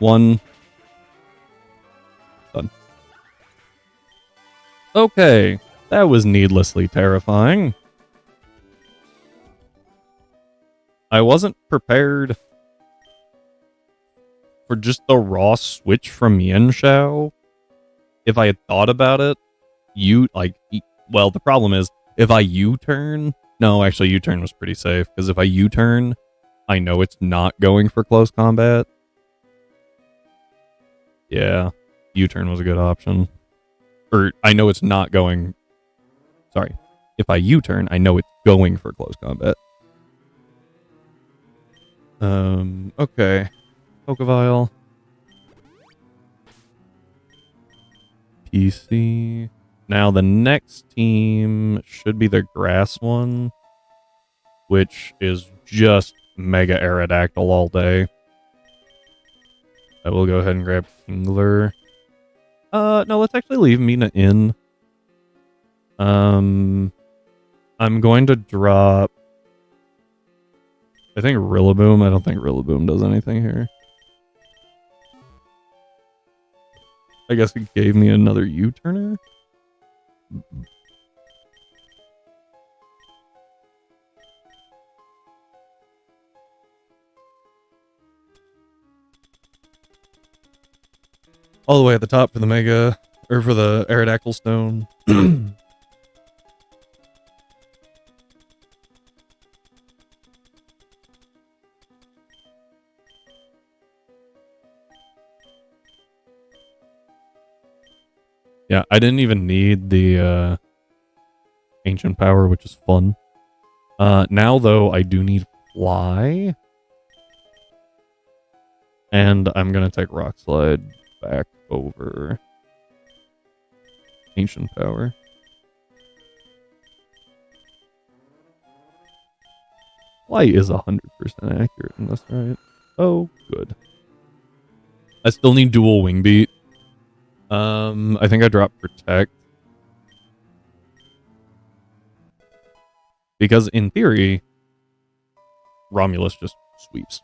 One. Done. Okay, that was needlessly terrifying. I wasn't prepared for just the raw switch from Mienshao. If I had thought about it, well, the problem is, if I U-turn... No, actually, U-turn was pretty safe, because if I U-turn, I know it's not going for close combat. Yeah, U-turn was a good option. Or, I know it's not going... Sorry. If I U-turn, I know it's going for close combat. Okay. Pokevile. PC. Now the next team should be the grass one, which is just Mega Aerodactyl all day. I will go ahead and grab Kingler. No, let's actually leave Mina in. I'm going to drop... I think Rillaboom. I don't think Rillaboom does anything here. I guess it gave me another U-turner? All the way at the top for the Mega, or for the Aerodactyl Stone. Yeah, I didn't even need the Ancient Power, which is fun. Now, though, I do need Fly. And I'm going to take Rock Slide back over Ancient Power. Flight is 100% accurate in this, right? Oh, good. I still need dual wing beat. I think I dropped protect. Because in theory, Romulus just sweeps.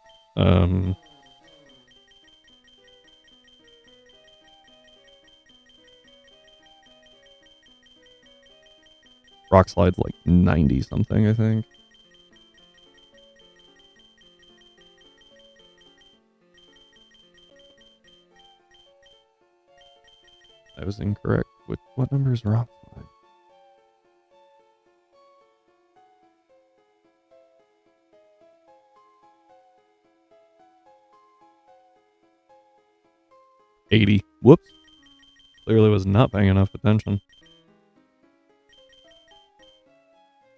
Rock Slide's like 90 something, I think. I was incorrect. What number is Rock Slide? $80. Whoops. Clearly was not paying enough attention.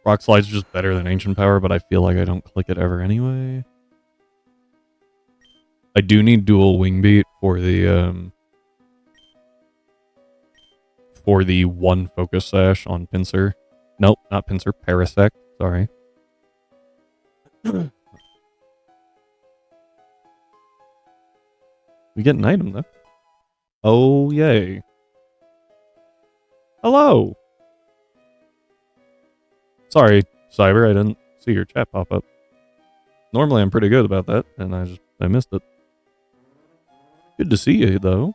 Rock Slide's just better than Ancient Power, but I feel like I don't click it ever anyway. I do need dual wing beat for the one focus sash on Pinsir. Nope, not Pinsir, Parasect. Sorry. We get an item though. Oh yay. Hello. Sorry, Cyber, I didn't see your chat pop up. Normally I'm pretty good about that, and I missed it. Good to see you though.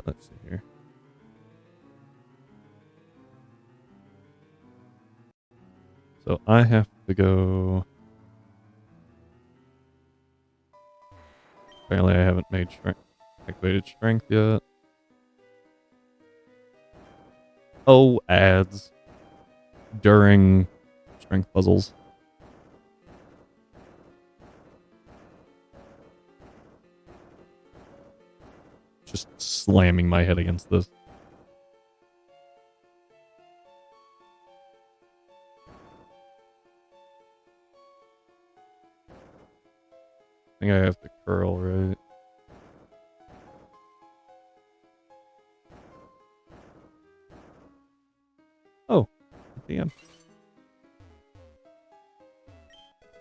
Let's see here. So I have to go. Apparently I haven't made activated strength yet. Oh, ads during strength puzzles. Just slamming my head against this. I think I have to curl, right? Oh, damn.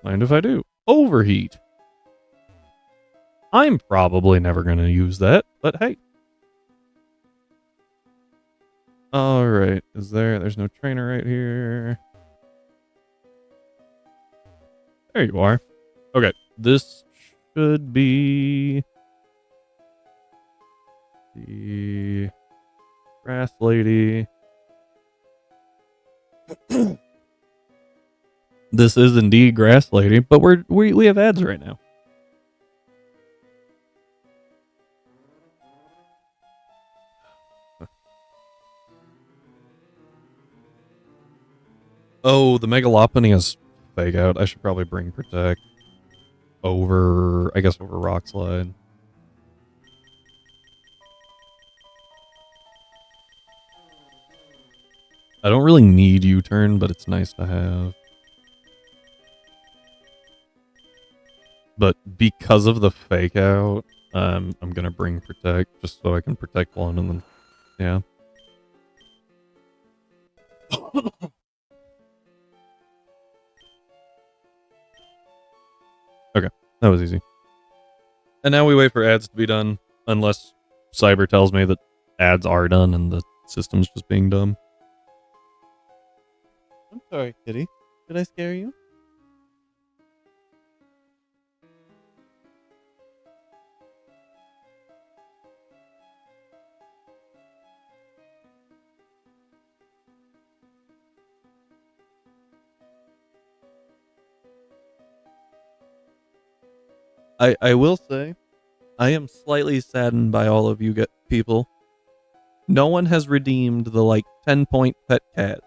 Mind if I do? Overheat. I'm probably never going to use that, but hey. Alright, there's no trainer right here. There you are. Okay, this should be the grass lady. This is indeed grass lady, but we have ads right now. Oh, the Megalopony is fake out. I should probably bring Protect over, I guess, over Rock Slide. I don't really need U-turn, but it's nice to have. But because of the fake out, I'm gonna bring Protect just so I can protect one and then, yeah. Okay, that was easy. And now we wait for ads to be done, unless Cyber tells me that ads are done and the system's just being dumb. I'm sorry, kitty. Did I scare you? I will say, I am slightly saddened by all of you people. No one has redeemed the, 10-point pet cat.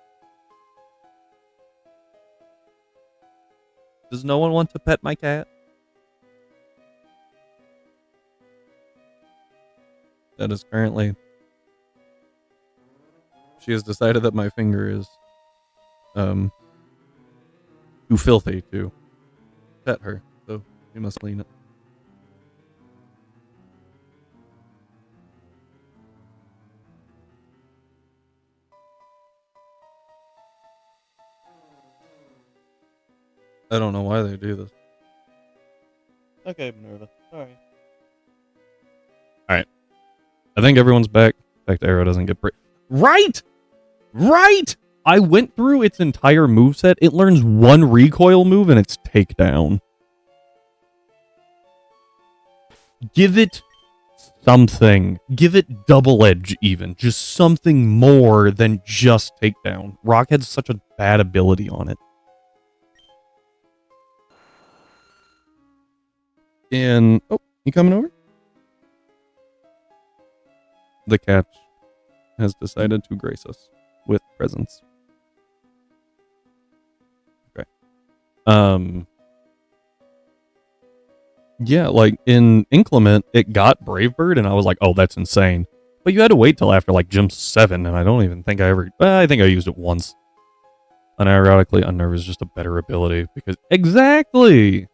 Does no one want to pet my cat? That is currently... She has decided that my finger is, too filthy to pet her, so you must clean it. I don't know why they do this. Okay, Minerva. Alright. Alright. I think everyone's back. In fact, Arrow doesn't get break. Right! Right! I went through its entire moveset. It learns one recoil move and it's takedown. Give it something. Give it double edge even. Just something more than just takedown. Rockhead's such a bad ability on it. And oh, you coming over? The cat has decided to grace us with presence. Okay. Yeah, like in Inclement, it got Brave Bird, and I was like, oh, that's insane. But you had to wait till after like Gym 7, and I don't even think I think I used it once. Unironically, Unnerve is just a better ability because exactly.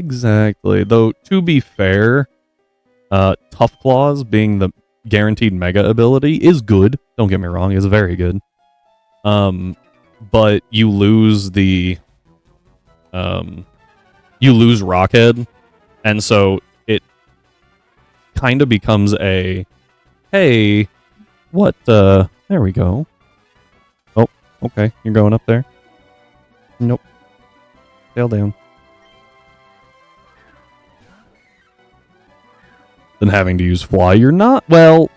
Though to be fair, Tough Claws being the guaranteed mega ability is good. Don't get me wrong, it's very good. But you lose the you lose Rockhead, and so it kind of becomes a hey, what there we go. Oh, okay, you're going up there. Nope. Tail down. Than having to use Fly. You're not, well,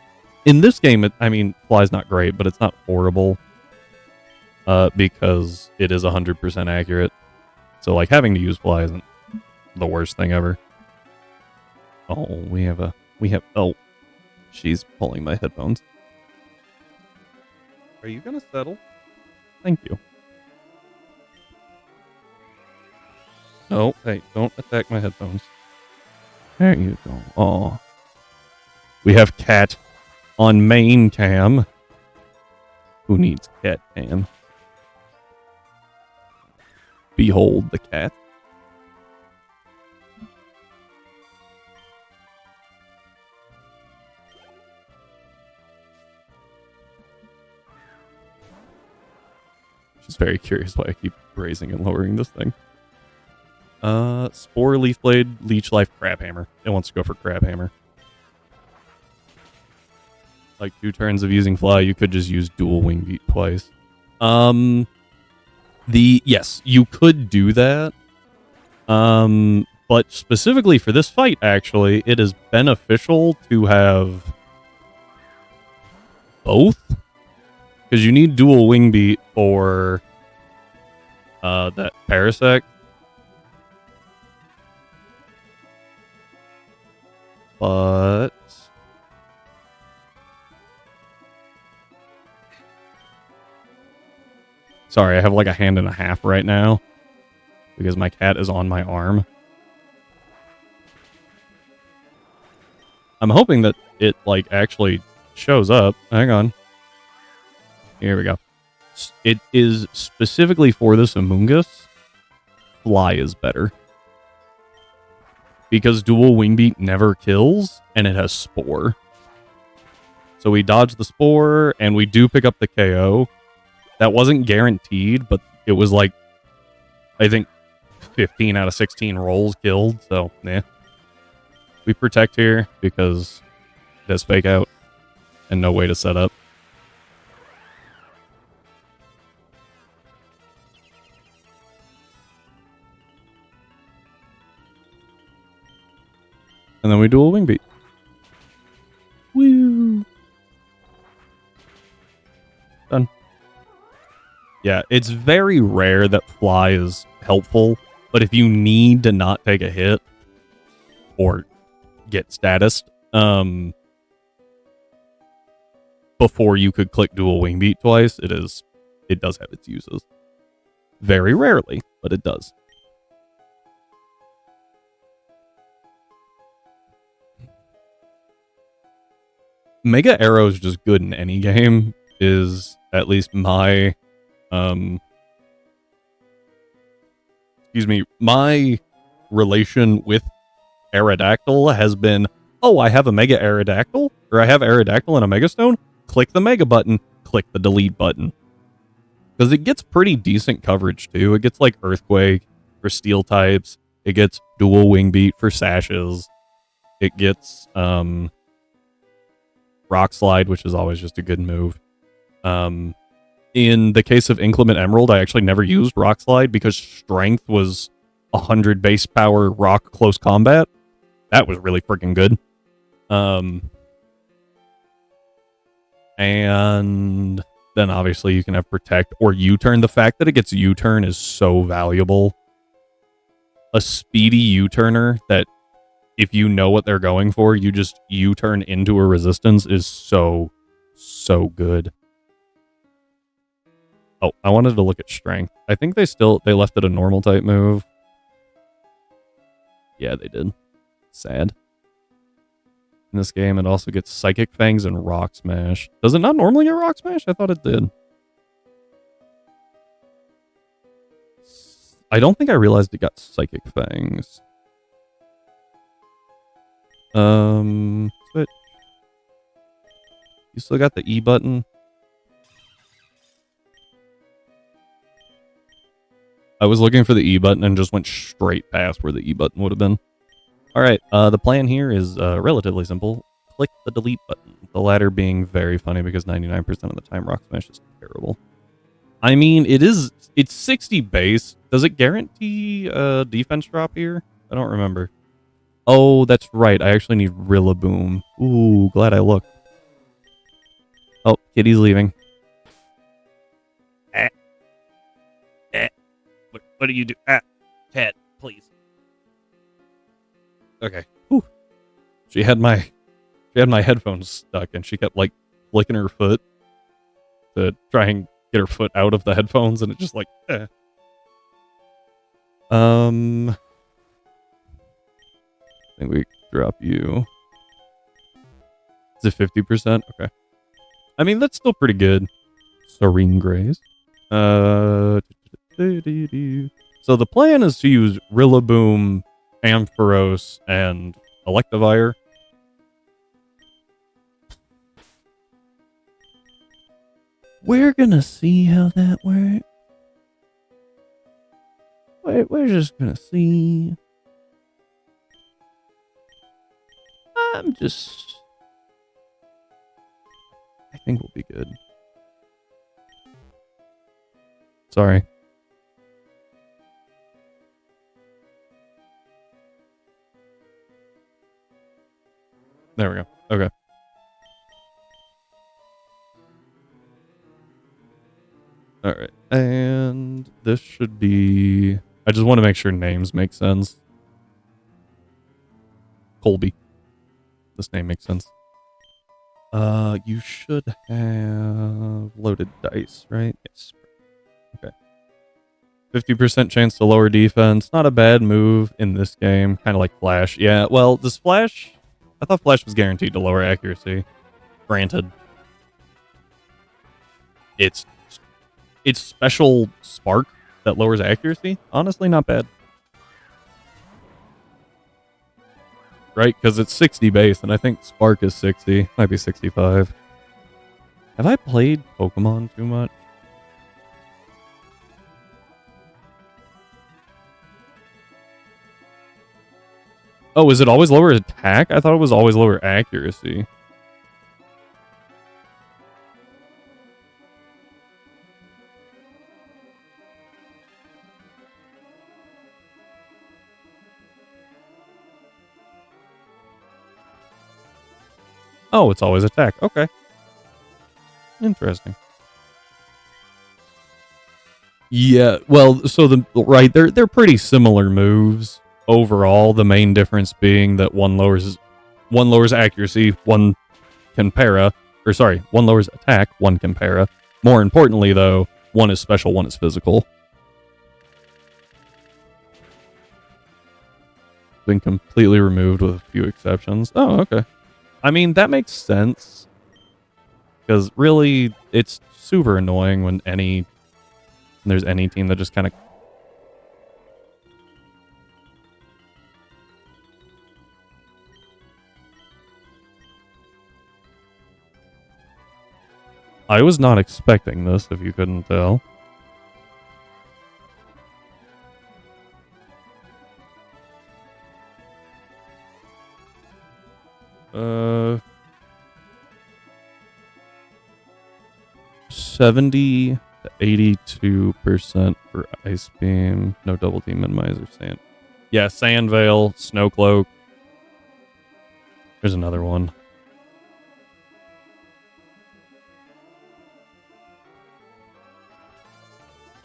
in this game, I mean, Fly's not great, but it's not horrible. Because it is 100% accurate. So, like, having to use Fly isn't the worst thing ever. Oh, oh, she's pulling my headphones. Are you gonna settle? Thank you. No, hey, don't attack my headphones. There you go. Oh. We have Cat on main cam. Who needs cat cam? Behold the cat. She's very curious why I keep raising and lowering this thing. Spore, Leaf Blade, Leech Life, Crabhammer. It wants to go for Crabhammer. Like 2 turns of using Fly, you could just use dual Wing Beat twice. Yes, you could do that. But specifically for this fight, actually, it is beneficial to have both. Because you need dual Wing Beat for that Parasect. But sorry, I have like a hand and a half right now because my cat is on my arm. I'm hoping that it like actually shows up. Hang on. Here we go. It is specifically for this Amoonguss. Fly is better. Because dual Wing Beat never kills, and it has Spore. So we dodge the Spore, and we do pick up the KO. That wasn't guaranteed, but it was like, I think, 15 out of 16 rolls killed, so, yeah. We protect here, because it has Fake Out, and no way to set up. And then we dual Wing Beat. Woo! Done. Yeah, it's very rare that Fly is helpful, but if you need to not take a hit or get status, before you could click dual Wing Beat twice, it does have its uses. Very rarely, but it does. Mega Arrow is just good in any game, is at least my, my relation with Aerodactyl has been, oh, I have a Mega Aerodactyl, or I have Aerodactyl and a Mega Stone, click the Mega button, click the delete button. Because it gets pretty decent coverage, too. It gets, like, Earthquake for steel types. It gets dual Wing Beat for sashes. It gets Rock Slide, which is always just a good move. In the case of Inclement Emerald, I actually never used Rock Slide because Strength was 100 base power Rock close combat. That was really freaking good. And then obviously you can have Protect or U-Turn. The fact that it gets U-Turn is so valuable. A speedy U-Turner that if you know what they're going for, you just U-Turn into a resistance is so good. Oh, I wanted to look at Strength. I think they left it a normal type move. Yeah, they did. Sad. In this game, it also gets Psychic Fangs and Rock Smash. Does it not normally get Rock Smash? I thought it did. I don't think I realized it got Psychic Fangs. Switch. You still got the E button? I was looking for the E button and just went straight past where the E button would have been. Alright, the plan here is relatively simple. Click the delete button. The latter being very funny because 99% of the time Rock Smash is terrible. I mean, it's 60 base. Does it guarantee defense drop here? I don't remember. Oh, that's right. I actually need Rillaboom. Ooh, glad I looked. Oh, Kitty's leaving. What do you do? Cat, please. Okay. Whew. She had my headphones stuck, and she kept like flicking her foot to try and get her foot out of the headphones, and it just like. I think we drop you. Is it 50%? Okay. I mean, that's still pretty good. Serene Grace. So the plan is to use Rillaboom, Ampharos, and Electivire. We're gonna see how that works. We're just gonna see. I think we'll be good. Sorry. There we go. Okay. All right. And this should be... I just want to make sure names make sense. Colby. This name makes sense. You should have loaded dice, right? Yes. Okay. 50% chance to lower defense. Not a bad move in this game. Kind of like Flash. Yeah, well, does Flash... I thought Flash was guaranteed to lower accuracy. Granted. It's special Spark that lowers accuracy. Honestly, not bad. Right? Because it's 60 base, and I think Spark is 60. Might be 65. Have I played Pokemon too much? Oh, is it always lower attack? I thought it was always lower accuracy. Oh, it's always attack. Okay. Interesting. Yeah, well, so they're pretty similar moves overall. The main difference being that one lowers accuracy, one can para, or sorry, one lowers attack, one can para. More importantly, though, one is special, one is physical. Been completely removed with a few exceptions. Oh, okay. I mean, that makes sense. Because really, it's super annoying when there's any team that just kind of... I was not expecting this, if you couldn't tell. Uh, 70 to 82% for Ice Beam. No Double Team Minimizer. Sand. Yeah, Sand Veil, Snow Cloak. There's another one.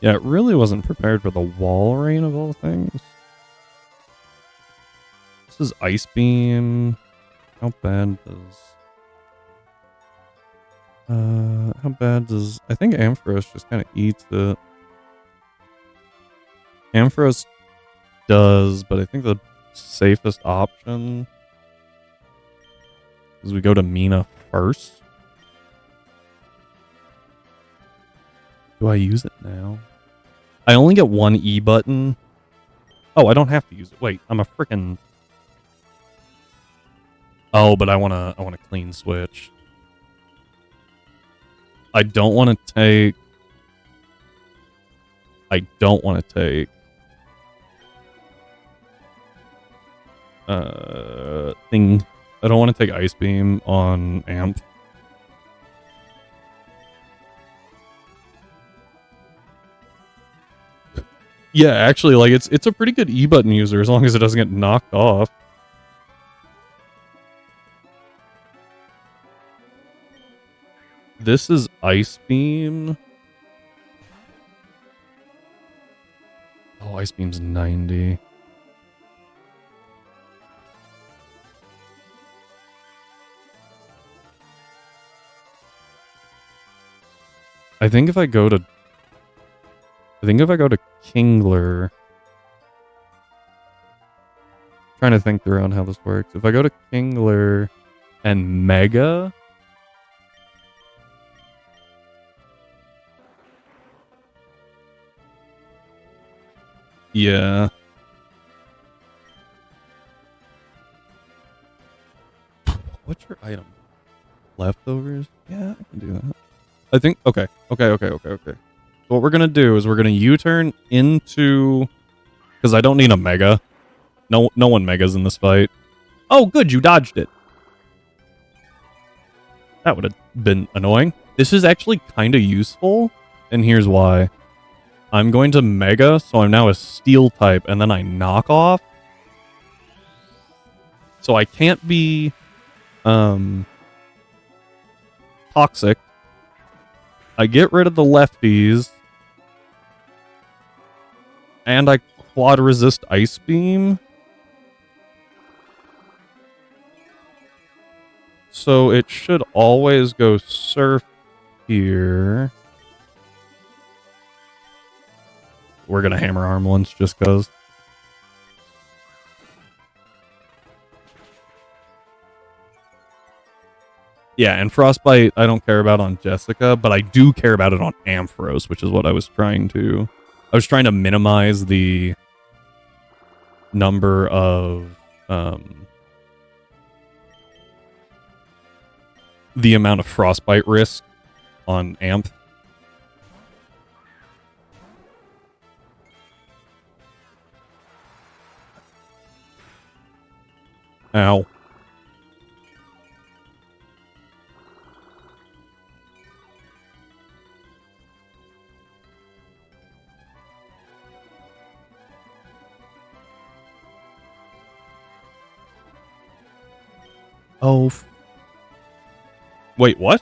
Yeah, it really wasn't prepared for the Wall Rain of all things. This is Ice Beam. How bad does... I think Ampharos just kind of eats it. Ampharos does, but I think the safest option is we go to Mina first. Do I use it now? I only get one E button. Oh, I don't have to use it. Wait, I'm a freaking... Oh, but I wanna clean switch. I don't want to take... thing. I don't want to take Ice Beam on Amp. Yeah, actually, like it's a pretty good E button user as long as it doesn't get knocked off. This is Ice Beam. Oh, Ice Beam's 90. I think if I go to Kingler, trying to think around how this works. If I go to Kingler and Mega, yeah. What's your item? Leftovers? Yeah, I can do that. I think okay. So what we're gonna do is we're gonna U-turn into, because I don't need a Mega. No one Megas in this fight. Oh, good, you dodged it. That would have been annoying. This is actually kind of useful, and here's why. I'm going to Mega, so I'm now a Steel type, and then I knock off. So I can't be toxic. I get rid of the lefties, and I quad resist Ice Beam. So it should always go Surf here. We're gonna Hammer Arm once just cause. Yeah, and Frostbite I don't care about on Jessica, but I do care about it on Ampharos, which is what I was trying to... I was trying to minimize the number of... the amount of Frostbite risk on Amp. Ow. Oh. Wait, what?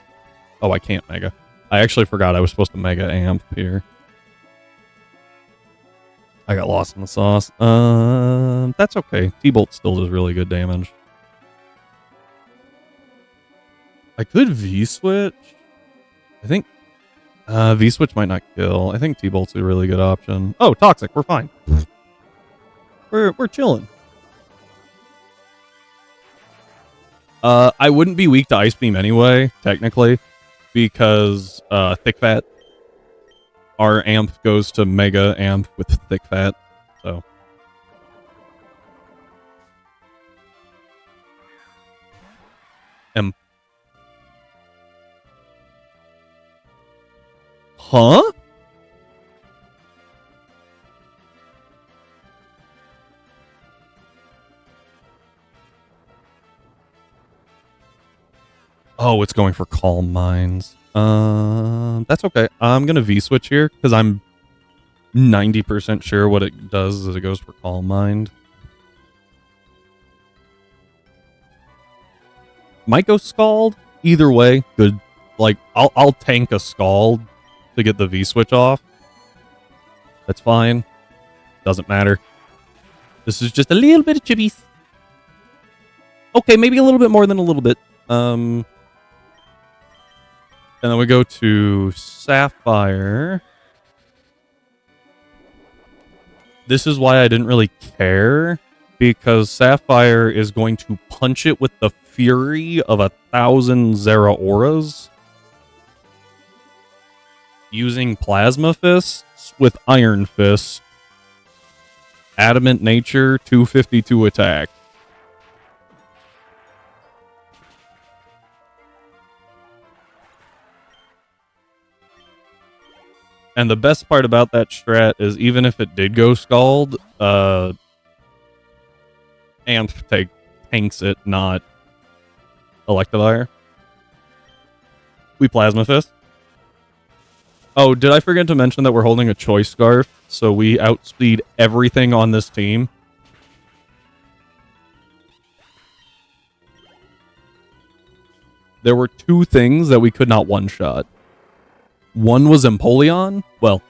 Oh, I can't Mega. I actually forgot I was supposed to Mega Amp here. I got lost in the sauce. That's okay. T-Bolt still does really good damage. I could V-Switch. I think V-Switch might not kill. I think T-Bolt's a really good option. Oh, Toxic. We're fine. We're chilling. I wouldn't be weak to Ice Beam anyway, technically, because Thick Fat. Our amp goes to Mega Amp with Thick Fat, so. Huh? Oh, it's going for Calm Minds. That's okay. I'm gonna V-switch here, because I'm 90% sure what it does is it goes for Calm Mind. Might go Scald. Either way, good. Like, I'll tank a Scald to get the V-switch off. That's fine. Doesn't matter. This is just a little bit of chibis. Okay, maybe a little bit more than a little bit. And then we go to Sapphire. This is why I didn't really care, because Sapphire is going to punch it with the fury of 1,000 Zeraoras, using Plasma Fists with Iron Fist. Adamant Nature, 252 attack. And the best part about that strat is even if it did go Scald, Amp tanks it, not Electivire. We Plasma Fist. Oh, did I forget to mention that we're holding a Choice Scarf, so we outspeed everything on this team? There were two things that we could not one-shot. One was Empoleon. Well,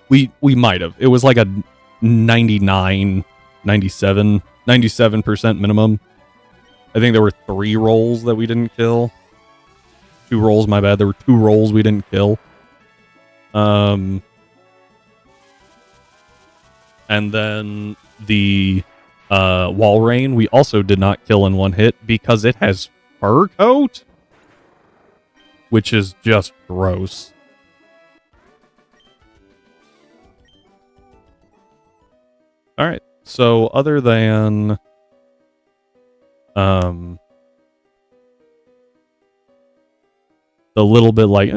we might have. It was like a 97% minimum. I think there were 3 rolls that we didn't kill. 2 rolls, my bad. There were 2 rolls we didn't kill. And then the Walrein we also did not kill in one hit because it has Fur Coat, which is just gross. Alright, so other than the little bit like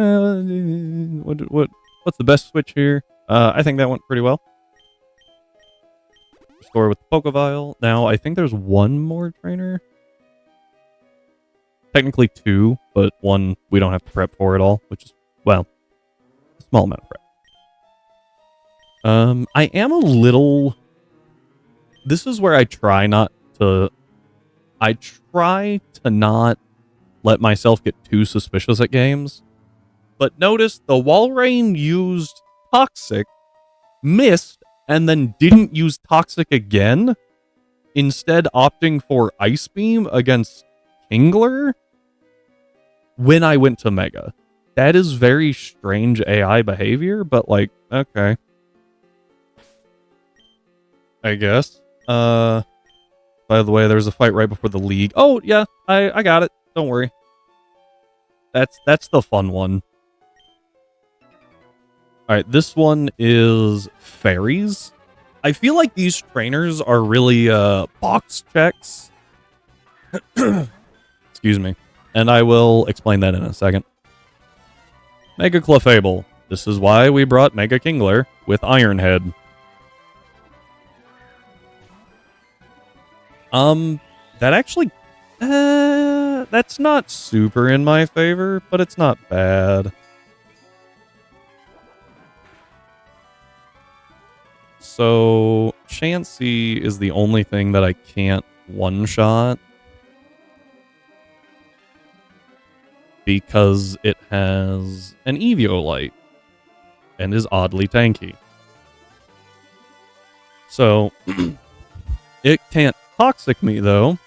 what's the best switch here? I think that went pretty well. Restore with the Pokevile. Now I think there's one more trainer. Technically 2, but 1 we don't have to prep for at all, which is, well, a small amount of prep. I am a little... This is where I try not to... I try to not let myself get too suspicious at games. But notice the Walrein used Toxic, missed, and then didn't use Toxic again, instead opting for Ice Beam against Kingler when I went to Mega. That is very strange AI behavior, but like, okay. I guess. By the way, there was a fight right before the league. Oh, yeah, I got it. Don't worry. That's the fun one. Alright, this one is Fairies. I feel like these trainers are really box checks. Excuse me. And I will explain that in a second. Mega Clefable. This is why we brought Mega Kingler with Ironhead. That actually... that's not super in my favor, but it's not bad. So, Chansey is the only thing that I can't one-shot. Because it has an Eviolite. And is oddly tanky. So, it can't Toxic me, though.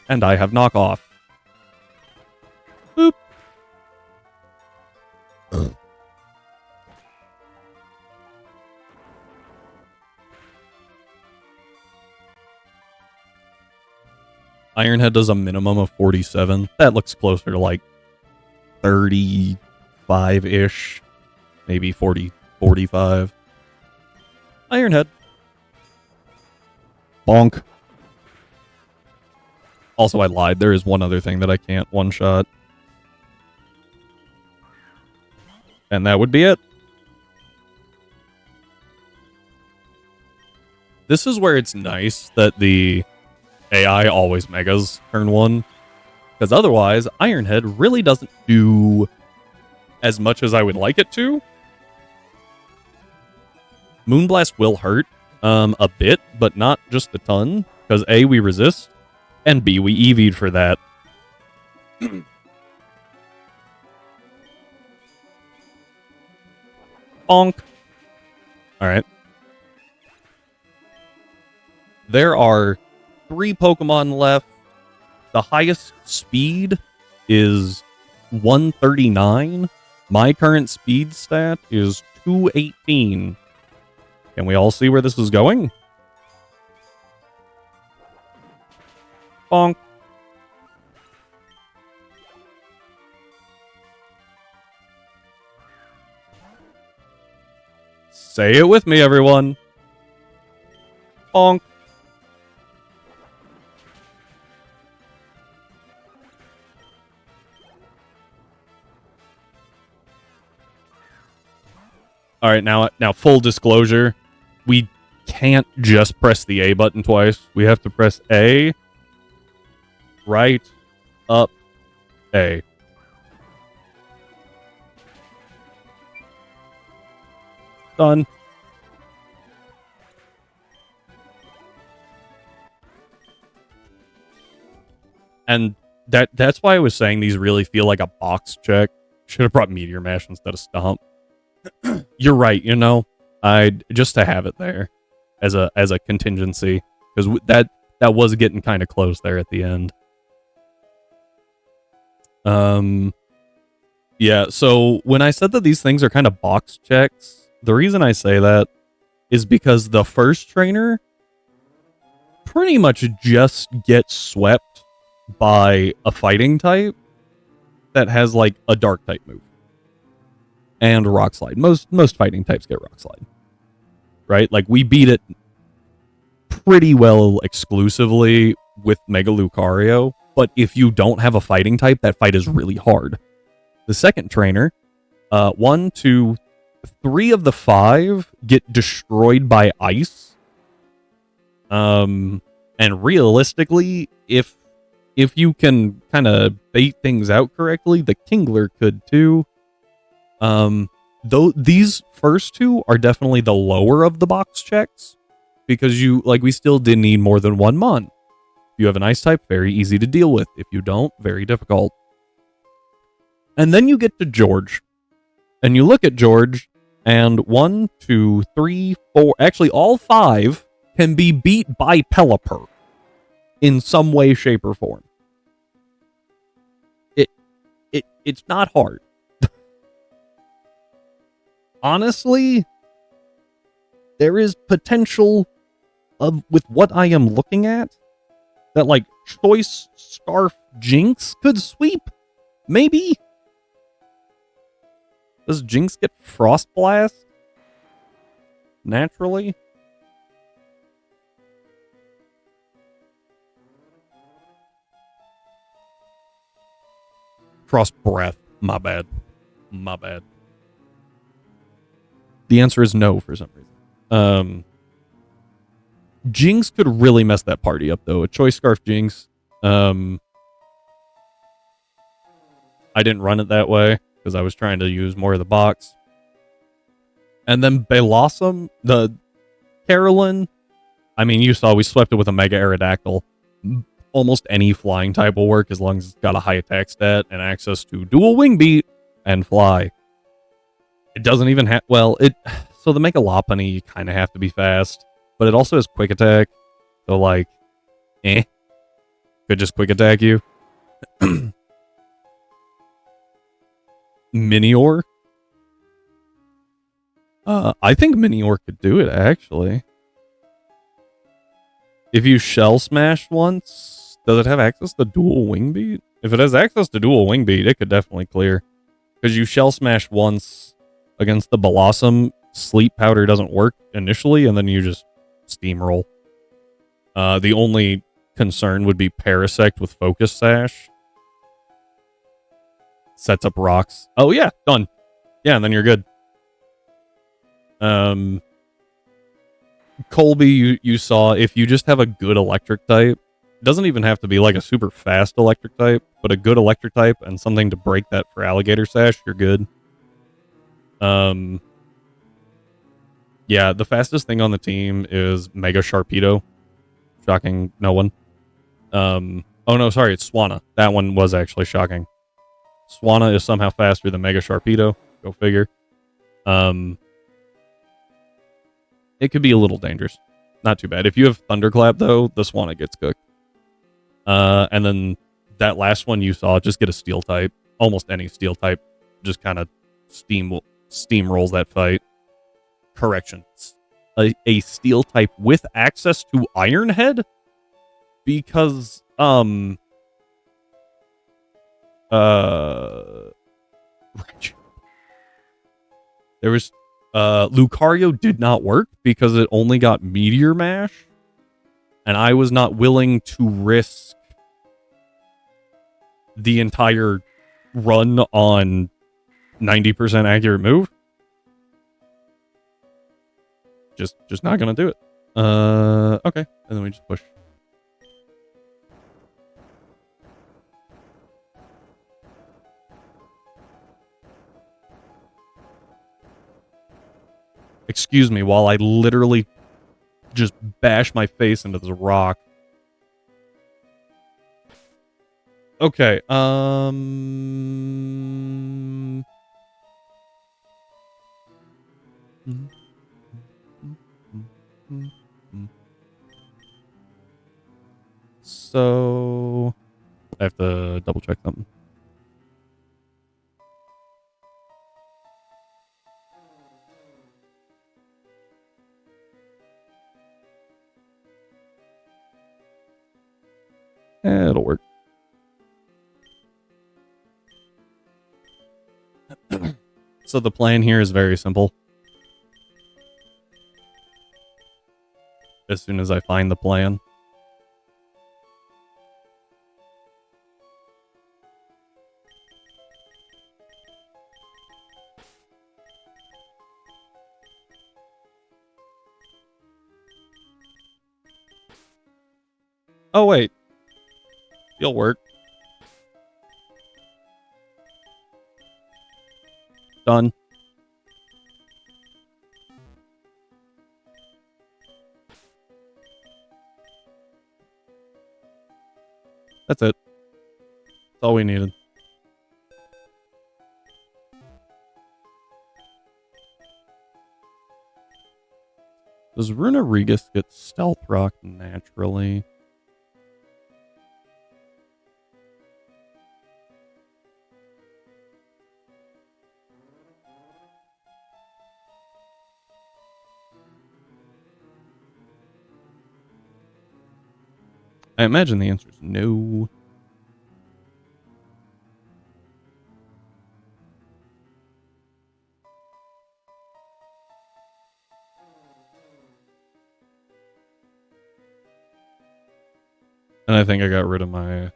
And I have Knockoff. Boop. Ironhead does a minimum of 47. That looks closer to like 35-ish. Maybe 40, 45. Ironhead. Bonk. Also, I lied. There is one other thing that I can't one-shot. And that would be it. This is where it's nice that the AI always megas turn 1. Because otherwise, Ironhead really doesn't do as much as I would like it to. Moonblast will hurt a bit, but not just a ton. Because A, we resist, and B, we EV'd for that. Bonk. Alright. There are 3 Pokemon left. The highest speed is 139. My current speed stat is 218. Can we all see where this is going? Bonk. Say it with me, everyone. Bonk. All right, now full disclosure, we can't just press the A button twice. We have to press A, right, up, A. Done. And that's why I was saying these really feel like a box check. Should have brought Meteor Mash instead of Stomp. You're right, you know. I just to have it there as a contingency, because that was getting kind of close there at the end. Yeah, so when I said that these things are kind of box checks, the reason I say that is because the first trainer pretty much just gets swept by a fighting type that has like a dark type move. And Rock Slide. Most fighting types get Rock Slide. Right? Like, we beat it pretty well exclusively with Mega Lucario, but if you don't have a fighting type, that fight is really hard. The second trainer, 1, 2, 3 of the 5 get destroyed by ice. And realistically, if you can kind of bait things out correctly, the Kingler could too. Though these first 2 are definitely the lower of the box checks, because we still did need more than 1 Mon. If you have an ice type, very easy to deal with. If you don't, very difficult. And then you get to George, and you look at George, and 1, 2, 3, 4, actually all 5 can be beat by Pelipper in some way, shape, or form. It's not hard. Honestly, there is potential with what I am looking at that, like, Choice Scarf Jinx could sweep. Maybe. Does Jinx get Frost Blast naturally? Frost Breath. My bad. The answer is no for some reason. Jinx could really mess that party up, though. A Choice Scarf Jinx. I didn't run it that way because I was trying to use more of the box. And then Blossom, the Carolyn. I mean, you saw we swept it with a Mega Aerodactyl. Almost any flying type will work as long as it's got a high attack stat and access to dual wing beat and fly. It doesn't even have... Well, so the Mega Lopunny, you kind of have to be fast. But it also has quick attack. So, like, could just quick attack you. Minior? I think Minior could do it, actually. If you Shell Smash once, does it have access to dual wing beat? If it has access to dual wing beat, it could definitely clear. Because you Shell Smash once against the Blossom, Sleep Powder doesn't work initially, and then you just steamroll. The only concern would be Parasect with Focus Sash. Sets up rocks. Oh yeah, done. Yeah, and then you're good. Colby, you saw, if you just have a good electric type, doesn't even have to be like a super fast electric type, but a good electric type and something to break that for alligator sash, you're good. Yeah, the fastest thing on the team is Mega Sharpedo. Shocking no one. Oh no, sorry, it's Swanna. That one was actually shocking. Swanna is somehow faster than Mega Sharpedo. Go figure. It could be a little dangerous. Not too bad. If you have Thunderclap, though, the Swanna gets cooked. And then that last one you saw, just get a Steel type. Almost any Steel type. Just kind of steamrolls that fight. Correction. A Steel type with access to Iron Head? Because, there was Lucario did not work because it only got Meteor Mash, and I was not willing to risk the entire run on 90% accurate move. Just not gonna do it. Okay, and then we just push. Excuse me while I literally just bash my face into this rock. Okay, So I have to double check something. It'll work. So the plan here is very simple. As soon as I find the plan. Oh, wait. You'll work. Done. That's it. That's all we needed. Does Runarigus get Stealth Rock naturally? I imagine the answer is no. And I think I got rid of my... I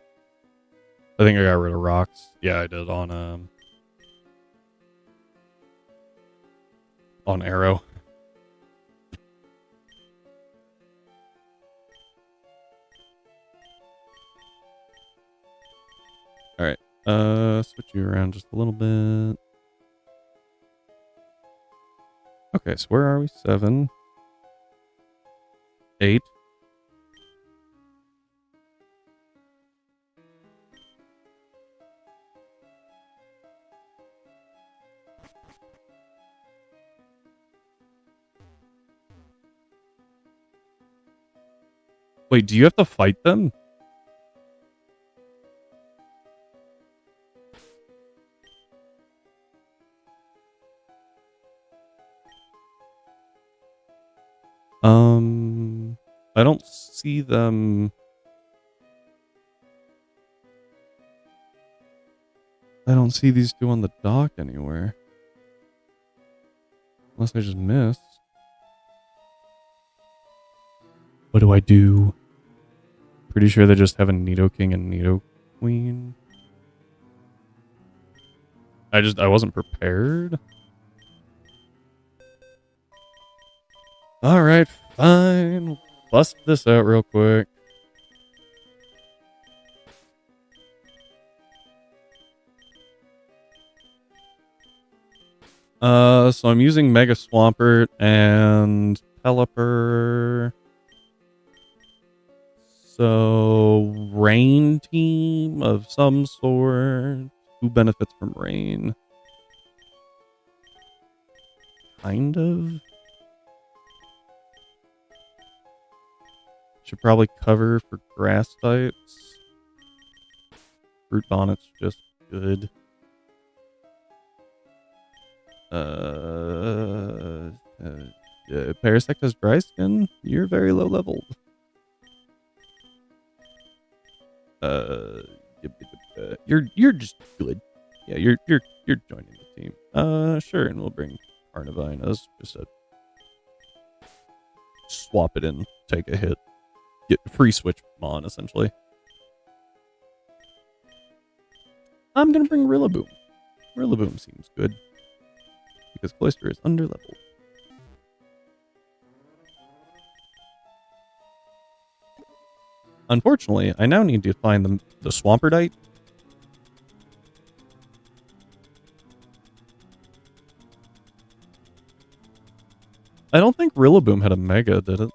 think I got rid of rocks. Yeah, I did on Arrow. Alright. Switch you around just a little bit. Okay, so where are we? 7. 8. Wait, do you have to fight them? I don't see them. I don't see these two on the dock anywhere. Unless I just missed. What do I do? Pretty sure they just have a Nidoking and Nidoqueen. I wasn't prepared. Alright, fine. Bust this out real quick. So I'm using Mega Swampert and Pelipper. So rain team of some sort. Who benefits from rain? Kind of. Should probably cover for grass types. Fruit Bonnet's just good. Parasect has dry skin. You're very low leveled. You're just good. Yeah, you're joining the team. Sure, and we'll bring Carnivine as just a swap it in, take a hit, get free switch Mon essentially. I'm gonna bring Rillaboom. Rillaboom seems good because Cloyster is underleveled. Unfortunately, I now need to find the Swamperdite. I don't think Rillaboom had a Mega, did it?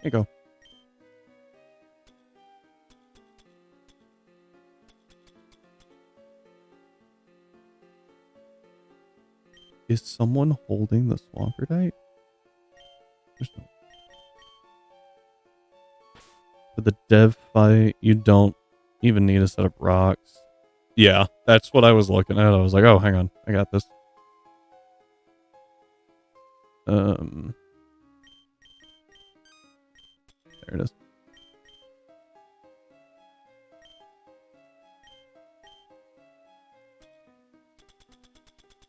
Here you go. Is someone holding the Swamperdite? There's no. For the dev fight, you don't even need to set up rocks. Yeah, that's what I was looking at. I was like, oh, hang on. I got this. There it is.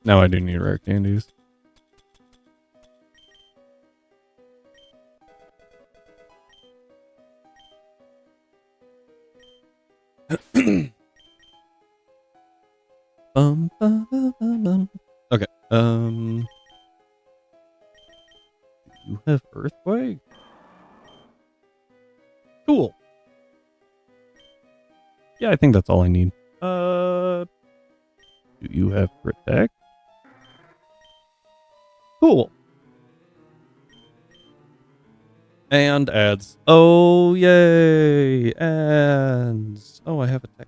Now I do need rare candies. Okay. You have Earthquake? Cool. Yeah, I think that's all I need. Do you have Protect? Cool. And ads. Oh, yay! Ads. Oh, I have a tech.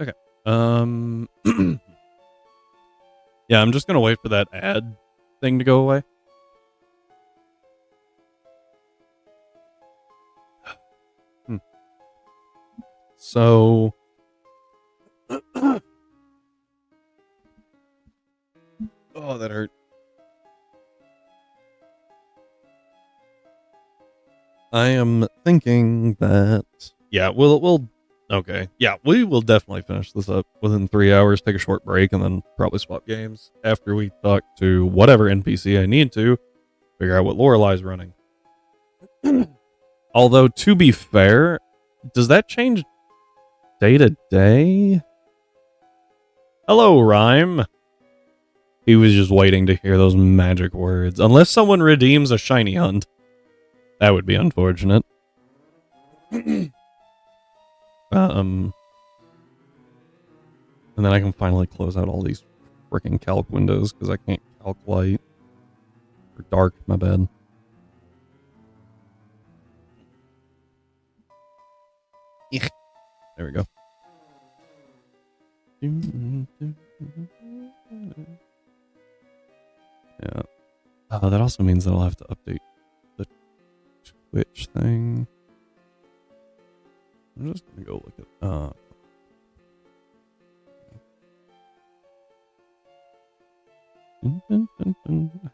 Okay. Yeah, I'm just gonna wait for that ad thing to go away. So, oh, that hurt. I am thinking that yeah, we'll okay. Yeah, we will definitely finish this up within 3 hours, take a short break, and then probably swap games after we talk to whatever NPC I need to figure out what Lorelai's running. Although, to be fair, does that change day to day? Hello, Rhyme. He was just waiting to hear those magic words. Unless someone redeems a shiny hunt. That would be unfortunate. And then I can finally close out all these freaking calc windows because I can't calc light. Or dark, my bad. There we go. Yeah. That also means that I'll have to update the Twitch thing. I'm just gonna go look at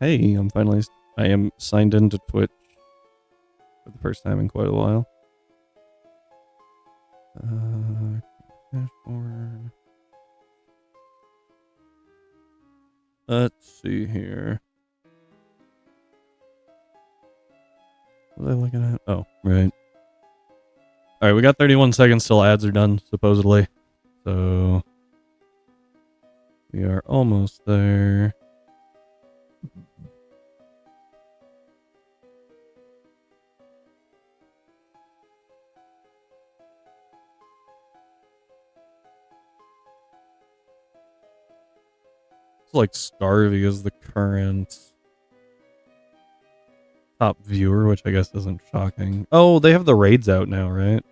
Hey, I am signed into Twitch for the first time in quite a while. Dashboard. Let's see here. What was I looking at? Oh, right. Alright, we got 31 seconds till ads are done, supposedly. So... we are almost there. It's like Starvey is the current top viewer, which I guess isn't shocking. Oh, they have the raids out now, right?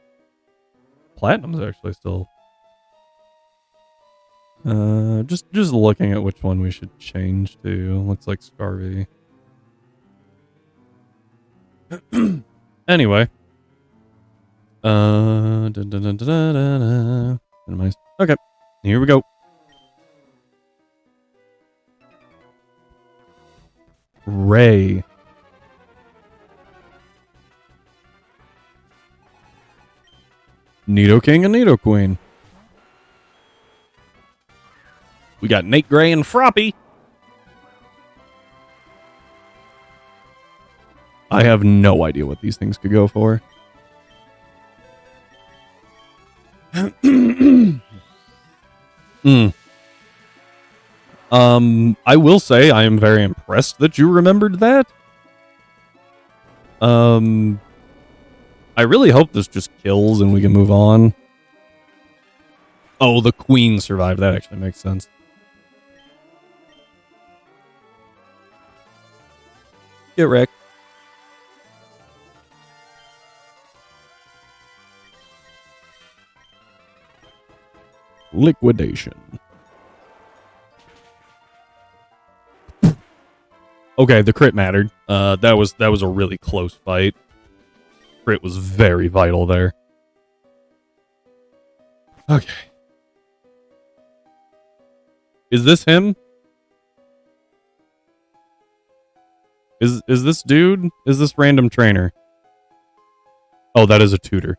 Platinum's actually still... just looking at which one we should change to. Looks like Starvey. Anyway. Okay, here we go. Ray. Nido King and Nido Queen. We got Nate Gray and Froppy. I have no idea what these things could go for. I will say I am very impressed that you remembered that. I really hope this just kills and we can move on. Oh, the queen survived. That actually makes sense. Get wrecked. Liquidation. Okay, the crit mattered. That was a really close fight. Crit was very vital there. Okay. Is this him? Is this dude? Is this random trainer? Oh, that is a tutor.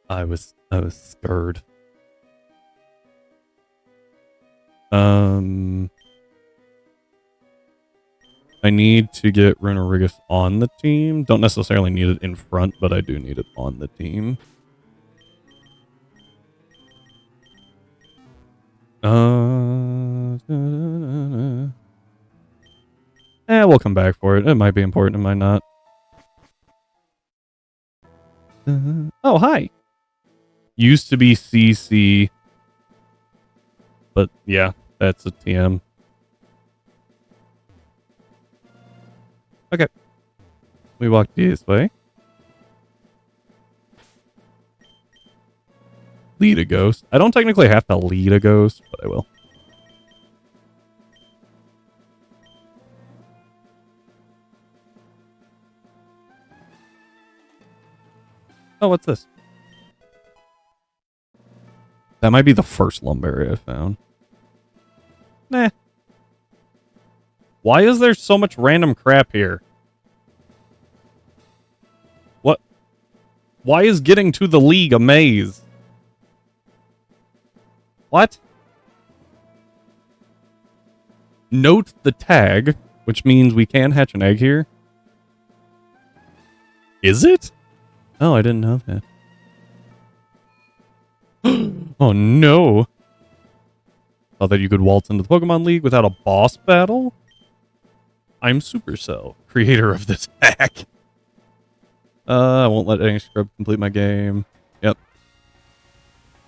I was scared. I need to get Runorigus on the team. Don't necessarily need it in front, but I do need it on the team. We'll come back for it. It might be important, it might not. Oh, hi. Used to be CC. But yeah, that's a TM. Okay. We walk this way. Lead a ghost. I don't technically have to lead a ghost, but I will. Oh, what's this? That might be the first Lumberry I found. Nah. Why is there so much random crap here? What? Why is getting to the league a maze? What? Note the tag, which means we can hatch an egg here. Is it? Oh, I didn't know that. Oh no. Thought that you could waltz into the Pokemon League without a boss battle? I'm Supercell, creator of this hack. I won't let any scrub complete my game. Yep.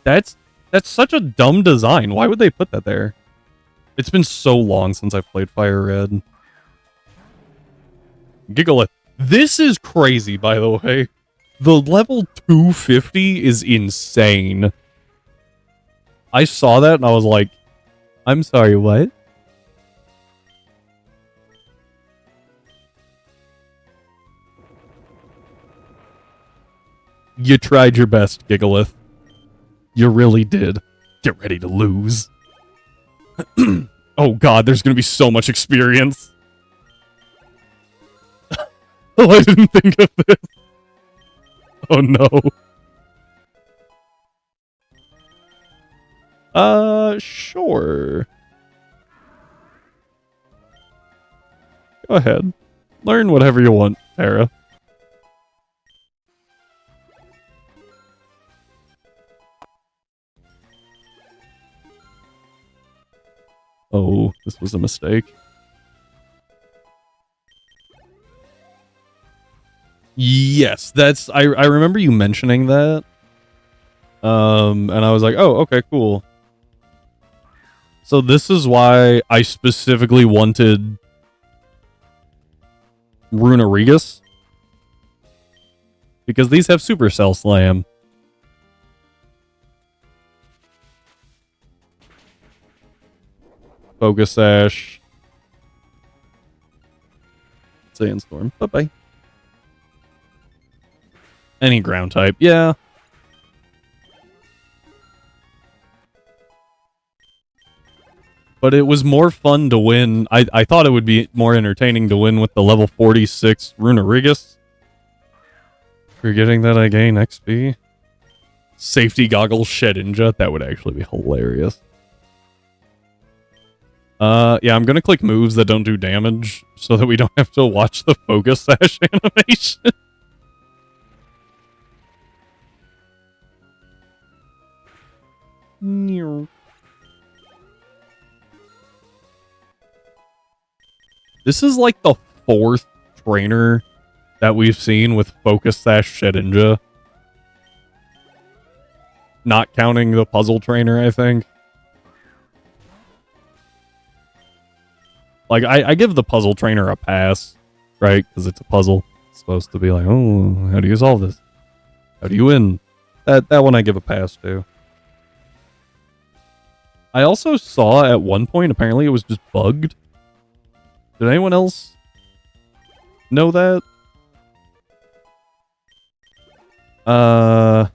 That's such a dumb design. Why would they put that there? It's been so long since I've played Fire Red. Gigalith. This is crazy, by the way. The level 250 is insane. I saw that and I was like, I'm sorry, what? You tried your best, Gigalith. You really did. Get ready to lose. Oh god, there's gonna be so much experience. Oh, I didn't think of this. Oh no. Sure. Go ahead. Learn whatever you want, Tara. Oh, this was a mistake. Yes, that's I remember you mentioning that. And I was like, "Oh, okay, cool." So this is why I specifically wanted Runarigus, because these have Supercell Slam. Focus Sash. Sandstorm. Bye-bye. Any ground type. Yeah. But it was more fun to win. I thought it would be more entertaining to win with the level 46 Runarigus. Forgetting that I gain XP. Safety Goggles Shedinja. That would actually be hilarious. Yeah, I'm gonna click moves that don't do damage so that we don't have to watch the Focus Sash animation. This is like the 4th trainer that we've seen with Focus Sash Shedinja. Not counting the puzzle trainer, I think. Like, I give the puzzle trainer a pass, right? Because it's a puzzle. It's supposed to be like, oh, how do you solve this? How do you win? That one I give a pass to. I also saw at one point, apparently it was just bugged. Did anyone else know that? And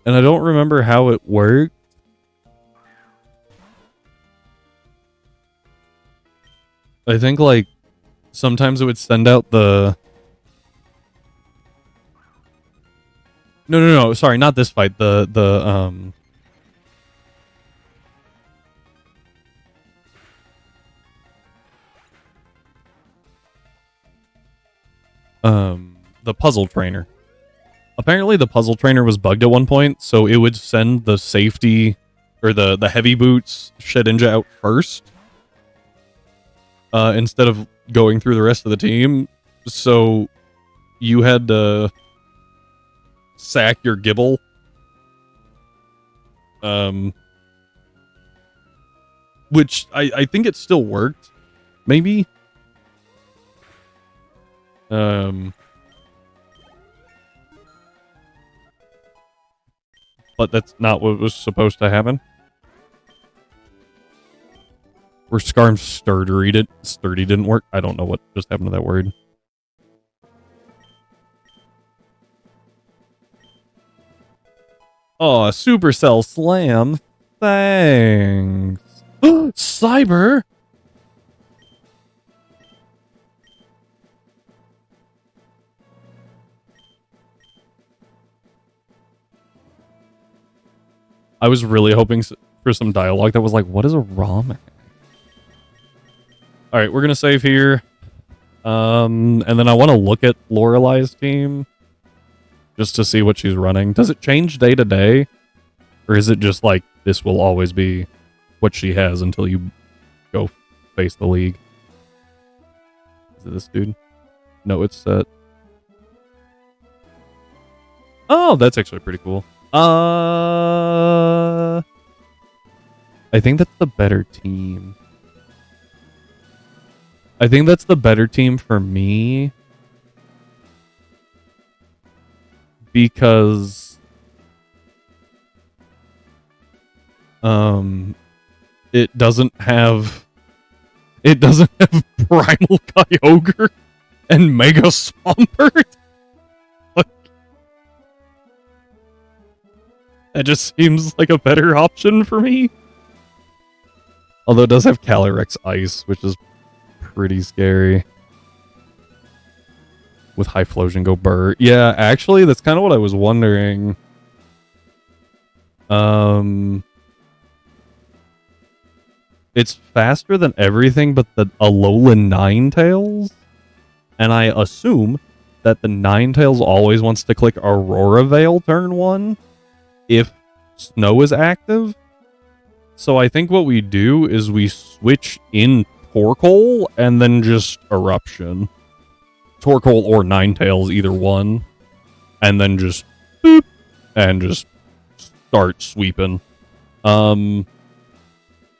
I don't remember how it worked. I think, like, sometimes it would send out the... No, sorry, not this fight. The puzzle trainer. Apparently the puzzle trainer was bugged at one point, so it would send the safety, or the heavy boots Shedinja out first. Instead of going through the rest of the team. So you had to sack your Gibble. Which I think it still worked. Maybe. But that's not what was supposed to happen. Or Scarm's sturdy didn't work. I don't know what just happened to that word. Oh, Supercell Slam. Thanks. Cyber. I was really hoping for some dialogue that was like, what is a ROM? Alright, we're going to save here. And then I want to look at Lorelei's team. Just to see what she's running. Does it change day to day? Or is it just like, this will always be what she has until you go face the league? Is it this dude? No, it's set. Oh, that's actually pretty cool. I think that's the better team. I think that's the better team for me. Because it doesn't have Primal Kyogre and Mega Swampert. Like, that just seems like a better option for me. Although it does have Calyrex Ice, which is pretty scary. With High Flosion go burr. Yeah, actually, that's kind of what I was wondering. It's faster than everything but the Alolan Ninetales. And I assume that the Ninetales always wants to click Aurora Veil turn 1 if Snow is active. So I think what we do is we switch in Torkoal and then just Eruption. Torkoal or Ninetales, either one. And then just boop, and just start sweeping.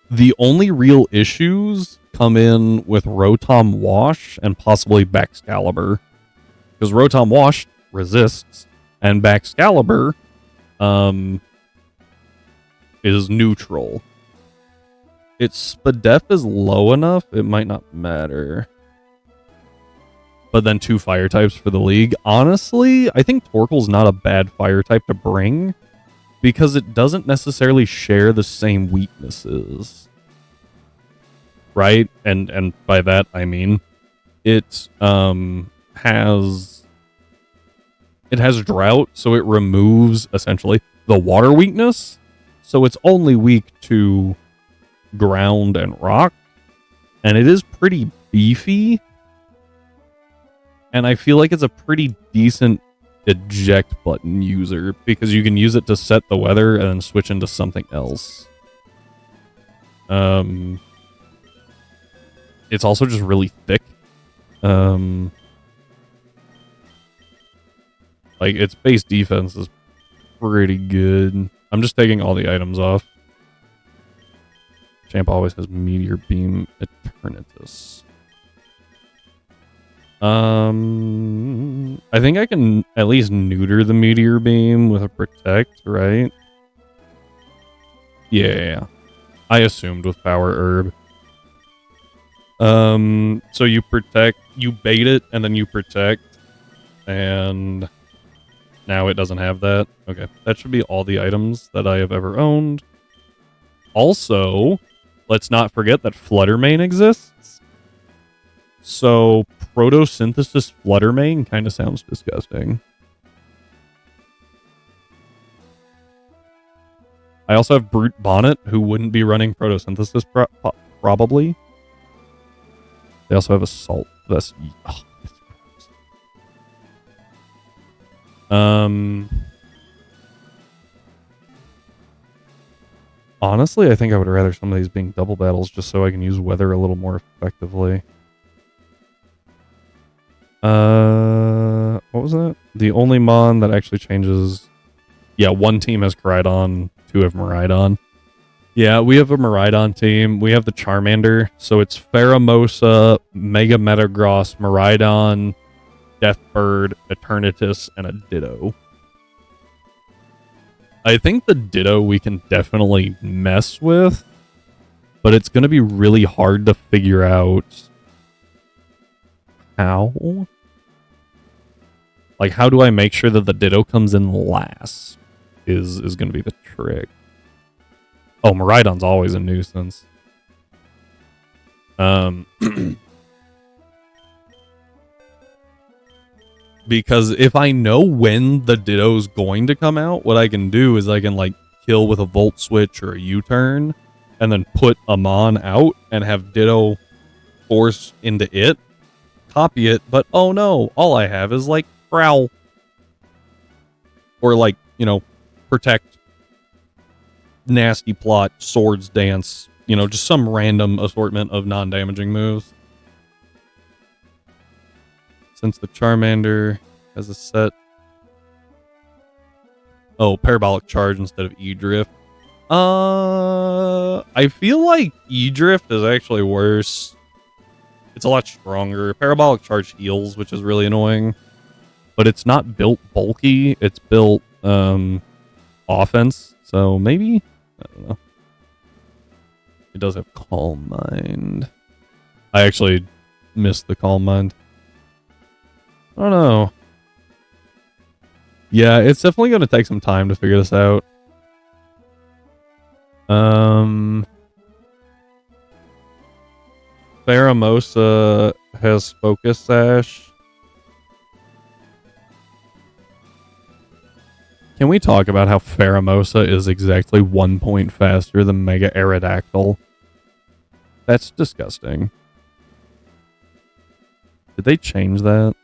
The only real issues come in with Rotom Wash and possibly Baxcalibur. Because Rotom Wash resists, and Baxcalibur is neutral. Its Spadef is low enough, it might not matter. But then 2 fire types for the league. Honestly, I think Torkoal's not a bad fire type to bring, because it doesn't necessarily share the same weaknesses. Right? And by that I mean it has drought, so it removes essentially the water weakness. So it's only weak to ground and rock, and it is pretty beefy, and I feel like it's a pretty decent eject button user, because you can use it to set the weather and then switch into something else. It's also just really thick. Like, its base defense is pretty good. I'm just taking all the items off. Champ always has Meteor Beam Eternatus. I think I can at least neuter the Meteor Beam with a Protect, right? Yeah. I assumed with Power Herb. So you protect, you bait it, and then you protect, and now it doesn't have that. Okay, that should be all the items that I have ever owned. Also, let's not forget that Fluttermane exists. So, Photosynthesis Fluttermane kind of sounds disgusting. I also have Brute Bonnet, who wouldn't be running Photosynthesis probably. They also have Assault Vest. Oh, that's gross. Honestly, I think I would rather some of these being double battles just so I can use weather a little more effectively. What was that? The only Mon that actually changes... Yeah, one team has Koraidon, 2 have Miraidon. Yeah, we have a Miraidon team. We have the Charmander, so it's Pheromosa, Mega Metagross, Miraidon, Deathbird, Eternatus, and a Ditto. I think the Ditto we can definitely mess with, but it's going to be really hard to figure out how. Like, how do I make sure that the Ditto comes in last is going to be the trick. Oh, Miraidon's always a nuisance. Because if I know when the Ditto's going to come out, what I can do is I can, like, kill with a Volt Switch or a U-turn, and then put a Mon out and have Ditto force into it, copy it, but oh no, all I have is, like, Growl. Or, like, you know, Protect, Nasty Plot, Swords Dance, you know, just some random assortment of non-damaging moves. Since the Charmander has a set... Oh, Parabolic Charge instead of E-Drift. I feel like E-Drift is actually worse. It's a lot stronger. Parabolic Charge heals, which is really annoying. But it's not built bulky. It's built offense. So maybe? I don't know. It does have Calm Mind. I actually missed the Calm Mind. I don't know. Yeah, it's definitely going to take some time to figure this out. Pheromosa has Focus Sash. Can we talk about how Pheromosa is exactly 1 point faster than Mega Aerodactyl? That's disgusting. Did they change that?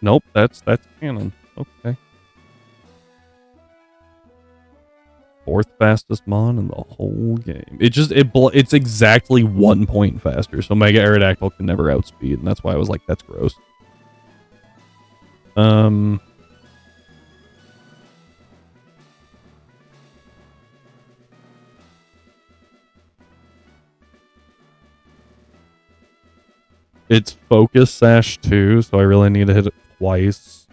Nope, that's canon. Okay. Fourth fastest mon in the whole game. It's exactly 1 point faster, so Mega Aerodactyl can never outspeed, and that's why I was like, that's gross. It's Focus Sash 2, so I really need to hit it twice.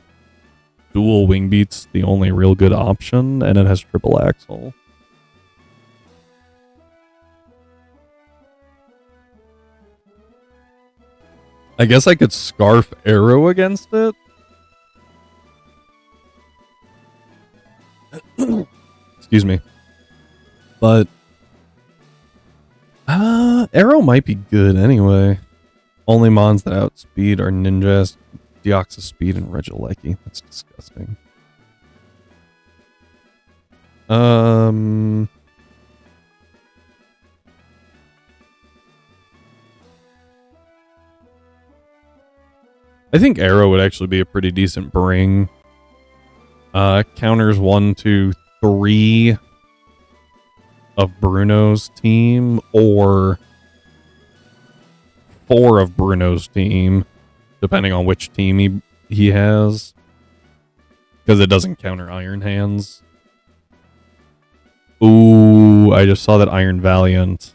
Dual Wing Beat's the only real good option, and it has triple axle. I guess I could Scarf Arrow against it. Excuse me. But Arrow might be good anyway. Only mons that outspeed are Ninjas, Deoxyspeed, and Regieleki. That's disgusting. I think Arrow would actually be a pretty decent bring. Counters 1, 2, 3 of Bruno's team, or 4 of Bruno's team, depending on which team he has. Because it doesn't counter Iron Hands. Ooh, I just saw that Iron Valiant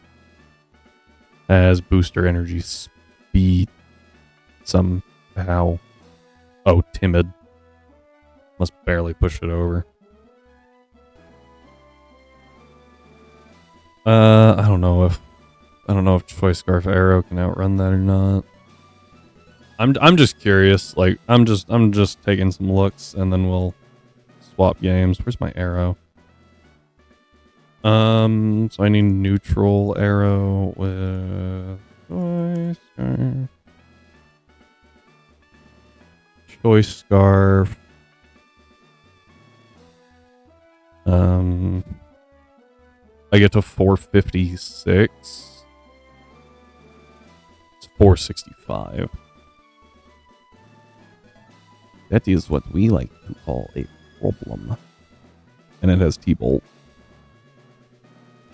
has booster energy speed somehow. Oh, Timid. Must barely push it over. I don't know if Choice Scarf Arrow can outrun that or not. I'm just curious. Like I'm just taking some looks, and then we'll swap games. Where's my arrow? So I need neutral arrow with Choice Scarf. I get to 456. It's 465. That is what we like to call a problem. And it has T-Bolt.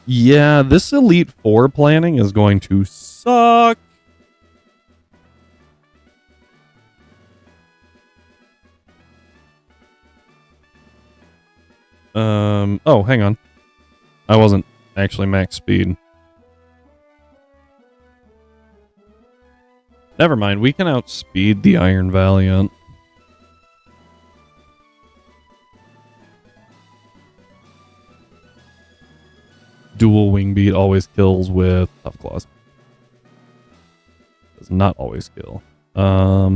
Yeah, this Elite Four planning is going to suck. Oh, hang on. I wasn't actually max speed. Never mind, we can outspeed the Iron Valiant. Dual Wing Beat always kills with Tough Claws. Does not always kill. I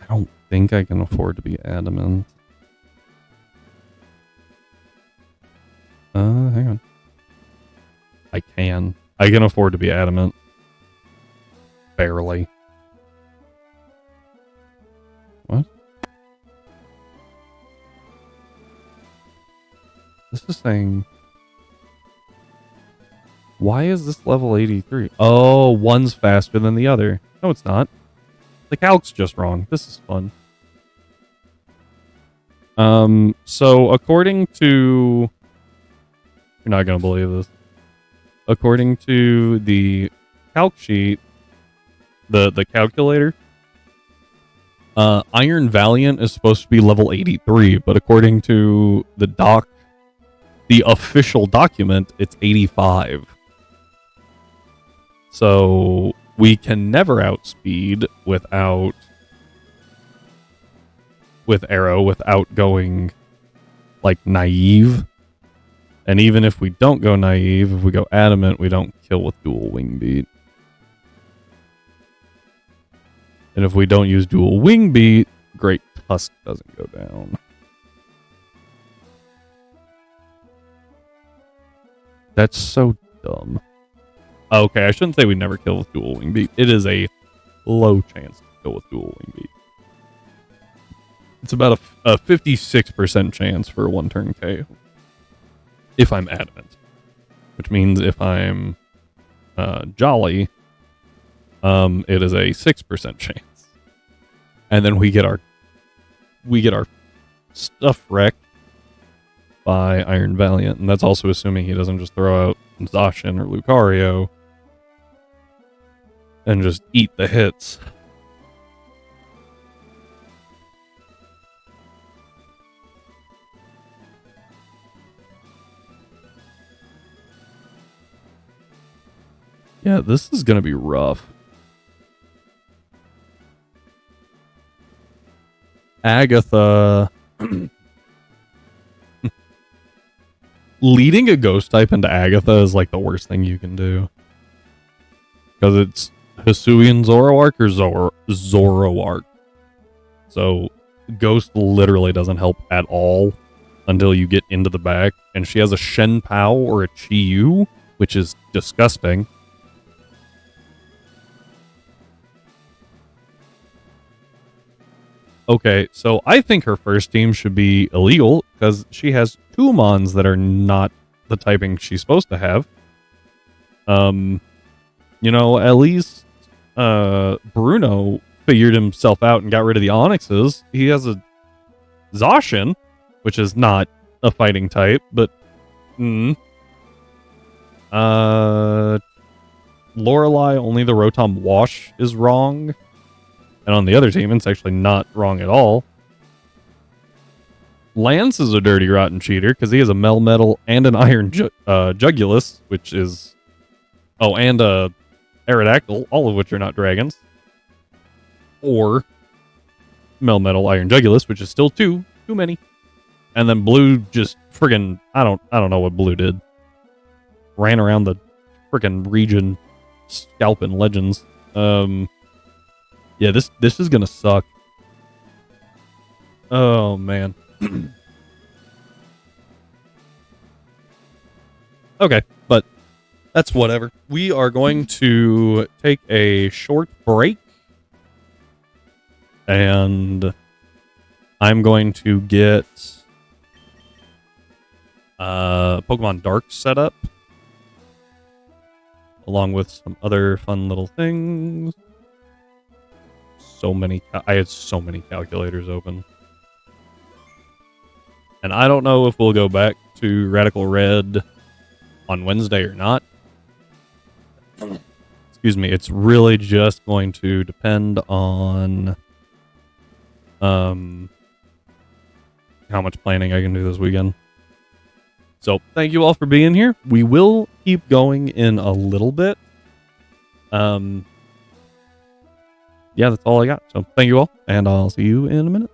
don't think I can afford to be Adamant. Hang on. I can. I can afford to be Adamant. Barely. What? This is saying... Why is this level 83? Oh, one's faster than the other. No, it's not. The calc's just wrong. This is fun. So according to... You're not going to believe this. According to the calc sheet, the calculator, Iron Valiant is supposed to be level 83, but according to the official document, it's 85. So we can never outspeed with Arrow without going like naive. And even if we don't go naive, if we go Adamant, we don't kill with Dual Wing Beat. And if we don't use Dual Wing Beat, Great Tusk doesn't go down. That's so dumb. Okay, I shouldn't say we never kill with Dual Wing Beat. It is a low chance to kill with Dual Wing Beat. It's about a 56% chance for a one-turn KO. if I'm adamant. Which means if I'm jolly, it is a 6% chance. And then we get our stuff wrecked by Iron Valiant, and that's also assuming he doesn't just throw out Zacian or Lucario and just eat the hits. Yeah, this is gonna be rough. Agatha. Leading a ghost type into Agatha is like the worst thing you can do. Because it's Hisuian Zoroark or Zoroark. So ghost literally doesn't help at all until you get into the back. And she has a Shen Pao or a Chi-Yu, which is disgusting. Okay, so I think her first team should be illegal because she has 2 Mons that are not the typing she's supposed to have. You know, at least Bruno figured himself out and got rid of the Onyxes. He has a Zacian, which is not a fighting type, but Lorelei, only the Rotom Wash is wrong. And on the other team, it's actually not wrong at all. Lance is a dirty, rotten cheater because he has a Melmetal and an Iron Jugulus, which is... Oh, and a Aerodactyl, all of which are not dragons. Or Melmetal, Iron Jugulus, which is still too many. And then Blue just friggin'... I don't know what Blue did. Ran around the friggin' region scalping legends. Yeah, this is gonna suck. Oh, man. Okay, but that's whatever. We are going to take a short break. And I'm going to get Pokemon Dark set up. Along with some other fun little things. I had so many calculators open. And I don't know if we'll go back to Radical Red on Wednesday or not. Excuse me. It's really just going to depend on how much planning I can do this weekend. So thank you all for being here. We will keep going in a little bit. Yeah, that's all I got. So thank you all, and I'll see you in a minute.